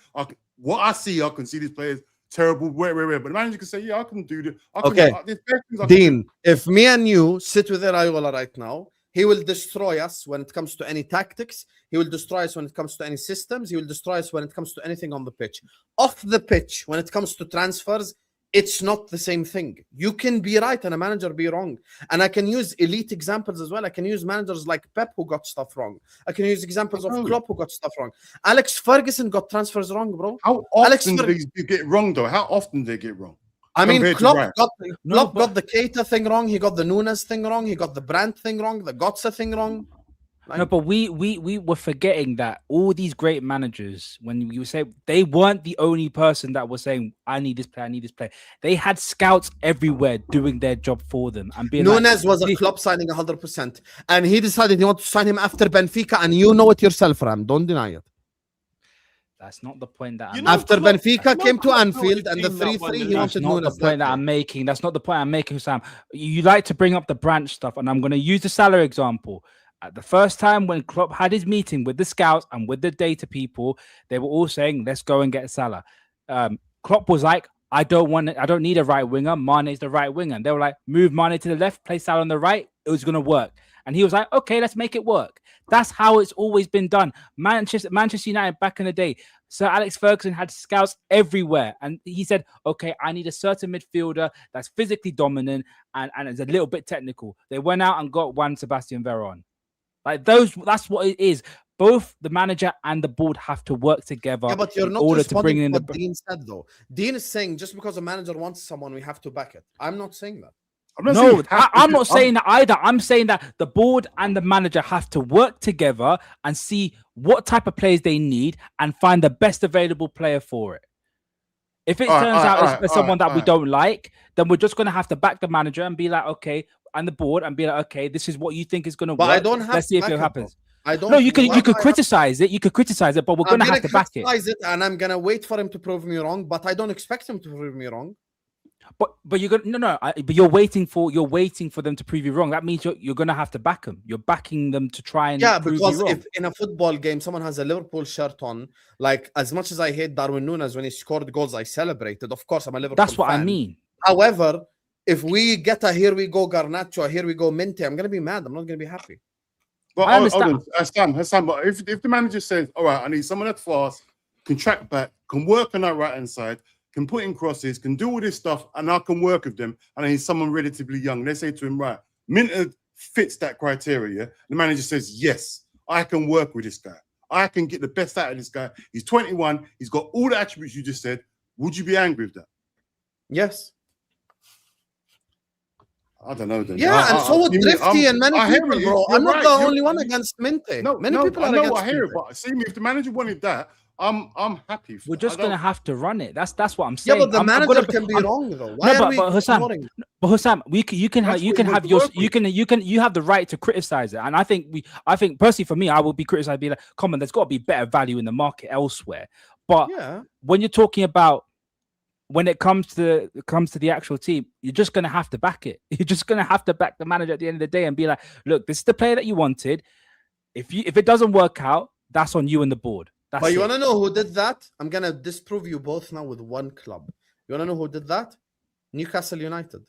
what I can see these players terrible, where. But the manager can say, yeah, I can do this. Okay. There's better things I can Dean, if me and you sit with Raiola right now, he will destroy us when it comes to any tactics. He will destroy us when it comes to any systems. He will destroy us when it comes to anything on the pitch. Off the pitch, when it comes to transfers, it's not the same thing. You can be right and a manager be wrong. And I can use elite examples as well. I can use managers like Pep who got stuff wrong. I can use examples of Klopp who got stuff wrong. Alex Ferguson got transfers wrong, bro. How often do they get wrong, though? How often do they get wrong? I mean, Compared to Klopp Ryan. got the Keita thing wrong. He got the Nunes thing wrong. He got the Brandt thing wrong. The Götze thing wrong. No, but we were forgetting that all these great managers, when you say they weren't the only person that was saying, I need this player, I need this player. They had scouts everywhere doing their job for them and being Nunes was a club signing 100%. And he decided he wanted to sign him after Benfica. And you know it yourself, Ram. Don't deny it. That's not the point that You I'm know, After Klopp- Benfica came to Klopp Anfield built a and the team that won 3-3, the he league. That's wanted not the Nunes. point that I'm making. That's not the point I'm making, Sam. You like to bring up the branch stuff, and I'm going to use the Salah example. At the first time when Klopp had his meeting with the scouts and with the data people, they were all saying, "Let's go and get Salah." Klopp was like, "I don't need a right winger. Mane's the right winger." And they were like, "Move Mane to the left, play Salah on the right. It was going to work." And he was like, "Okay, let's make it work." That's how it's always been done. Manchester United back in the day, Sir Alex Ferguson had scouts everywhere. And he said, okay, I need a certain midfielder that's physically dominant and is a little bit technical. They went out and got Juan Sebastian Veron. Like that's what it is. Both the manager and the board have to work together. Yeah, but you're in not order to bring responding in to the. what Dean said, though. Dean is saying just because a manager wants someone, we have to back it. I'm not saying that. No, I'm not saying that either. I'm saying that the board and the manager have to work together and see what type of players they need and find the best available player for it. If it turns out it's someone that we don't like, then we're just going to have to back the manager and be like, okay, and the board and be like, okay, this is what you think is going to work. But I don't have Let's see to if back it happens. I don't. No, you could criticize it. You could criticize it, but we're going to have to back it. And I'm going to wait for him to prove me wrong. But I don't expect him to prove me wrong. But you're gonna but you're waiting for them to prove you wrong. That means you're gonna have to back them. You're backing them to try and prove because you wrong. if in a football game someone has a Liverpool shirt on, like as much as I hate Darwin Núñez when he scored goals, I celebrated. Of course, I'm a Liverpool. That's what fan. I mean. However, if we get a here we go Garnacho, here we go Minte, I'm gonna be mad. I'm not gonna be happy. But I understand. Hassan, but if the manager says, all right, I need someone that's fast, can track back, can work on that right hand side, can put in crosses, can do all this stuff, and I can work with them, and I need someone relatively young. They say to him, right, Minter fits that criteria. The manager says, yes, I can work with this guy. I can get the best out of this guy. He's 21. He's got all the attributes you just said. Would you be angry with that? Yes. I don't know. Then. Yeah, and so would Drifty and many people, bro. I'm not the only one against Minte. Many people are against I hear Minte. it, but see me, if the manager wanted that, I'm happy. We're just gonna have to run it. That's what I'm saying. Yeah, but the manager can be wrong though. Why are we ignoring? But Hussam, you can have the right to criticize it, and I think personally for me, I will be criticized. Be like, come on, there's got to be better value in the market elsewhere. But when you're talking about when it comes to the actual team, you're just gonna have to back it. You're just gonna have to back the manager at the end of the day and be like, look, this is the player that you wanted. If it doesn't work out, that's on you and the board. But you want to know who did that? I'm going to disprove you both now with one club. You want to know who did that? Newcastle United.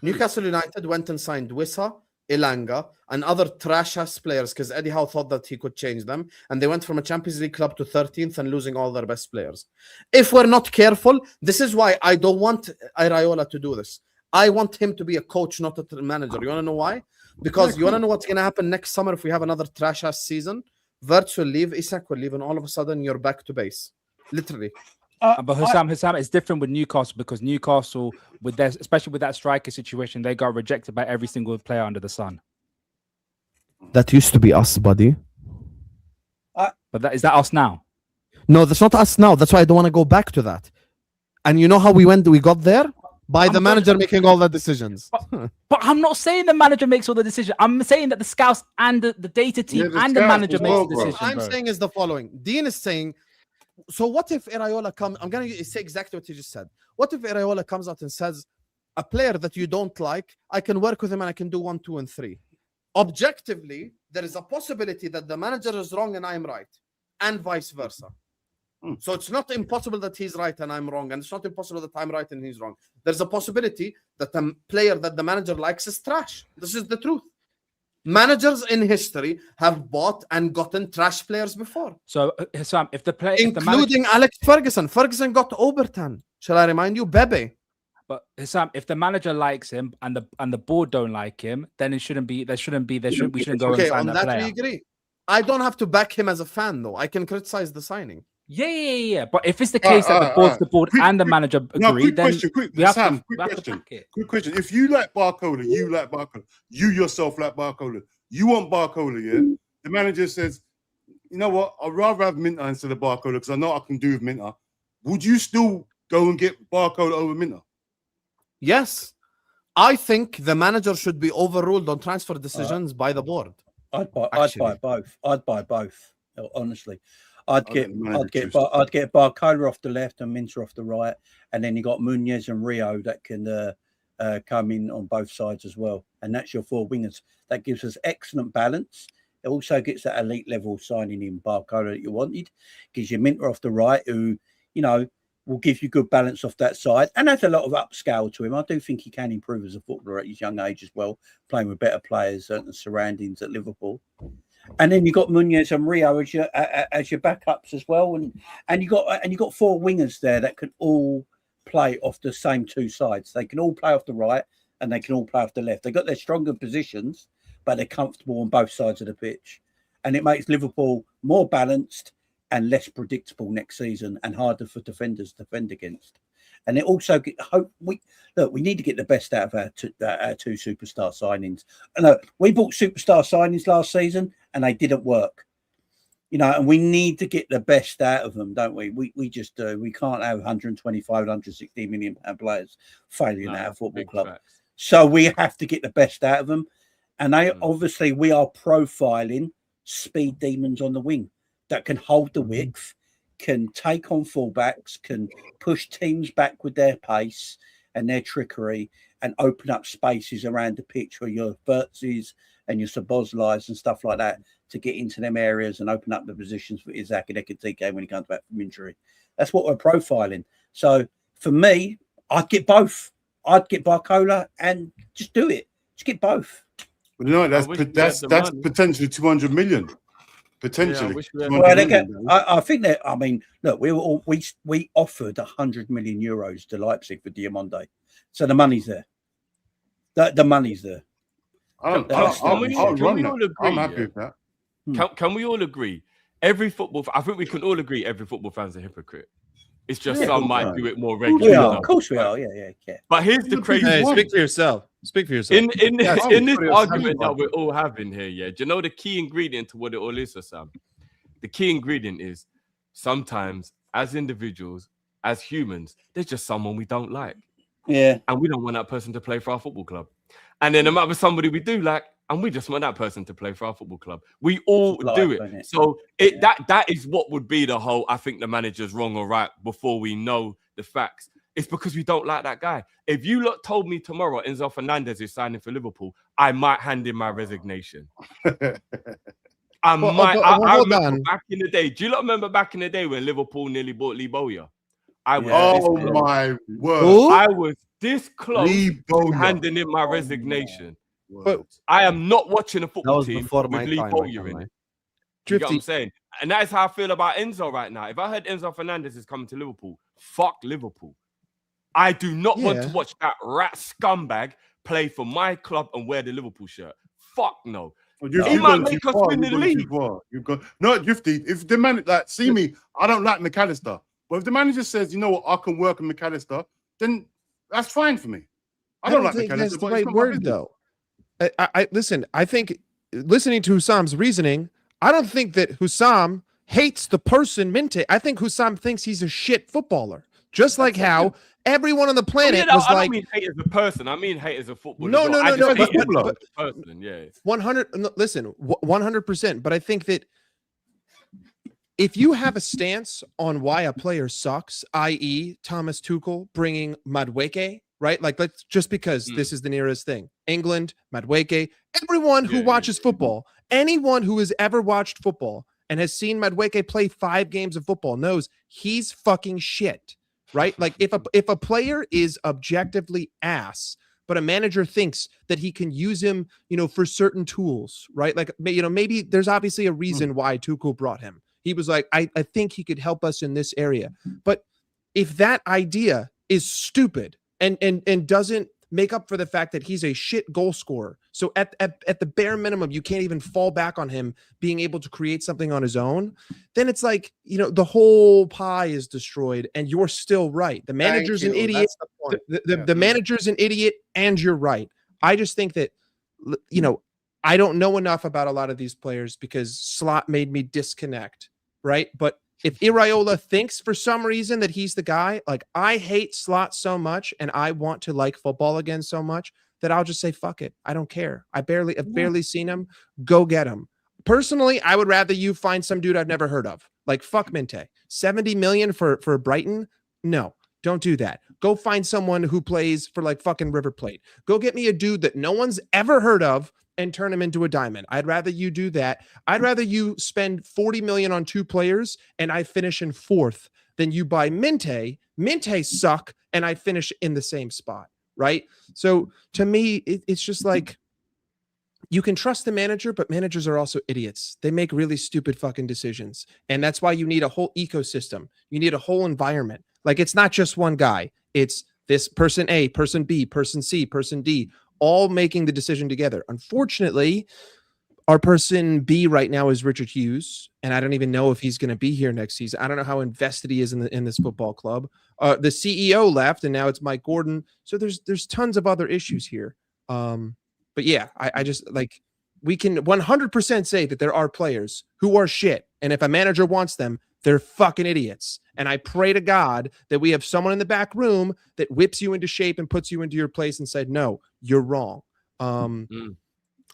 Newcastle United went and signed Wissa, Ilanga, and other trash-ass players because Eddie Howe thought that he could change them, and they went from a Champions League club to 13th and losing all their best players. If we're not careful, this is why I don't want Iraola to do this. I want him to be a coach, not a manager. You want to know why? Because you want to know what's going to happen next summer if we have another trash-ass season? Wirtz will leave, Isak will leave, and all of a sudden you're back to base. Literally. But Hussam, it's different with Newcastle because Newcastle, with their, especially with that striker situation, they got rejected by every single player under the sun. That used to be us, buddy. But is that us now? No, that's not us now. That's why I don't want to go back to that. And you know how we got there? By the manager making all the decisions. But I'm not saying the manager makes all the decisions. I'm saying that the scouts and the data team and the manager makes the decisions. What I'm saying is the following. Dean is saying, so what if Iraola comes? I'm going to say exactly what you just said. What if Iraola comes out and says, a player that you don't like, I can work with him and I can do 1, 2, and 3. Objectively, there is a possibility that the manager is wrong and I'm right, and vice versa. So it's not impossible that he's right and I'm wrong, and it's not impossible that I'm right and he's wrong. There's a possibility that the player that the manager likes is trash. This is the truth. Managers in history have bought and gotten trash players before. So, Sam, if the player, including Alex Ferguson. Ferguson got Obertan. Shall I remind you, Bebe? But Sam, if the manager likes him and the board don't like him, then it shouldn't be. We shouldn't go and sign that player. We agree. I don't have to back him as a fan, though. I can criticize the signing. Yeah. But if it's the case that the board and the manager agree, then we have to back it. Quick question. If you like Barcola, you like Barcola. You yourself like Barcola. You want Barcola, yeah? The manager says, you know what? I'd rather have Minter instead of Barcola because I know I can do with Minter. Would you still go and get Barcola over Minter? Yes. I think the manager should be overruled on transfer decisions by the board. I'd buy both. Honestly. I'd get Barcola off the left and Minter off the right, and then you got Muñoz and Rio that can come in on both sides as well. And that's your 4 wingers. That gives us excellent balance. It also gets that elite level signing in Barcola that you wanted. Gives you Minter off the right, who, you know, will give you good balance off that side. And has a lot of upscale to him. I do think he can improve as a footballer at his young age as well, playing with better players and surroundings at Liverpool. And then you got Muñoz and Rio as your backups as well, and you got 4 wingers there that can all play off the same 2 sides. They can all play off the right and they can all play off the left. They got their stronger positions, but they're comfortable on both sides of the pitch, and it makes Liverpool more balanced and less predictable next season, and harder for defenders to defend against. And it also we need to get the best out of our 2 superstar signings. We bought superstar signings last season and they didn't work. You know, and we need to get the best out of them, don't we? We just do. We can't have 125, 160 million pound players failing at our football club. Facts. So we have to get the best out of them. And obviously we are profiling speed demons on the wing that can hold the width, can take on fullbacks, can push teams back with their pace and their trickery, and open up spaces around the pitch for your Wirtzes and your Szoboszlais and stuff like that to get into them areas and open up the positions for Isak and Ekitike when he comes back from injury. That's what we're profiling. So for me, I'd get both. I'd get Barcola and just do it. Just get both. Well, no, that's potentially 200 million. Potentially. I think that. I mean, look, we offered 100 million euros to Leipzig for Diamonde, so the money's there. The money's there. I'm happy with that. Can we all agree? I think we can all agree every football fan's a hypocrite. It's just some might do it more regularly. Of course we are. Yeah. But here's the crazy one. Speak for yourself. Speak for yourself. In this argument that we're all having here, yeah. Do you know the key ingredient to what it all is, Sam? The key ingredient is sometimes as individuals, as humans, there's just someone we don't like. Yeah. And we don't want that person to play for our football club. And then there might be somebody we do like, and we just want that person to play for our football club. We all do it. So that is what would be the whole, I think the manager's wrong or right before we know the facts. It's because we don't like that guy. If you lot told me tomorrow Enzo Fernandez is signing for Liverpool, I might hand in my resignation. I remember back in the day. Do you lot remember back in the day when Liverpool nearly bought Lee Bowyer? My word! I was this close to handing in my resignation. I am not watching a That football was team before with my Lee time. I Bowyer can't in lie. it. You get what I'm Drifty. saying? And that is how I feel about Enzo right now. If I heard Enzo Fernandez is coming to Liverpool, fuck Liverpool. I do not want to watch that rat scumbag play for my club and wear the Liverpool shirt. Fuck no. He might make us win the league. No, Drifty. If the man see me, I don't like McAllister. But if the manager says, you know what, I can work with McAllister, then that's fine for me. I don't like think McAllister. that's the but right it's not my word, business. though. I listen. I think listening to Hussam's reasoning, I don't think that Hussam hates the person Minte. I think Hussam thinks he's a shit footballer. Just like how everyone on the planet was I like, don't mean hate as a person. I mean hate as a footballer. No, no, no, no, but but- person, yeah. 100. No, listen, 100%. But I think that if you have a stance on why a player sucks, i.e., Thomas Tuchel bringing Madueke, right? Like, let's just because this is the nearest thing. England, Madueke, everyone who watches football, anyone who has ever watched football and has seen Madueke play 5 games of football knows he's fucking shit, right? Like, if a player is objectively ass, but a manager thinks that he can use him, for certain tools, right? Like, maybe there's obviously a reason why Tuchel brought him. He was like, I think he could help us in this area. But if that idea is stupid and doesn't make up for the fact that he's a shit goal scorer, so at the bare minimum, you can't even fall back on him being able to create something on his own, then it's like, the whole pie is destroyed and you're still right. The manager's an idiot. The manager's an idiot and you're right. I just think that, I don't know enough about a lot of these players because Slot made me disconnect, right? But if Iraola thinks for some reason that he's the guy, like, I hate Slot so much and I want to like football again so much that I'll just say, fuck it. I don't care. I've barely seen him. Go get him. Personally, I would rather you find some dude I've never heard of. Like, fuck Minte. 70 million for Brighton? No, don't do that. Go find someone who plays for like fucking River Plate. Go get me a dude that no one's ever heard of and turn him into a diamond. I'd rather you do that. I'd rather you spend 40 million on 2 players and I finish in 4th than you buy Minte. Minte suck and I finish in the same spot, right? So to me, it's just like, you can trust the manager, but managers are also idiots. They make really stupid fucking decisions. And that's why you need a whole ecosystem. You need a whole environment. Like, it's not just one guy. It's this person A, person B, person C, person D, all making the decision together. Unfortunately, our person B right now is Richard Hughes, and I don't even know if he's going to be here next season. I don't know how invested he is in this football club. The CEO left, and now it's Mike Gordon. So there's tons of other issues here. But yeah, I just, like, we can 100% say that there are players who are shit, and if a manager wants them, they're fucking idiots. And I pray to God that we have someone in the back room that whips you into shape and puts you into your place and said, no, you're wrong. And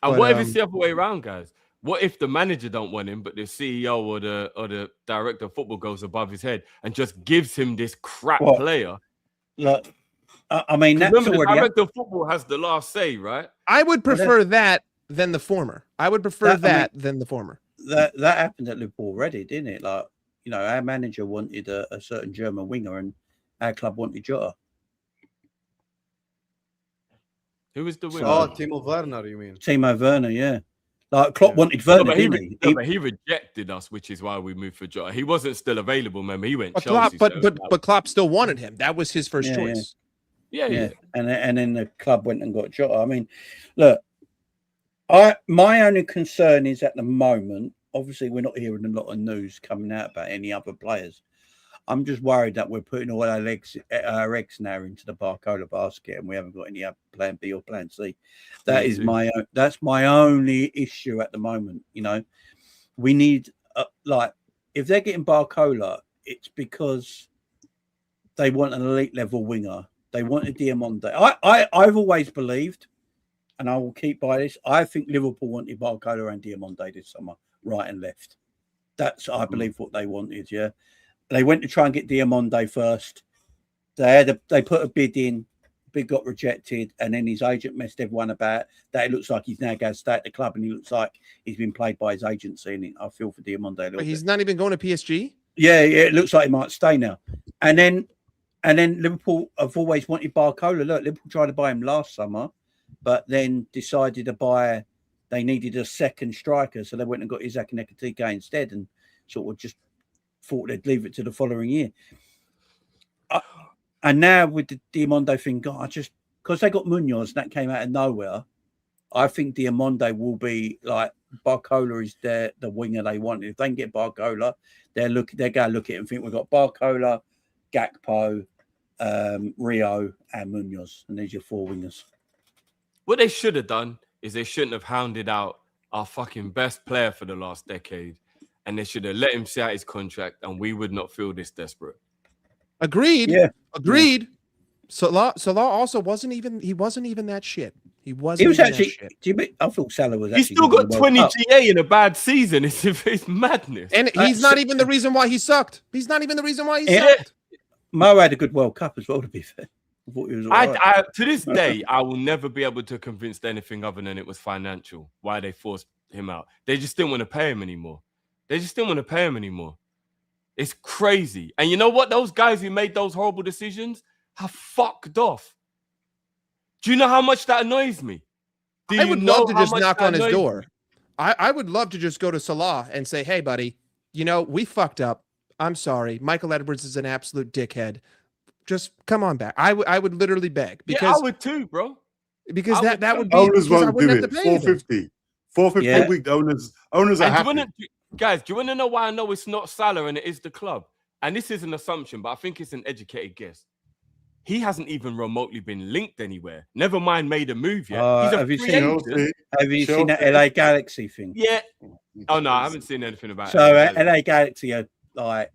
what if it's the other way around, guys? What if the manager don't want him, but the CEO or the director of football goes above his head and just gives him this crap player? Look, I mean, that's remember, the already director of football has the last say, right? I would prefer that than the former. I would prefer that than the former. That happened at Liverpool already, didn't it? Like, our manager wanted a certain German winger, and our club wanted Jota. Who was the winger? Oh, Timo Werner, you mean? Timo Werner, yeah. Like, Klopp wanted Werner, but didn't he? But he rejected us, which is why we moved for Jota. He wasn't still available, remember? He went But Chelsea. but Klopp still wanted him. That was his first choice. Yeah. And then the club went and got Jota. I mean, look, my only concern is at the moment, obviously we're not hearing a lot of news coming out about any other players. I'm just worried that we're putting all our eggs now into the Barcola basket and we haven't got any other plan B or plan C. That's my only issue at the moment. We need, if they're getting Barcola, it's because they want an elite level winger. They want a Diamande. I've always believed, and I will keep by this, I think Liverpool wanted Barcola and Diamande this summer, right and left. That's, I believe, what they wanted, yeah. They went to try and get Diamande first. They put a bid in, bid got rejected, and then his agent messed everyone about that. It looks like he's now going to stay at the club, and he looks like he's been played by his agency, and I feel for Diamande a little bit. He's not even going to PSG? Yeah, it looks like he might stay now. And then Liverpool have always wanted Barcola. Look, Liverpool tried to buy him last summer, but then decided to buy. They needed a second striker, so they went and got Isaac Nekatike instead, and sort of just thought they'd leave it to the following year. And now with the Diamonde thing, God, because they got Munoz, that came out of nowhere. I think Diamonde will be like Barcola is the winger they want. If they can get Barcola, they're going to look at it and think we've got Barcola, Gakpo, Rio, and Munoz, and there's your 4 wingers. What they should have done is they shouldn't have hounded out our fucking best player for the last decade, and they should have let him see out his contract, and we would not feel this desperate. Agreed. Yeah. Agreed. Salah also wasn't even that shit. He wasn't. He was even actually. that shit. Do you mean, I thought Salah was. He's actually still gonna got World 20 Cup. GA in a bad season. It's madness. And he's not even the reason why he sucked. He's not even the reason why he sucked. Mo had a good World Cup as well, to be fair. I thought he was all right. To this day, I will never be able to convince anything other than it was financial. Why they forced him out? They just didn't want to pay him anymore. It's crazy. And you know what? Those guys who made those horrible decisions have fucked off. Do you know how much that annoys me? I would love to just knock on his door. I would love to just go to Salah and say, hey, buddy, we fucked up. I'm sorry. Michael Edwards is an absolute dickhead. Just come on back. I would literally beg. Because, yeah, I would too, bro. Because that would be... Owners won't do it. 450. 450 a week. Owners are happy. Guys, do you want to know why I know it's not Salah and it is the club? And this is an assumption, but I think it's an educated guess. He hasn't even remotely been linked anywhere. Never mind made a move yet. Have you seen that LA Galaxy thing? Yeah. Oh, no, I haven't seen anything about it. So LA Galaxy are like,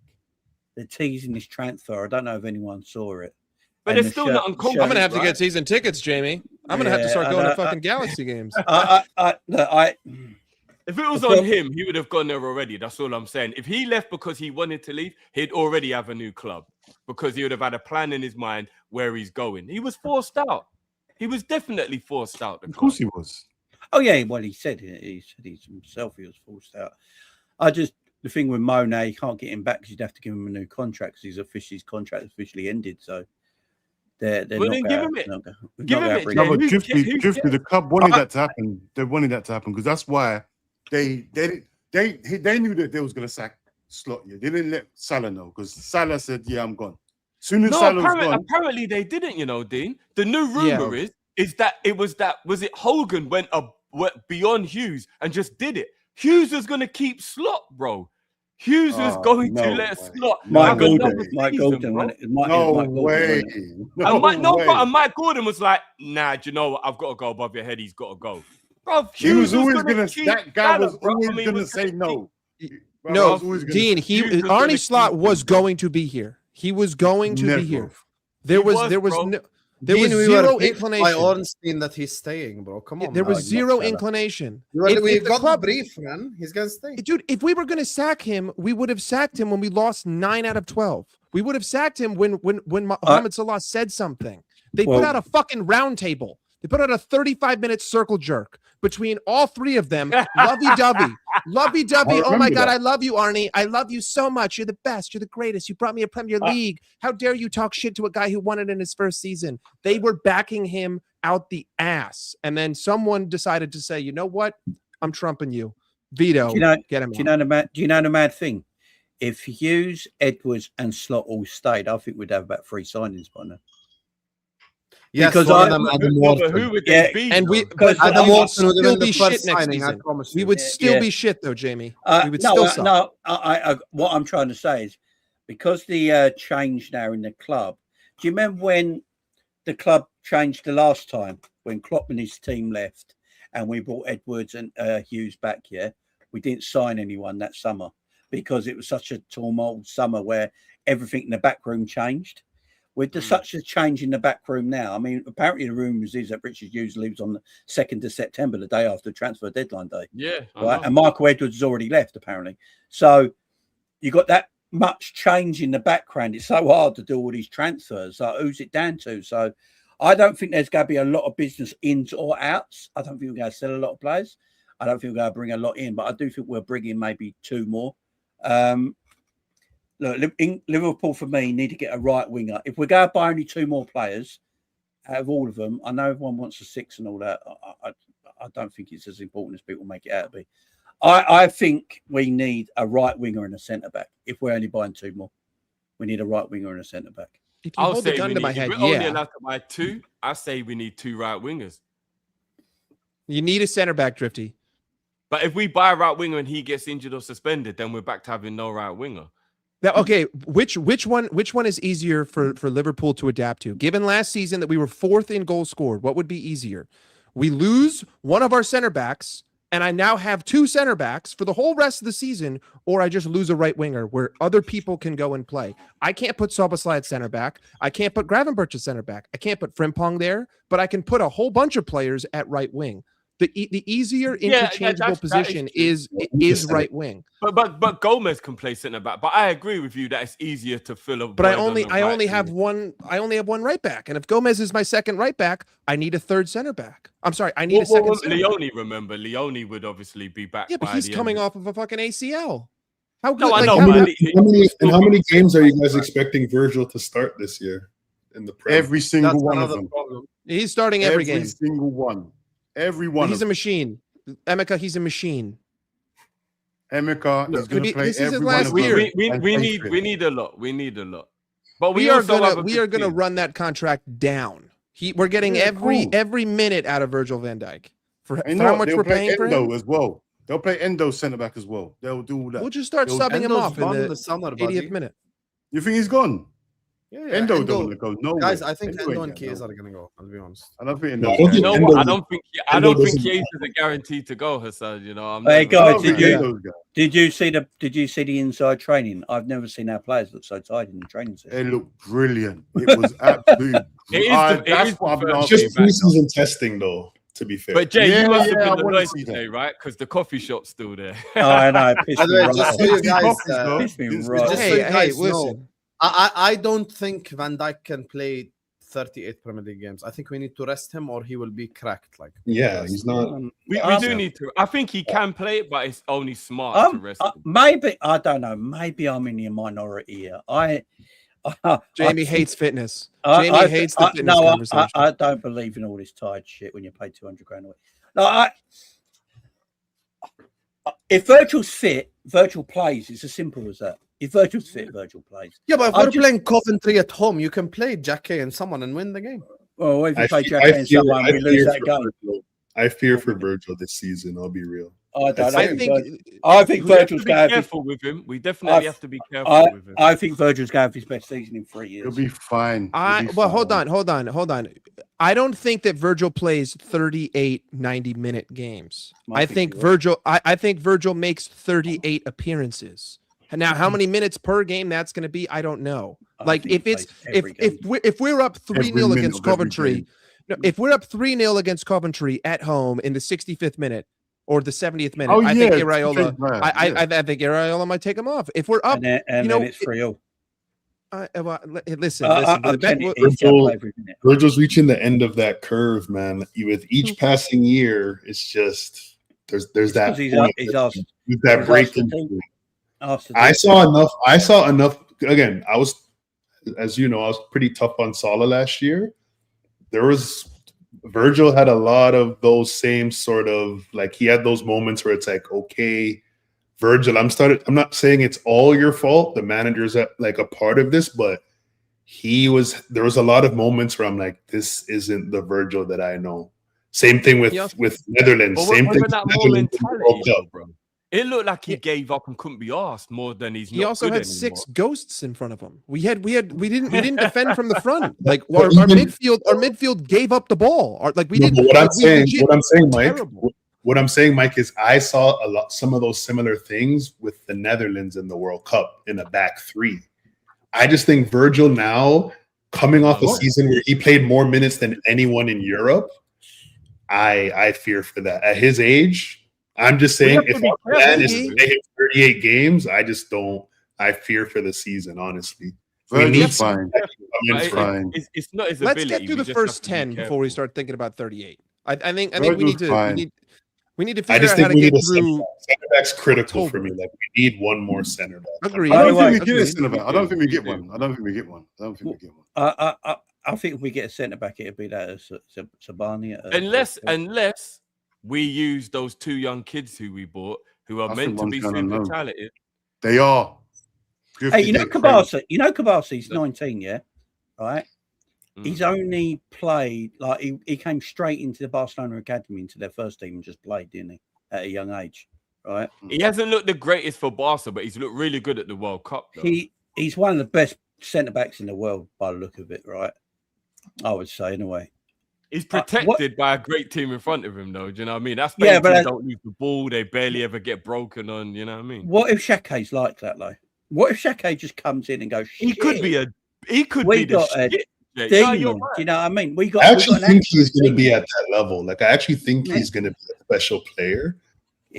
they're teasing this transfer. I don't know if anyone saw it. But they're still not uncomfortable. I'm going to have to get season tickets, Jamie. I'm going to have to start going to fucking Galaxy games. If it was on him, he would have gone there already. That's all I'm saying. If he left because he wanted to leave, he'd already have a new club because he would have had a plan in his mind where he's going. He was forced out. He was definitely forced out. Of course he was. Oh, yeah. Well, he said himself he was forced out. The thing with Mo now, you can't get him back because you'd have to give him a new contract because his contract officially ended. So they're well, not give him it. Give him it. No, but Drifty, the club wanted that to happen. They wanted that to happen because that's why they knew that they was going to sack Slot. Yeah, they didn't let Salah know because Salah said, "Yeah, I'm gone." Soon as Salah was gone, apparently they didn't. Dean. The new rumor is that was it Hogan went beyond Hughes and just did it. Hughes was going to keep Slot, bro. Hughes was going to let Slot. Mike Gordon. No way. And Mike Gordon was like, "Nah, do you know what? I've got to go above your head. He's got to go." Bro, he was always going to. That guy was always going to say no. No, Dean. Arnie Slot was going to be here. He was going to be here. There was zero inclination by Ornstein that he's staying, bro. Come on, there was zero inclination. We got the brief, man. He's gonna stay, dude. If we were gonna sack him, we would have sacked him when we lost 9 out of 12. We would have sacked him when Mohamed Salah said something. They put out a fucking round table. They put out a 35-minute circle jerk between all three of them. Lovey-dovey. Oh, my God. I love you, Arnie. I love you so much. You're the best. You're the greatest. You brought me a Premier League. How dare you talk shit to a guy who won it in his first season? They were backing him out the ass. And then someone decided to say, you know what? I'm trumping you. Veto. Get him. Do you know the mad thing? If Hughes, Edwards, and Slot all stayed, I think we'd have about 3 signings by now. Yes, because who would they be? And Adam Watson would still be shit next season. We would still be shit though, Jamie. We would still suck. What I'm trying to say is because the change now in the club. Do you remember when the club changed the last time when Klopp and his team left and we brought Edwards and Hughes back? Yeah, we didn't sign anyone that summer because it was such a tumult summer where everything in the back room changed. With such a change in the back room now, I mean, apparently the rumours is that Richard Hughes leaves on the 2nd of September, the day after transfer deadline day. Yeah. Right. And Michael Edwards has already left, apparently. So you got that much change in the background. It's so hard to do all these transfers. So who's it down to? So I don't think there's going to be a lot of business ins or outs. I don't think we're going to sell a lot of players. I don't think we're going to bring a lot in, but I do think we'll bring in maybe 2 more. Look, Liverpool for me need to get a right winger. If we're going to buy only 2 more players, out of all of them, I know everyone wants a 6 and all that. I don't think it's as important as people make it out to be. I think we need a right winger and a centre back. If we're only buying 2 more, we need a right winger and a centre back. If you hold the gun to my head, we're only allowed to buy 2. I say we need 2 right wingers. You need a centre back, Drifty. But if we buy a right winger and he gets injured or suspended, then we're back to having no right winger. Now, okay, which one is easier for Liverpool to adapt to? Given last season that we were 4th in goals scored, what would be easier? We lose one of our center backs, and I now have 2 center backs for the whole rest of the season, or I just lose a right winger where other people can go and play. I can't put Szoboszlai at center back. I can't put Gravenberch at center back. I can't put Frimpong there, but I can put a whole bunch of players at right wing. The easier interchangeable position is right wing. But Gomez can play centre back. But I agree with you that it's easier to fill up. But I only have one right back, and if Gomez is my second right back, I need a third center back. I'm sorry, I need a second. Leone would obviously be back. Yeah, but he's coming off of a fucking ACL. How good? No, I know. How many games are you guys expecting Virgil to start this year in the Prem? Every single one of them. He's starting every game. Every single one. Every one. He's a machine. Emeka, he's a machine. Emeka is going to play every one of them. We need a lot. We need a lot. But we are gonna run that contract down. We're getting every minute out of Virgil van Dijk for how much we're paying for him as well. They'll play Endo centre back as well. They'll do all that. We'll just start subbing him off in the 80th minute. You think he's gone? Yeah, Endo don't want to go. No, guys, I think Endo and Chiesa are gonna go. I'll be honest. I don't think Endo. You know what? I don't think Chiesa is a guarantee to go, Hassan. You know. Hey guys, did you see the inside training? I've never seen our players look so tired in the training session. It looked brilliant. It was absolutely. That's what I've been asking. Just preseason testing, though. To be fair, but Jay, you must have been annoyed today, right? Because the coffee shop's still there. Oh, I know. Just so you guys, listen. I don't think Van Dijk can play 38 Premier League games. I think we need to rest him, or he will be cracked. Like, yeah, he's not. We do need to. I think he can play it, but it's only smart to rest him. Maybe I don't know. Maybe I'm in the minority here. Jamie hates fitness. Jamie hates the fitness conversation. I don't believe in all this tired shit when you pay 200 grand a week. No, if Virgil's fit, Virgil plays. It's as simple as that. If Virgil's fit, Virgil plays. Yeah, but if we're playing Coventry at home, you can play Jackie and someone and win the game. Well, if you play Jackie and someone, we lose that game. I fear for Virgil this season. I'll be real. I think Virgil's going to be careful with him. We definitely have to be careful with him. I think Virgil's going to have his best season in 3 years. He'll be fine. Hold on. I don't think that Virgil plays 38 90-minute games. I think Virgil makes 38 appearances. Now, how many minutes per game that's going to be, I don't know. Like if we're up 3-0 against Coventry, if we're up 3-0 against Coventry at home in the 65th minute or the 70th minute, I think Iraola. I think Iraola might take him off. If we're up, then it's 3-0. Listen. Virgil's reaching the end of that curve, man. With each passing year, it's just there's that breaking. I saw enough. Again, I was, as you know, I was pretty tough on Salah last year. Virgil had a lot of those same sort of, like, he had those moments where it's like, okay, Virgil, I'm not saying it's all your fault. The manager's like a part of this, but there was a lot of moments where I'm like, this isn't the Virgil that I know. Same thing with Netherlands. Same thing with Netherlands. It looked like he gave up and couldn't be asked more than he's. He also had 6 ghosts in front of him. We didn't defend from the front. Like our midfield gave up the ball. What I'm saying, Mike, is I saw some of those similar things with the Netherlands in the World Cup in a back 3. I just think Virgil now, coming off a season where he played more minutes than anyone in Europe, I fear for that. At his age, I'm just saying, if our plan is to play him 38 games, I fear for the season, honestly. Virgil's fine. It's not his ability. Let's get through the first 10 before we start thinking about 38. I think we need to figure out how to get through. Center back's critical for me. Like, we need one more center back. Agreed. I don't think we get one. I think if we get a centre back, it'll be that Sabani. Unless we use those 2 young kids who we bought, who are meant to be super talented. They are. Hey, you know Kabasi? You know Kabasi's 19, yeah? Right? He's only played, like, he came straight into the Barcelona Academy, into their first team and just played, didn't he? At a young age, right? He hasn't looked the greatest for Barca, but he's looked really good at the World Cup, though. He's one of the best centre-backs in the world by the look of it, right? I would say, anyway. He's protected by a great team in front of him, though. Do you know what I mean? That's Spain teams don't lose the ball. They barely ever get broken on. You know what I mean? What if Shake's like that, though? What if Shake just comes in and goes, shit? He could be the shit. Demon, do you know what I mean? I actually think he's going to be at that level. Like, I actually think he's going to be a special player.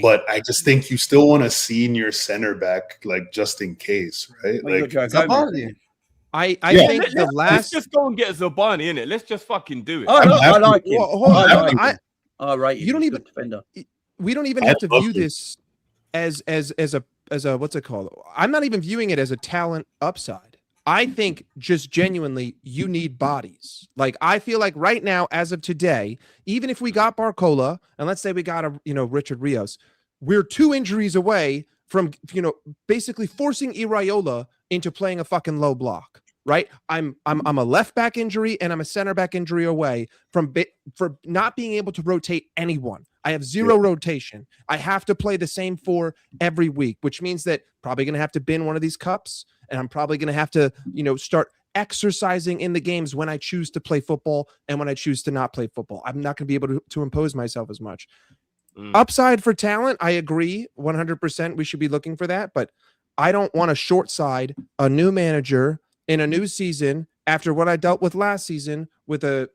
But I just think you still want a senior center back, like, just in case, right? Like, I think let's just go and get Zabani in it. Let's just fucking do it. I like him. All right, you don't even defender. We don't even have to view this as a what's it called? I'm not even viewing it as a talent upside. I think just genuinely you need bodies. Like, I feel like right now, as of today, even if we got Barcola and let's say we got Richard Rios, we're 2 injuries away from basically forcing Iraola into playing a fucking low block. Right? I'm a left back injury and I'm a center back injury away from for not being able to rotate anyone. I have 0 rotation. I have to play the same 4 every week, which means that probably going to have to bin one of these cups, and I'm probably going to have to, start exercising in the games when I choose to play football and when I choose to not play football. I'm not going to be able to impose myself as much. Upside for talent, I agree 100%. We should be looking for that, but I don't want to short side a new manager in a new season after what I dealt with last season with a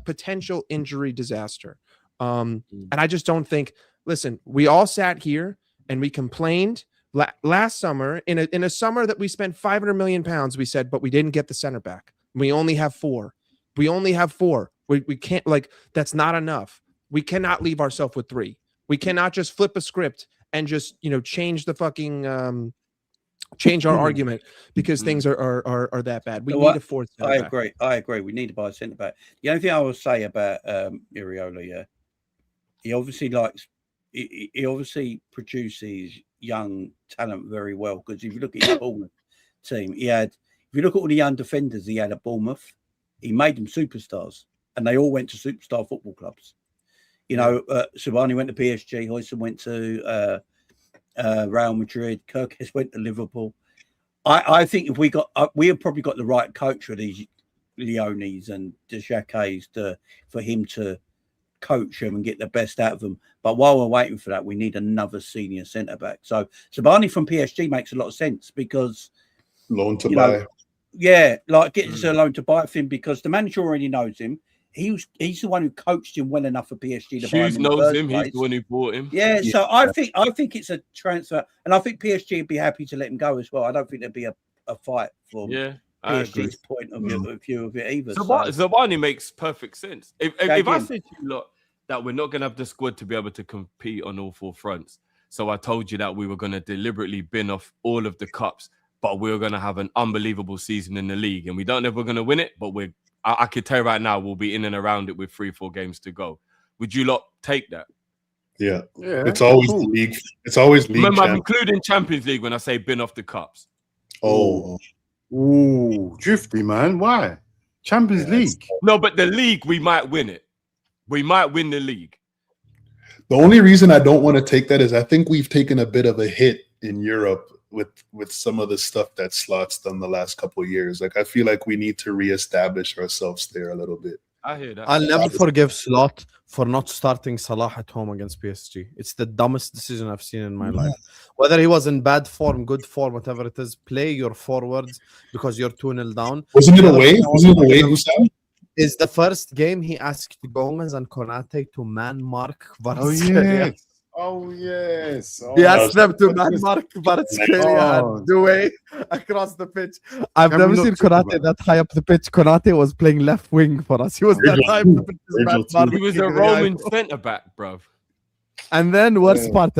potential injury disaster. And I just don't think, listen, we all sat here and we complained last summer in a summer that we spent 500 million pounds. We said, but we didn't get the center back. We only have 4. We can't, like, that's not enough. We cannot leave ourselves with 3. We cannot just flip a script and just, change the fucking, change our argument because things are that bad. We need a 4th center back. I agree. We need to buy a centre back. The only thing I will say about Iraola, he obviously produces young talent very well, because if you look at his Bournemouth team, if you look at all the young defenders he had at Bournemouth, he made them superstars, and they all went to superstar football clubs. Subani went to PSG, Hughes went to Real Madrid, Kirkes went to Liverpool. I think if we have probably got the right coach for these Leones and the Jacques for him to coach them and get the best out of them. But while we're waiting for that, we need another senior centre back. So Sabani from PSG makes a lot of sense, because loan to buy. Getting a loan to buy him, because the manager already knows him. He's the one who coached him well enough for PSG to buy him. Hughes knows him. He's the one who bought him. Yeah, so I think it's a transfer, and I think PSG would be happy to let him go as well. I don't think there'd be a fight for PSG's point of view of it either. Zabani makes perfect sense. If I said to you, look, that we're not going to have the squad to be able to compete on all 4 fronts, so I told you that we were going to deliberately bin off all of the cups, but we were going to have an unbelievable season in the league, and we don't know if we're going to win it, but I could tell you right now, we'll be in and around it with 3-4 games to go. Would you lot take that? Yeah. It's always the league. It's always league. Remember, I'm including Champions League when I say bin off the cups. Drifty, man. Why? Champions League. No, but the league, we might win it. We might win the league. The only reason I don't want to take that is I think we've taken a bit of a hit in Europe with some of the stuff that Slot's done the last couple of years. Like, I feel like we need to reestablish ourselves there a little bit. I hear that. I'll never forgive Slot for not starting Salah at home against PSG. It's the dumbest decision I've seen in my life. Whether he was in bad form, good form, whatever it is, play your forwards because you're 2-0 down. Wasn't it away? Hussam? Is the first game he asked Gomez and Konate to man mark Kvaratskhelia. Oh, yes. He asked them to man mark Kvaratskhelia and Doué across the pitch. I've never seen Konate that high up the pitch. Konate was playing left wing for us. He was that high up the pitch. He was a Roman centre back, bro. And then worst part,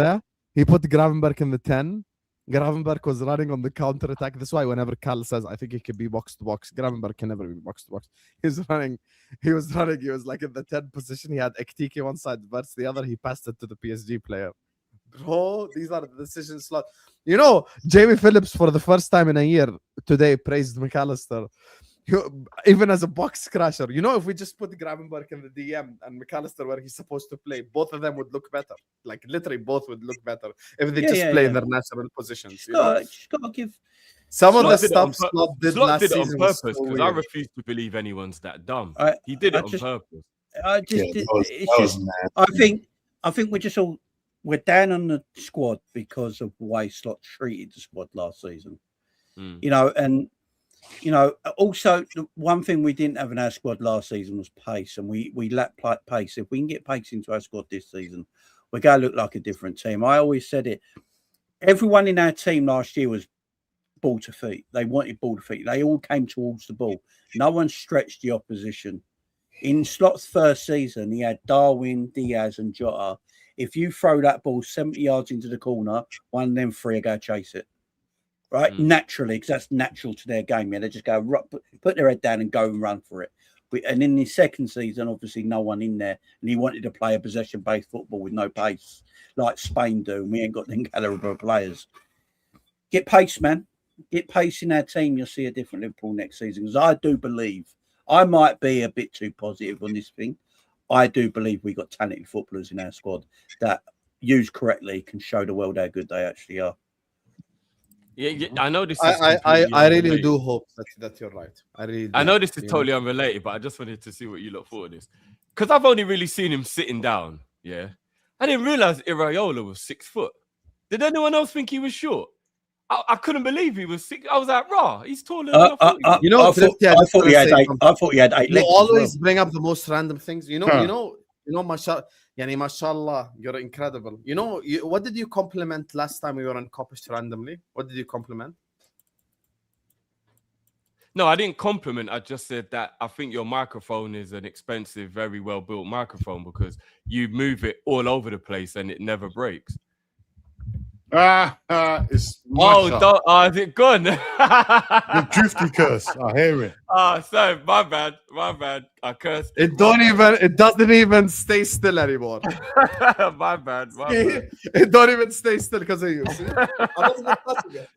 he put Gravenberg in the 10 Gravenberch was running on the counter attack. That's why whenever Cal says, I think he can be box to box, Gravenberch can never be box to box. He was running. He was like in the 10 position. He had Ektike one side, Verts the other. He passed it to the PSG player. Bro, these are the decision slot. You know, Jamie Phillips for the first time in a year today praised McAllister. Even as a box crasher, you know, if we just put Gravenberch in the DM and McAllister where he's supposed to play, both of them would look better. Like literally, both would look better if they just play in their natural positions. Just gotta give some of the Slot stuff Slot did last it on season purpose was so because I weird. refuse to believe anyone's that dumb. He did it on purpose. I think we're down on the squad because of the way Slot treated the squad last season. You know, and you know, also the one thing we didn't have in our squad last season was pace, and we lacked pace. If we can get pace into our squad this season, we're going to look like a different team. I always said it. Everyone in our team last year was ball to feet. They wanted ball to feet. They all came towards the ball. No one stretched the opposition. In Slot's first season, he had Darwin, Diaz, and Jota. If you throw that ball 70 yards into the corner, one of them three will go chase it. Right, naturally, because that's natural to their game. Yeah, they just go put their head down and go and run for it. And in the second season, obviously, no one in there, and he wanted to play a possession-based football with no pace, like Spain do. And we ain't got them caliber of players. Get pace, man. Get pace in our team. You'll see a different Liverpool next season. Because I do believe, I might be a bit too positive on this thing. I do believe we got talented footballers in our squad that, used correctly, can show the world how good they actually are. Yeah, I know this. I really do hope that you're right. I know this is totally unrelated, but I just wanted to see what you look for this because I've only really seen him sitting down. Yeah, I didn't realize Iraola was 6 foot. Did anyone else think he was short? I couldn't believe he was 6. I was like, "Rah, he's taller." Than you know, I thought he had 8. I thought he had 8 legs. You always bring up the most random things. You know, mashallah, you're incredible. You know, what did you compliment last time we were on Copish randomly? What did you compliment? No, I didn't compliment. I just said that I think your microphone is an expensive, very well-built microphone because you move it all over the place and it never breaks. It's is it gone? The Drifty curse. I hear it. Sorry, my bad. I cursed. It doesn't even stay still anymore. my bad. It don't even stay still because of you.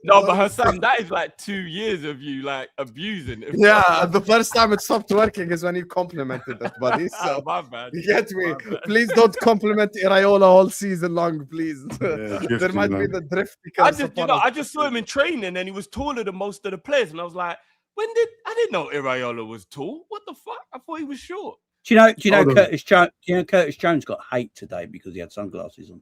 No, but Hassan, that is like 2 years of you like abusing it. Yeah, the first time it stopped working is when you complimented it, buddy. So my bad. You get me? Please don't compliment Iraola all season long, please. There might be the Drifty. I just saw him in training and he was taller than most of the players, and I was like, I didn't know Iraola was tall. What the fuck? I thought he was short. Do you know Curtis Jones got hate today because he had sunglasses on?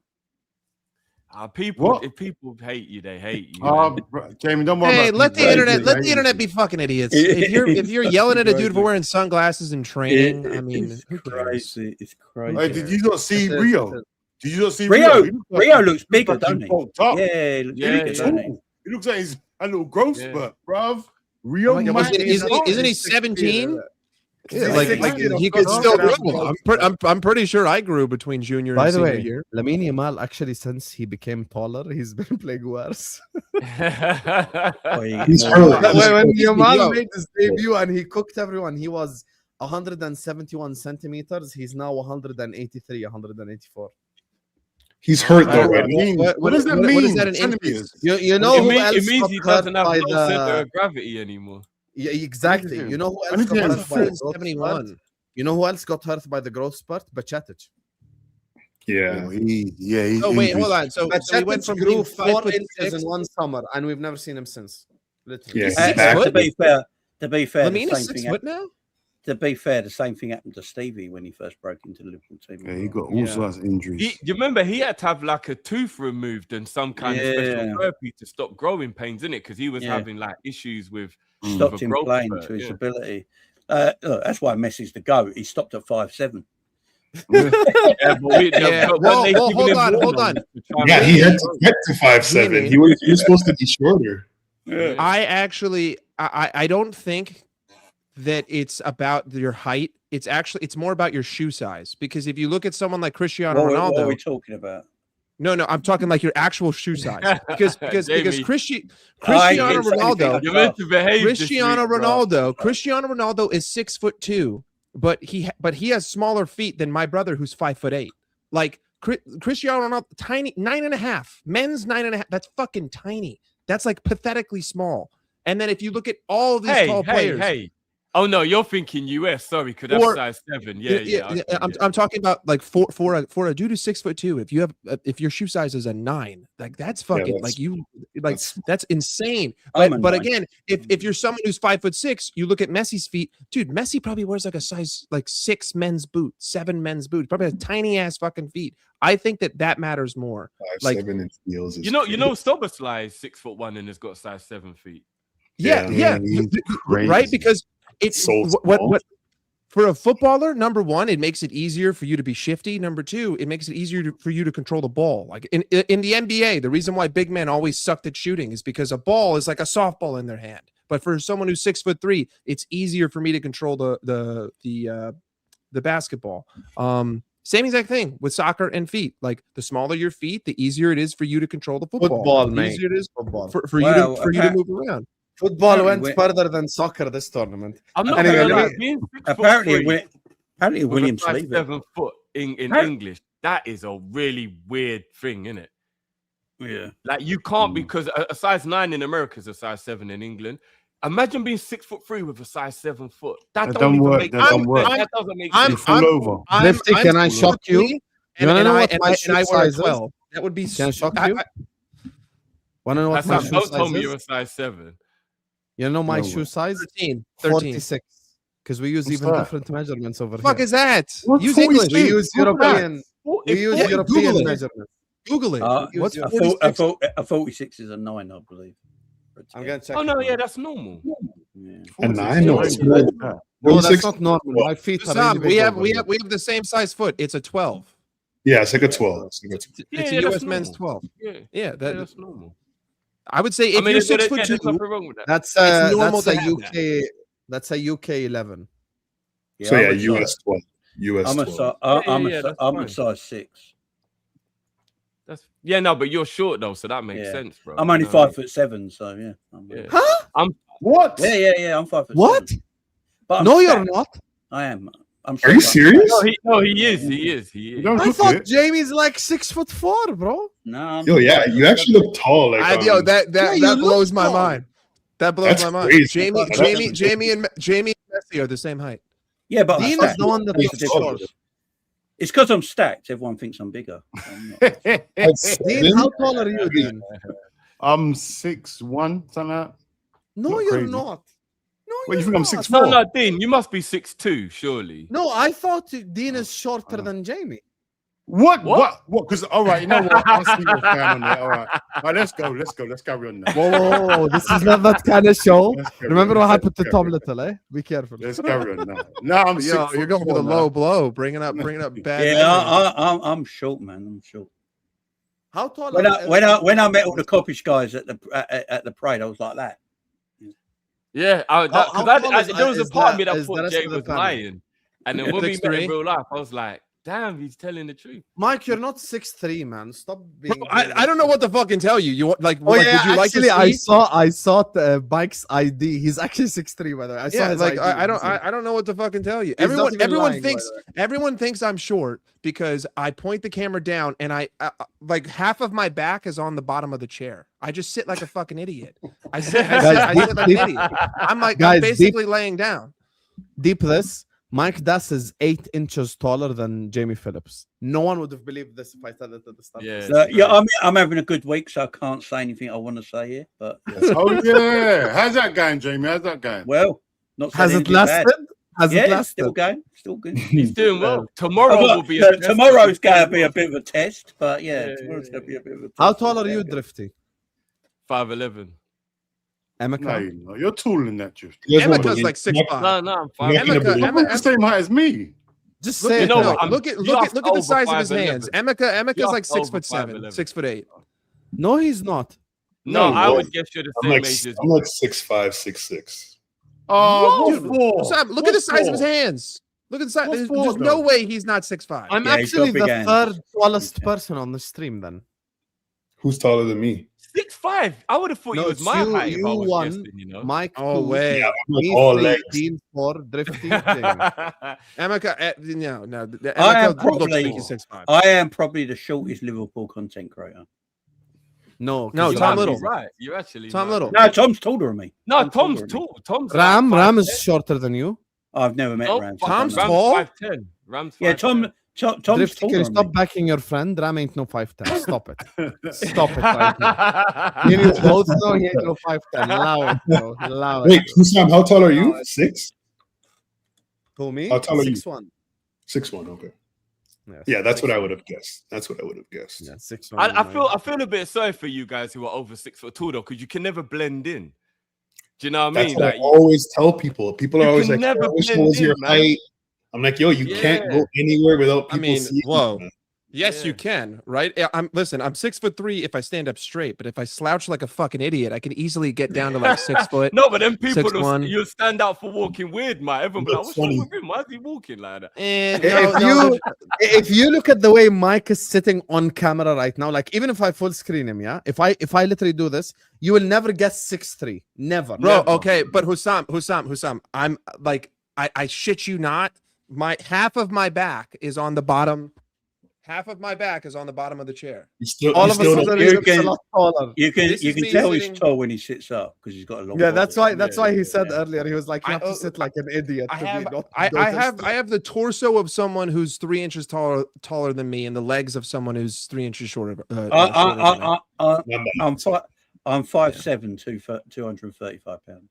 If people hate you, they hate you. Jamie, don't worry. Hey, let the internet be fucking idiots. If you're yelling at a dude for wearing sunglasses in training, I mean, who cares? It's crazy. Hey, did you not see Rio? Did you not see Rio? Rio? Rio looks bigger, doesn't he? Yeah, he looks like he's a little growth spurt, bruv. Rio, isn't he 17? He could still grow. I'm pretty sure I grew between junior and senior year. Lamine Yamal actually, since he became taller, he's been playing worse. He's when Yamal made his debut and he cooked everyone, he was 171 centimeters. He's now 183, 184. He's hurt though. What does that mean? What is that in inches? You know who else it means he doesn't have by no center of gravity anymore. Yeah, exactly. You know who else got hurt by the growth spurt? You know who else got hurt by the growth spurt? Bacetic. Yeah. Wait, hold on. So he went from grew being 4 inches in one summer, and we've never seen him since. Literally. Yeah, to be fair, Lamine is 6 foot now. To be fair, the same thing happened to Stevie when he first broke into the Liverpool team. Yeah, he got all sorts of injuries. You remember he had to have like a tooth removed and some kind of special therapy to stop growing pains, innit? Because he was having like issues with stopped him playing to his ability. That's why Messi's the GOAT. He stopped at 5'7". Hold on. Yeah, he had to get to 5'7". He was supposed to be shorter. Yeah. I don't think that it's about your height. It's more about your shoe size. Because if you look at someone like Cristiano Ronaldo, what are we talking about? No, I'm talking like your actual shoe size. Because Jamie. Cristiano didn't say Ronaldo, anything. You're meant to behave. Cristiano this week, bro. Cristiano Ronaldo is 6'2", but he has smaller feet than my brother who's 5'8". Like Cristiano Ronaldo, tiny, 9.5, men's 9.5. That's fucking tiny. That's like pathetically small. And then if you look at all these tall players, Oh no, you're thinking US. Sorry, could have size 7. Yeah. I'm talking about like for a dude who's 6'2". If your shoe size is a 9, like that's fucking that's insane. But again, if you're someone who's 5'6", you look at Messi's feet, dude. Messi probably wears like a size like 6 men's boot, 7 men's boot. He probably has tiny ass fucking feet. I think that matters more. 5'7" in heels. You know, Soboslai is 6'1" and has got size 7 feet. Yeah. Right, because it's so what for a footballer. Number one, it makes it easier for you to be shifty. Number two, it makes it easier for you to control the ball. Like in the NBA, the reason why big men always sucked at shooting is because a ball is like a softball in their hand. But for someone who's 6'3", it's easier for me to control the basketball. Same exact thing with soccer and feet. Like the smaller your feet, the easier it is for you to control the football. Football, the mate. easier it is Football. for you to move around. Football went further than soccer this tournament. I'm not apparently Williams 7 foot in English. That is a really weird thing, isn't it? Yeah. Like you can't because a size 9 in America is a size 7 in England. Imagine being 6'3" with a size 7 foot. That don't work. That doesn't make sense. Fall over. Drifty, can I shock you? You wanna know what my shoe size is? 12. That would be. Can I shock you? Wanna know what my shoe size is? Don't tell me you're a size 7. You know my shoe size? 13. 46. Because we use even different measurements over here. Fuck is that? Use English. We use European. We use European measurements. Google it. What's a 46 is a 9, I believe. I'm gonna check. Oh no, yeah, that's normal. Yeah. A 9? No, it's No, that's not normal. My feet are we have the same size foot. It's a 12. Yeah, it's like a 12. It's a US men's 12. Yeah, that's normal. I would say if you're 6'2", there's nothing wrong with that. That's a UK 11. So yeah, US 12. I'm a size 6. But you're short though, so that makes sense, bro. I'm only 5'7", so yeah. Huh? What? Yeah. I'm 5'7". What? But no, you're not. I am. Are you serious? No, he is. I thought Jamie's like 6'4", bro. No. You actually look tall. Like, that blows my mind. That blows my mind. Crazy. Jamie and Messi are the same height. Yeah, but Dean is the one that looks short. It's because I'm stacked. Everyone thinks I'm bigger. Dean, how tall are you, Dean? I'm 6'1", something like that. No, you're not. What, you think I'm 6'4"? No, Dean, you must be 6'2", surely. No, I thought Dean is shorter than Jamie. What? Because all right, you know what? I'll see what's going on there. All right, let's go. Let's carry on now. Whoa, this is not that kind of show. Remember what happened to Tom Little, eh? Be careful. Let's carry on now. Now I'm you're going for the low blow, bringing up bad. Yeah, I'm short, man. I'm short. How tall? When I met all the Coppish guys at the parade, I was like that. Yeah, there was a part of me that thought Jay was lying, and then when we met in real life, I was like, damn, he's telling the truth. Mike, you're not 6'3", man. Stop being. Bro, I don't know what to fucking tell you. You like? Oh yeah, would you actually, like I saw Mike's ID. He's actually 6'3", by the way. I saw his ID. I don't know what to fucking tell you. Everyone thinks I'm short because I point the camera down and I like half of my back is on the bottom of the chair. I just sit like a fucking idiot. I sit like an idiot. I'm basically laying down. Deep this. Mike Das is 8 inches taller than Jamie Phillips. No one would have believed this if I said it at the start. I'm having a good week, so I can't say anything I want to say here. But oh yeah, how's that going, Jamie? How's that going? Well, not has it lasted? Has it lasted? Still going, still good. He's doing well. Tomorrow will be tomorrow's going to be a bit of a test, but tomorrow's going to be a bit of a test. How tall are you, Drifty? 5'11". Emeka? No, you're taller than that, Drifty. Emeka's like 6'5". No, I'm 5'11". Emeka's the same height as me. Just say it. Look at the size of his hands. Emeka's like 6'7", 6'8". No, he's not. No, I would guess you're the same age. I'm like 6'5", 6'6". Oh, look at the size of his hands. Look at the size. What's There's forward, no though? way he's not 6'5". I'm Yeah, he's got actually big the hands. third tallest person on the stream. Then Who's taller than me? 6'5". I would have thought you was it's my height if I you was one, guessing, you know. Mike Oh, 2, way. Yeah, I'm like me all 3, legs. Dean 4, Drifty. Emeka, no. I am Emeka looks probably- like he's 6'5". I am probably the shortest Liverpool content creator. No, No, You're Tom actually Little. right. You're actually Tom right. Little. No, Tom's taller than me. No, Tom's taller than me. tall. Tom's Ram like is 5'10". shorter than you. I've never met No, Ram. Tom's Ram's tall? 5'10". Ram's 5'10". Yeah, Tom's Drifty, taller can you than stop me. backing your friend? Ram ain't no 5'10. Stop it. Stop it right now. You both know he ain't no 5'10. Allow it, bro. Allow it. Wait, Husam, how tall are you? 6? Who, me? How tall are you? 6'1". 6'1", okay. Yes, Yeah, that's what I 6'1". would have guessed. That's what I would have guessed. Yeah, 6'1". I feel a bit sorry for you guys who are over 6 foot tall though, because you can never blend in. Do you know what I That's mean? what Like, I always tell people. People are you always can like, never I wish I blend was your in, man. height. I'm like, yo, you can't go anywhere without people seeing you, whoa. man. Yes, Yeah. you can, right? I'm 6'3" if I stand up straight, but if I slouch like a fucking idiot, I can easily get down to like 6 foot. no, but then people 6'1". you'll stand out for walking weird, man. Everyone be like, That's what's wrong funny. with him? Why is he walking like that? And If you look at the way Mike is sitting on camera right now, like even if I full screen him, yeah, if I literally do this, you will never guess 6'3". Never. bro, Never. okay, but Hussam, I'm like, I shit you not, my half of my back is on the bottom. Half of my back is on the bottom of the chair. You still, All you of a still sudden, don't he You looks a can- lot taller. You can This you is can me tell sitting- he's tall when he sits up because he's got a long. Yeah, that's body. why. That's why he said yeah. earlier. He was like, "You have I- to sit like an idiot." I to be have, not I noticed." have the torso of someone who's 3 inches taller than me, and the legs of someone who's 3 inches shorter. Shorter than me. I'm 5'7", 235 pounds.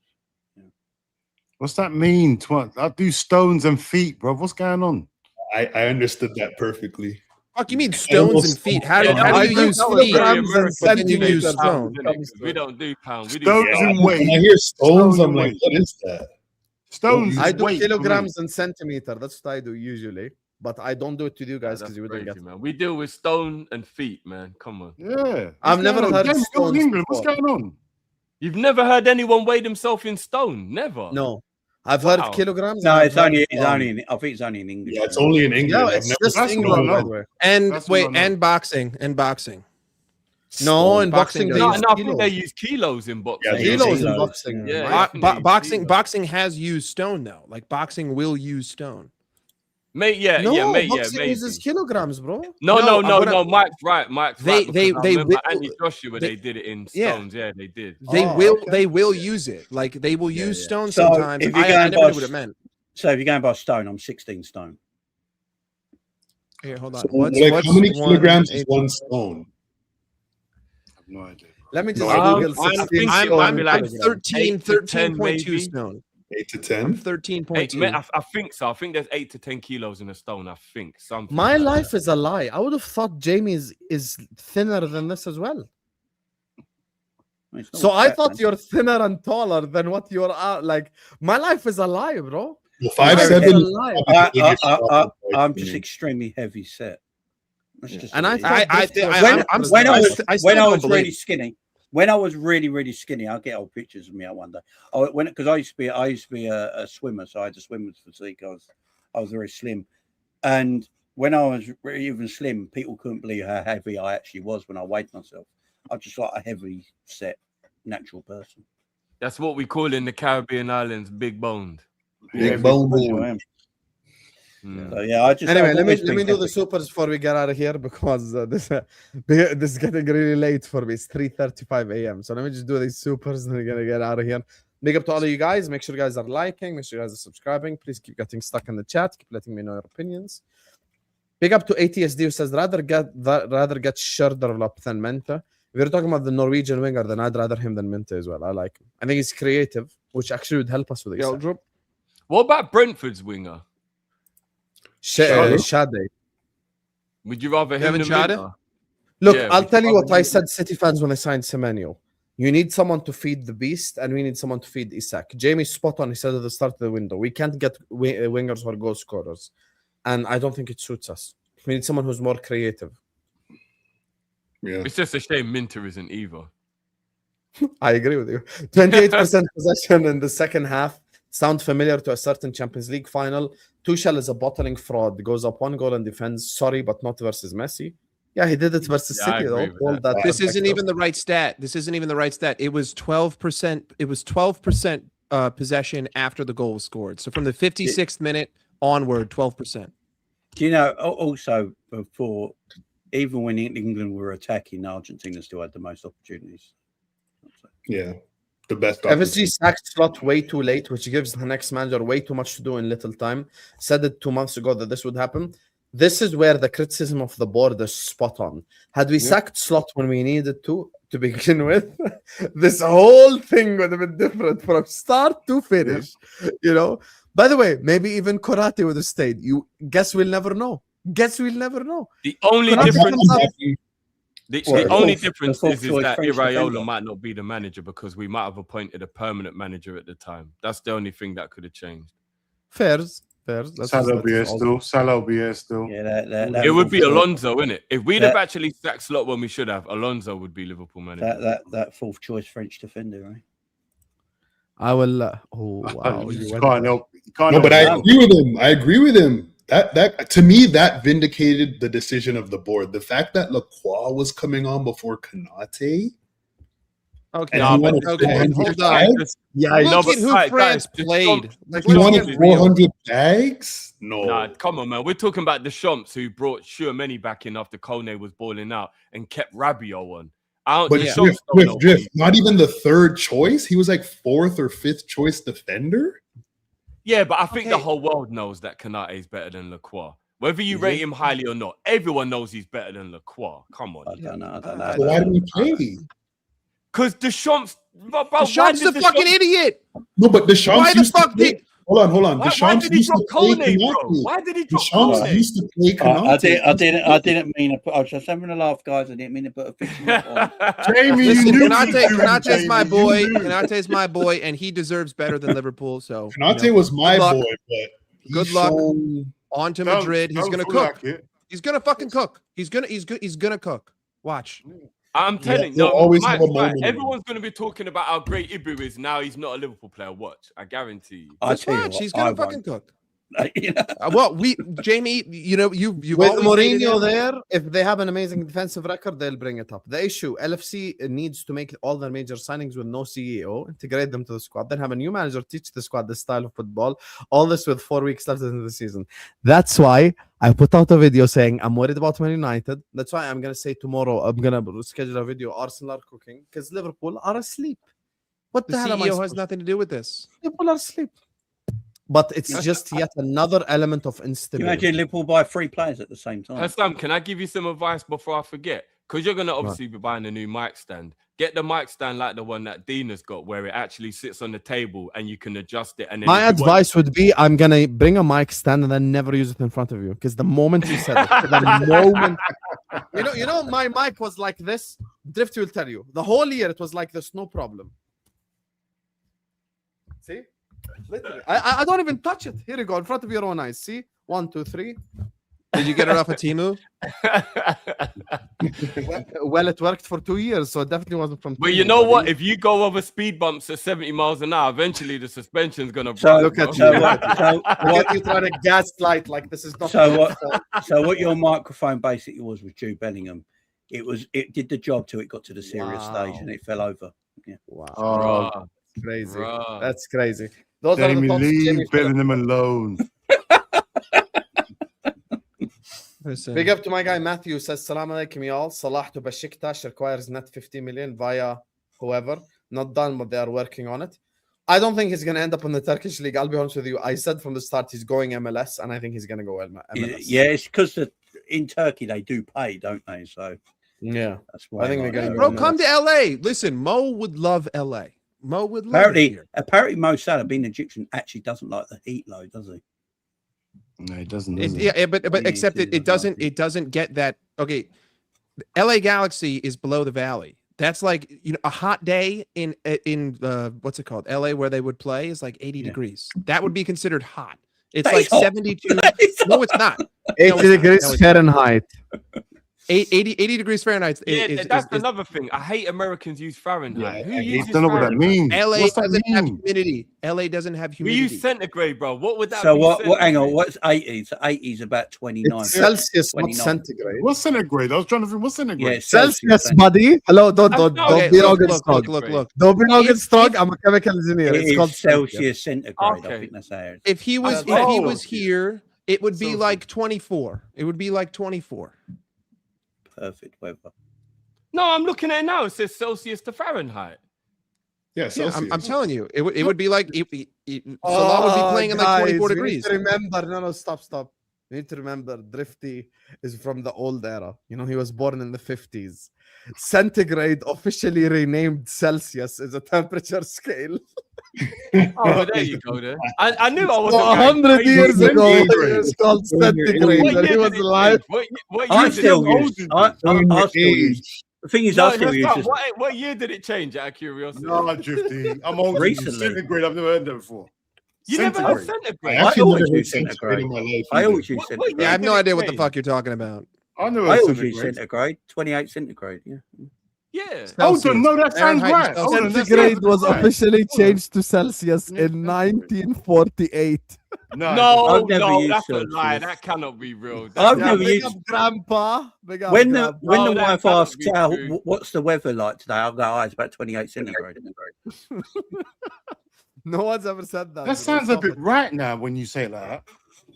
What's that mean? I do stones and feet, bro. What's going on? I understood that perfectly. Fuck, you mean stones and feet? How do Yeah, you use that was feet? very Kilograms and American. But then you centimeters. use stone. We don't do pounds. We do Stones Yeah, and when weight. I hear stones, Stones I'm and like, weight. what is that? Stones. I is do weight for me. kilograms and centimeter. That's what I do usually, but I don't do it to you guys That's because you wouldn't crazy, get. man. We deal with stone and feet, man. Come on. Yeah. I've What's never going on? heard Jamie, you're in stones England. What's before. going on? You've never heard anyone weigh themselves in stone? Never. No, I've heard Wow. kilograms. No, and I've it's heard, only um, I think it's only in English. Yeah, it's only in England. Yeah, I've it's never just That's England, what I by know. the way. And That's what I wait, know. and boxing. No, in Boxing boxing, they does- No, use no, I think kilos. they use kilos in boxing. Yeah, Kilos in kilos. boxing. Yeah, right? I think they use Boxing kilos. boxing has used stone though. Like boxing will use stone. Mate, yeah, No, yeah, mate, yeah, boxing maybe. uses kilograms, bro. No, No, no. Mike's right. Mike's They- right. they- because I they remember will- Andy Joshua, they- they did it in yeah. stones. Yeah, they did. They will use it. Like they will use yeah. stone So, sometimes. if you're I going never by knew what it meant. So if you're going by stone, I'm 16 stone. Here, hold on. So, What's how many one- kilograms is one stone? I have no idea. Let me just No, Google I'm 16 thinking stone might be like kilograms. 13, 8 to 10 13.2 maybe. stone. 8 to I'm 10? 13.2. I think so. I think there's 8 to 10 kilos in a stone. I think something. My like life is a lie. I would have thought Jamie is thinner than this as well. It's not So I fat, thought man. you're thinner and taller than what you're like. My life is a lie, bro. Well, My life is 5'7" a lie. I'm just extremely heavy set. That's just And what I it is. thought I- this was- I- when, I'm- when I I was st- I still when I don't was really believe- skinny, when I was really skinny, I'll get old pictures of me out one day. Because I used to be a swimmer, so I had a swimmer's physique. I was very slim, and when I was even slim, people couldn't believe how heavy I actually was when I weighed myself. I'm just like a heavy set natural person. That's what we call in the Caribbean islands big boned. Big bone. I am. Mm. So yeah, I just Anyway, I've let always me been do the heavy. supers before we get out of here because this is getting really late for me. It's 3:35 a.m. So let me just do these supers and we're gonna get out of here. Big up to all of you guys. Make sure you guys are liking. Make sure you guys are subscribing. Please keep getting stuck in the chat. Keep letting me know your opinions. Big up to ATSD who says rather get Sher developed than Menta. If you're talking about the Norwegian winger, then I'd rather him than Menta as well. I like him. I think he's creative, which actually would help us with Yo, this. drop. What about Brentford's winger? Shade. Would you rather him Kevin than Schade? Minter? Look, Yeah, I'll we tell you should what I probably- said City fans when I signed Semenyo. You need someone to feed the beast, and we need someone to feed Isak. Jamie's spot on. He said at the start of the window, we can't get wingers or goal scorers. And I don't think it suits us. We need someone who's more creative. Yeah. It's just a shame Minter isn't either. I agree with you. 28% possession in the second half, sound familiar to a certain Champions League final. Tuchel is a bottling fraud. Goes up 1 goal and defends. Sorry, but not versus Messi. Yeah, he did it versus Yeah, I City, agree though. with that. This isn't even the right stat. This isn't even the right stat. It was 12%. It was 12% possession after the goal was scored. So from the 56th minute onward, 12%. Do you know, also, before, even when England were attacking, Argentina still had the most opportunities. Yeah, the best. FSG sacked Slot way too late, which gives the next manager way too much to do in little time. Said it 2 months ago that this would happen. This is where the criticism of the board is spot on. Had we sacked Slot when we needed to begin with, this whole thing would have been different from start to finish. You know. By the way, maybe even Konate would have stayed. You guess we'll never know. Guess we'll never know. The only Konate difference. comes up- The only difference fourth is choice that French Iraola defender. might not be the manager because we might have appointed a permanent manager at the time. That's the only thing that could have changed. Fairs. Salah will be here still. Salah will be here still. Yeah, that It would be fourth- Alonso, wouldn't it? If we'd have actually sacked Slot when we should have, Alonso would be Liverpool manager. That fourth choice French defender, right? I will. Oh wow! You went can't there. help. You can't No, help but I yourself. agree with him. I agree with him. That to me, that vindicated the decision of the board. The fact that Lacroix was coming on before Konate. Okay, No, but okay, and hold he on. died? Yeah, Look at who France played. Like, He let's wanted get real. 400 bags. No, Nah, come on, man. We're talking about the Champs who brought Tchouaméni back in after Kone was balling out and kept Rabiot on. but the Champs don't know Drift, what not even the third choice. He was like 4th or 5th choice defender. Yeah, but I think the Okay. whole world knows that Konate is better than Lacroix. Whether you rate him highly or not, everyone knows he's better than Lacroix. Come I on. don't know. So why didn't he play? Because Deschamps... Deschamps the fucking idiot. No, but Deschamps Why the used to fuck play- did? Hold on. Why Deschamps did he used drop to play Kone, bro? Konate. Why did he drop Deschamps Kone? used to play Konate. I didn't mean to put. I was just having a laugh, guys. I didn't mean to put a fiction on. Jamie, Listen, you knew Konate's my Jamie, boy. you knew. Konate's my boy, and he deserves better than Liverpool. So Konate was my Good luck. boy, but he's Good luck. shown- on to Don't- Madrid. He's don't gonna fool cook. like it. He's gonna fucking cook. He's gonna cook. Watch. I'm telling you, he'll always have a Mike's right. moment. Everyone's going to be talking about how great Ibu is now. He's not a Liverpool player. Watch, I guarantee you. I Just tell you watch. what, He's I gonna won't. fucking cook. You know? Well, Jamie, you know, you've With always hated Mourinho him. there, if they have an amazing defensive record, they'll bring it up. The issue, LFC needs to make all their major signings with no CEO, integrate them to the squad, then have a new manager teach the squad the style of football. All this with 4 weeks left in the season. That's why I put out a video saying I'm worried about Man United. That's why I'm gonna say tomorrow I'm gonna schedule a video. Arsenal are cooking because Liverpool are asleep. What The the hell am I CEO has supposed nothing to do with this. Liverpool are asleep. But it's just yet another element of Can you instability. imagine Liverpool buy 3 players at the same time? Hassan, can I give you some advice before I forget? Because you're going to obviously be buying a new mic stand. Get the mic stand like the one that Dina's got, where it actually sits on the table and you can adjust it. And then My if you want- advice would be I'm gonna bring a mic stand and then never use it in front of you. Because the moment you said it, the moment you know, my mic was like this. Drifty will tell you. The whole year it was like this, no problem. See? Literally. I don't even touch it. Here you go, in front of your own eyes. See? 1, 2, 3. Did you get it off of Temu? Well, it worked for 2 years, so it definitely wasn't from. But you Temu, know buddy. what? If you go over speed bumps at 70 miles an hour, eventually the suspension's going to So, Look at so, you. what, so, What you trying to gaslight like this is not. so what your microphone basically was Jude Bellingham. It did the job till it got to the serious Wow. stage and it fell over. Wow, Bruh, crazy. bruh. That's crazy. Those are the Jamie, thoughts of Jamie leave Phillips. Bellingham alone. Listen, Big up to my guy Matthew, says Salam alaikum y'all. Salah to Besiktas requires net 50 million via whoever. Not done, but they are working on it. I don't think he's going to end up in the Turkish league. I'll be honest with you. I said from the start he's going MLS, and I think he's going to go MLS. Yeah, it's because in Turkey they do pay, don't they? So Yeah. that's why. I think like they're that. gonna bro, go come to LA. Listen, Mo would love LA. Mo would love it Apparently, here. Mo Salah, being Egyptian, actually doesn't like the heat load, does he? No, he doesn't. Yeah, but Yeah, except it it is, doesn't get that. Okay, LA Galaxy is below the valley. That's like, you know, a hot day in what's it called? LA, where they would play, is like 80 Yeah. degrees. That would be considered hot. It's That like is hot. 72. That is No, it's not. 80 No, it's degrees not. Fahrenheit. 80 degrees Fahrenheit. That's another thing. I hate Americans use Fahrenheit. Who uses I don't know what that Fahrenheit? means. LA What's that doesn't have mean? humidity. LA doesn't have We humidity. use centigrade, bro. What would that So be? what? Hang on. centigrade? What's 80? So 80 is about 29. It's Celsius, not 29. centigrade. What's centigrade? I was trying to think. What's centigrade? Yeah, it's Celsius, buddy. Hello, don't Okay, be look, August look, strong. look. Don't be August If- strong. I'm a chemical engineer. It It's is called Celsius centigrade. I Okay. think that's how it is. If he was here, it would be like 24. It would be like 24. Perfect weather. No, I'm looking at it now. It says Celsius to Fahrenheit. Yeah, Yeah, Celsius. I'm telling you, it would be like Salah would be playing in like 24 degrees. We need to remember, no, stop. We need to remember Drifty is from the old era. You know, he was born in the 50s. Centigrade, officially renamed Celsius, is a temperature scale. Oh, there you go. There. I knew I wasn't. So 100 crazy. years ago, it Centigrade. was called centigrade. What And he year was did it alive. change? What I year did still it use. I still use. The thing is, No, I still let's use. stop. this- What year did it change? Out of curiosity. No, Drifty. I'm old. Recently. Centigrade. I've never heard that before. You never heard Centigrade. I centigrade. actually always never heard use centigrade in my life. I either. always use What centigrade. Yeah, I have no did it idea what the change? fuck you're talking about. I know I it's always use centigrade. centigrade. 28 centigrade. Yeah. Yeah. Hold on, no, that sounds Fahrenheit right. is Hold on, that Centigrade sounds was right. officially changed to Celsius in 1948. No, No, I've never no, used that's a Celsius. lie. That cannot be real. I've That's never Big used. up Grandpa. Big up When Grandpa. the No, that wife cannot asks, be "How, true. what's the weather like today?" I'll go, "Oh, it's about 28 centigrade." No one's ever said that. That sounds a bit right now when you say it like that.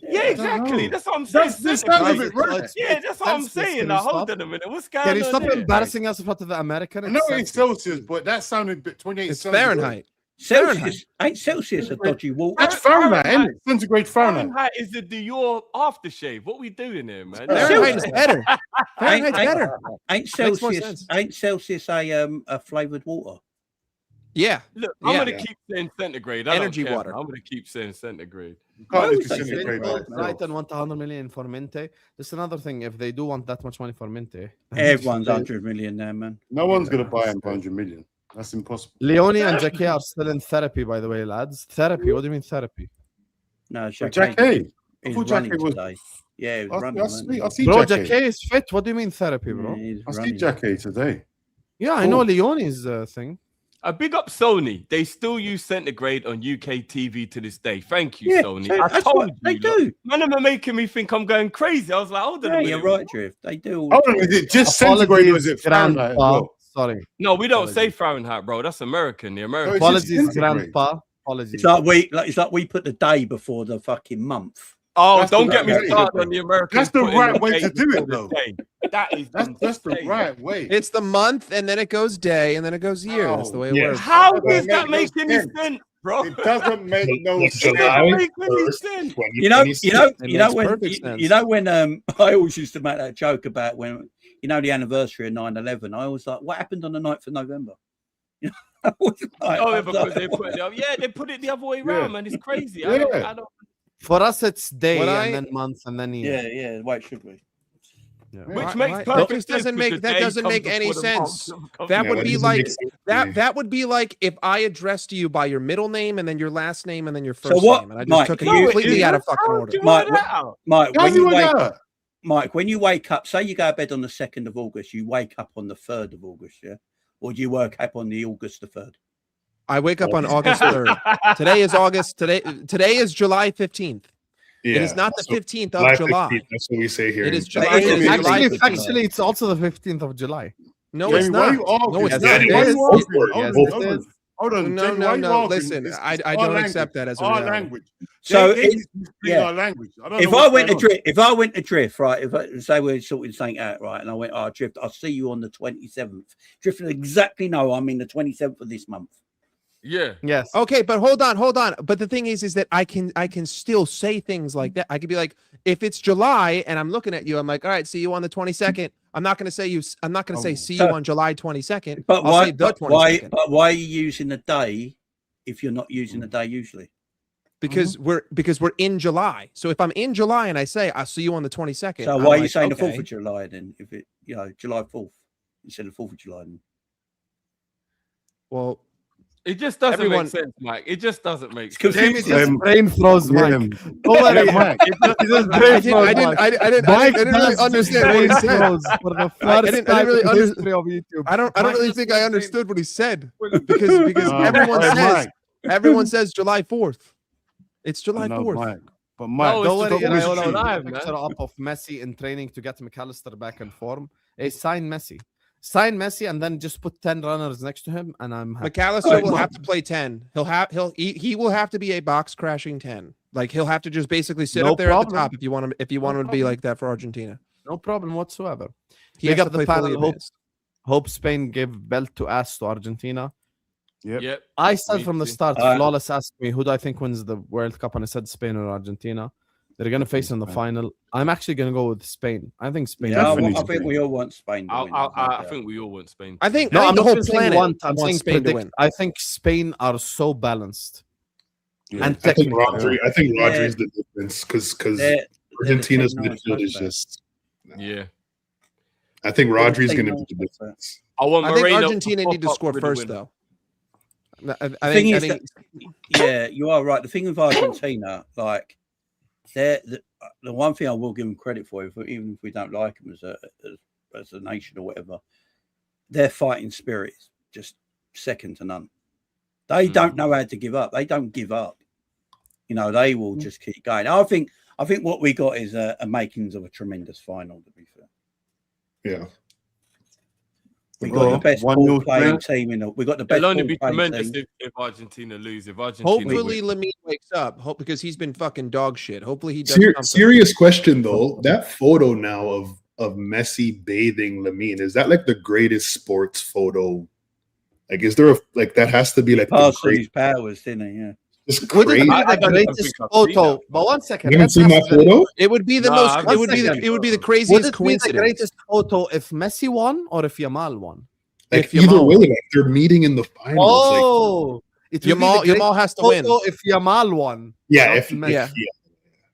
Yeah, exactly. That's what I'm saying. This sounds a bit Right. right. Yeah, that's what I'm Celsius. saying. Can Now, you hold stop? on a minute. What's going Can you on stop there? embarrassing us in front of the American? I know it's Celsius, but that sounded a bit 28. It's sounds Fahrenheit. Celsius ain't Celsius a dodgy water. That's Fahrenheit, isn't it? Centigrade Fahrenheit. Fahrenheit is the Dior aftershave. What we doing here, man? Fahrenheit is better. Ain't, Fahrenheit's ain't, better. ain't Makes more Celsius sense. ain't Celsius a flavored water? Yeah. Look, I'm Yeah. gonna keep saying centigrade. I Energy don't care, water. man. I'm gonna keep saying centigrade. You can't always look at say centigrade. centigrade. man. Brighton want 100 million for Mente. That's another thing. If they do want that much money for Mente, Everyone's 100 million now, man. No one's gonna buy him for 100 million. That's impossible. Leone and Jackie are still in therapy, by the way, lads. Therapy. What do you mean therapy? No, Jack Jackie I is thought running Jackie was. today. Yeah, he was I running. see Bro, Jackie. Jackie is fit. What do you mean therapy, bro? I see Jackie today. Yeah, I know Leone's thing. A big up Sony. They still use centigrade on UK TV to this day. Thank you, Yeah, Sony. so I that's told what you. they look. do. None of them are making me think I'm going crazy. I was like, hold on Yeah, a minute. you're right, Drift. They do. Hold on, is it just centigrade or is it Fahrenheit as well? Sorry. No, we don't say Fahrenheit, bro. That's American. The American. it's Apologies, centigrade. Grandpa. Apologies. It's like we put the day before the fucking month. Oh, That's don't the get me right way. started on the American. That's the right way to do it, though. That is That's the insane. right way. It's the month, and then it goes day, and then it goes year. That's the way it Yeah. works. How That does don't that make make no any sense. sense, bro? It doesn't make no It's sense. July Make any 1st, sense. You know makes when perfect sense. you know when I always used to make that joke about when the anniversary of 9/11. I was like, what happened on the 9th of November? You know, I was like, Oh, I yeah, was because like, they put it. Yeah, they put it the other way around, man. It's crazy. Yeah. I don't. For us, it's day What and I- then month and then year. yeah, the way it should be. Yeah. Which Why- makes why- perfect that just sense doesn't because make the that day doesn't comes make any before the month sense. comes That Yeah, would that be doesn't like make sense to me. that would be like if I addressed you by your middle name and then your last name and then your So first what- name, and I just Mike, took it No, it completely isn't. out of fucking How order. do you Mike, work that out? Mike, How's when he you with wake that? Mike, when you wake up, say you go to bed on the 2nd of August, you wake up on the 3rd of August, yeah? Or do you wake up on the August the 3rd? I wake up on August 3rd. Today is August. Today is July 15th. Yeah. It is not the So 15th of July July. 15th, that's what we say here. It in is July. July. It It is is July July 15th. Actually, it's also the 15th of July. No, Jamie, it's why not. you arguing? No, it's Yes, not. it Why It you is. Go for it. arguing? Go Hold for on. it. Hold on, No, Jamie, no, why you no. arguing? Listen, It's I our don't language. accept that as a Our reality. language. So They it- speak yeah. our language. I don't If know I what's went to going on. drift, if I went to drift, right? If I say we're sorting something out, right, and I went, drift, I'll see you on the 27th. Drift will exactly know I'm in the 27th of this month. Yeah. Yes. Okay, but hold on. But the thing is that I can still say things like that. I could be like, if it's July and I'm looking at you, I'm like, all right, see you on the 22nd. I'm not going to say you. I'm not going to say see you on July 22nd. But I'll why? say the But why? 22nd. But why are you using the day if you're not using the day usually? Because we're in July. So if I'm in July and I say I'll see you on the 22nd. So I'm why are you like, saying the okay. 4th of July then? If it, July 4th instead of 4th of July. Then? Well, It just doesn't Everyone- make sense, Mike. It just doesn't make It's sense. Jamie just brain froze Mike. Don't worry. Mike. He just brain froze Mike. I didn't really understand what he Brain said. froze for the I first didn't time really in the history of YouTube. I don't Mike really just think went I brain- understood what he said because everyone says July 4th. It's July 4th. Mike. But Mike, No, Don't worry, it's always Iraola, true. I'll Live, put a man. picture up of Messi in training to get McAllister back in form. Sign Messi. Sign Messi and then just put 10 runners next to him, and I'm happy. McAllister will have to play 10. He will have to be a box crashing 10. Like he'll have to just basically sit No up there at problem. the top if you want him to be like that for Argentina. No problem whatsoever. He Big has up to the play fully panel. advanced. Hope Spain give belt to ass to Argentina. Yep. I said Me from the too. start, Flawless asked me, who do I think wins the World Cup? And I said Spain or Argentina. They're going to face in the final. I'm actually going to go with Spain. I think Spain. Yeah, Definitely I think we all want Spain to win. I think we all want Spain. I think No, I'm the not whole even saying planet want. I'm wants saying Spain to predict. win. I think Spain are so balanced. Yeah. And I think technical. Rodri's the difference because Argentina's midfield is just. Yeah. I think Rodri's team going to knows be the what's that. difference. I want I think Moreno Argentina need to pop up score with the first, winner. though. The thing is yeah, you are right. The thing with Argentina, like, the one thing I will give them credit for, even if we don't like them as a nation or whatever, their fighting spirit is just second to none. They don't know how to give up. They don't give up. You know, they will just keep going. I think what we got is a makings of a tremendous final, to be fair. Yeah. We got the best 1-0 ball playing Spain. team we got the best It'll only ball be playing tremendous team. if Argentina lose. If Argentina Hopefully, win. Lamine wakes up. Because he's been fucking dog shit. Hopefully, he does something. Serious question though. That photo now of Messi bathing Lamine, is that like the greatest sports photo? Like, is there a that has to be like the Passed on his great, powers, didn't he? Yeah. just Would it crazy? be I the don't greatest think I've seen photo? that. But one second. You haven't let's seen that ask them. photo? It would be the Nah, most. I've It would be seen the it. craziest Would it be the coincidence. greatest photo if Messi won or if Yamal won? Like If either Yamal way, won. like they're meeting in the finals. Like, Oh, it would be the greatest Yamal has to win. photo if Yamal won. yeah, not if Messi. Yeah.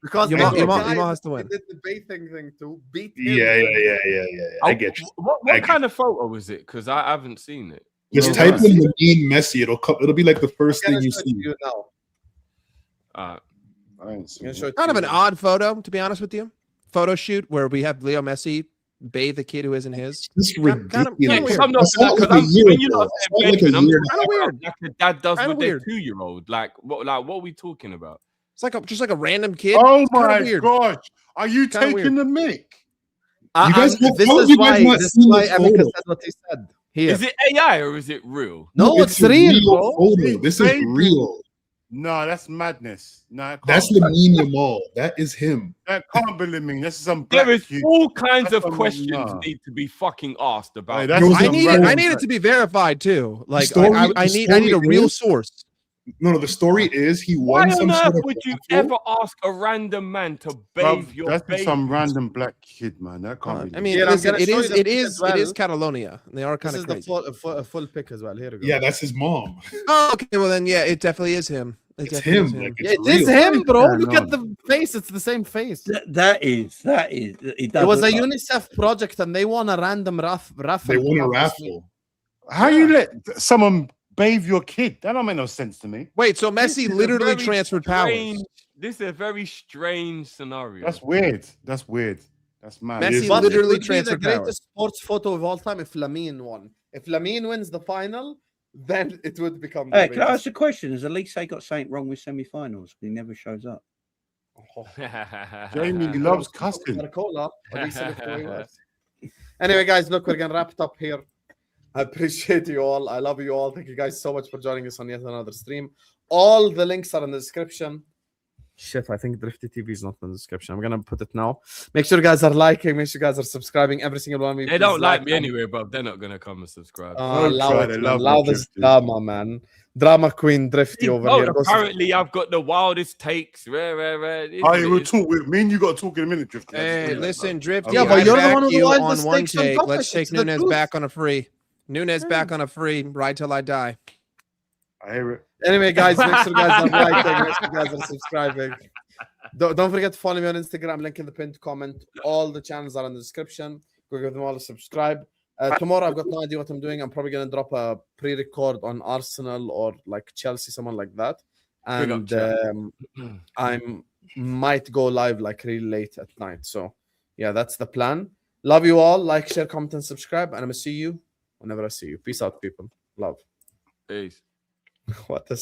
Because Yamal- the Yamal- guy Yamal has to who win. did the bathing thing to beat him. yeah. I get you. What kind of photo is it? Because I haven't seen it. Just Yeah. type in Lamine Messi. It'll be like the first I'm thing gonna you show it see. to you now. Uh, I ain't seen I'm gonna it. show it to Kind of you an now. odd photo, to be honest with you. Photo shoot where we have Leo Messi bathe the kid who isn't his. This is Kind of ridiculous. weird. I'm not I saw it like a year when you ago. lot I say saw it like a bathing, I'm year thinking Kinda weird. like a dad does Kinda with their weird. 2-year-old. Like what are we talking about? It's like just like a random kid. Oh It's kinda my weird. gosh. Are you Kinda taking the mic? You guys- This how is have you guys why not this is seen why this Emeka photo? said what he said. Here. Is it AI or is it real? No, it's a real, bro. photo. This is Baby. real. No, that's madness. No, it can't That's be. Lamine Yamal. That is him. That can't be Lamine. This is some black There is kid. all kinds That's of what I'm- questions nah. need to be fucking asked about. Hey, this. that's No, I some need random I need it black- to be verified too. Like story- I the need a story real is- source. No, the story is he Why won on some earth sort of would you raffle. ever ask a random man to Bruv, bathe your that's baby? some random black kid, man. That can't be. I mean, Yeah, I'm listen, gonna it show is you the it pic is as well. it is Catalonia. They are This kind is of the crazy. full pic as well. Here we go. Yeah, that's his mom. Oh, okay, well then, yeah, it definitely is him. It's definitely is him. Like, Yeah, it's it is real. him, bro. Yeah, Look no. at the face. It's the same face. That is. It It was a look like- UNICEF project, and they won a random raffle. They won a to have this raffle. How you let someone bathe your kid? That don't make no sense to me. Wait, so This Messi is a literally very transferred strange- powers. This is a very strange scenario. That's weird. That's weird. That's mad. Messi is But literally it would be the transferred greatest powers. sports photo of all time if Lamine won. If Lamine wins the final, then it would become. The Hey, can I greatest. ask a question? Has Elise got something wrong with semi-finals? He never shows up. Jamie loves cussing. Barcola, at least before he was. Anyway, guys, look, we're gonna wrap it up here. I appreciate you all. I love you all. Thank you guys so much for joining us on yet another stream. All the links are in the description. Shit, I think Drifty TV is not in the description. I'm gonna put it now. Make sure you guys are liking. Make sure you guys are subscribing. Every single one of you. They don't please like me them. anyway, bro. They're not gonna come and subscribe. Allow try, it, they man. love Allow me, this Drifty. drama, man. Drama queen Drifty over Oh, here. Go apparently, I've got the wildest takes. Rare. Oh, yeah, we'll talk. Me and you got to talk in a minute, Drifty. Hey, listen, Drifty. Yeah, I but you're the back one who you wanted on the one stakes on take. top. Let's It's take the Nunes truth. back on a free. Nunes back on a free. Ride till I die. I hear it. Anyway, guys, make sure you guys are liking. Make sure you guys are subscribing. Don't forget to follow me on Instagram. Link in the pinned comment. All the channels are in the description. Go give them all a subscribe. Tomorrow I've got no idea what I'm doing. I'm probably gonna drop a pre-record on Arsenal or like Chelsea, someone like that. And I might go live like really late at night. So yeah, that's the plan. Love you all. Like, share, comment, and subscribe. And I'm gonna see you whenever I see you. Peace out, people. Love. Peace. What a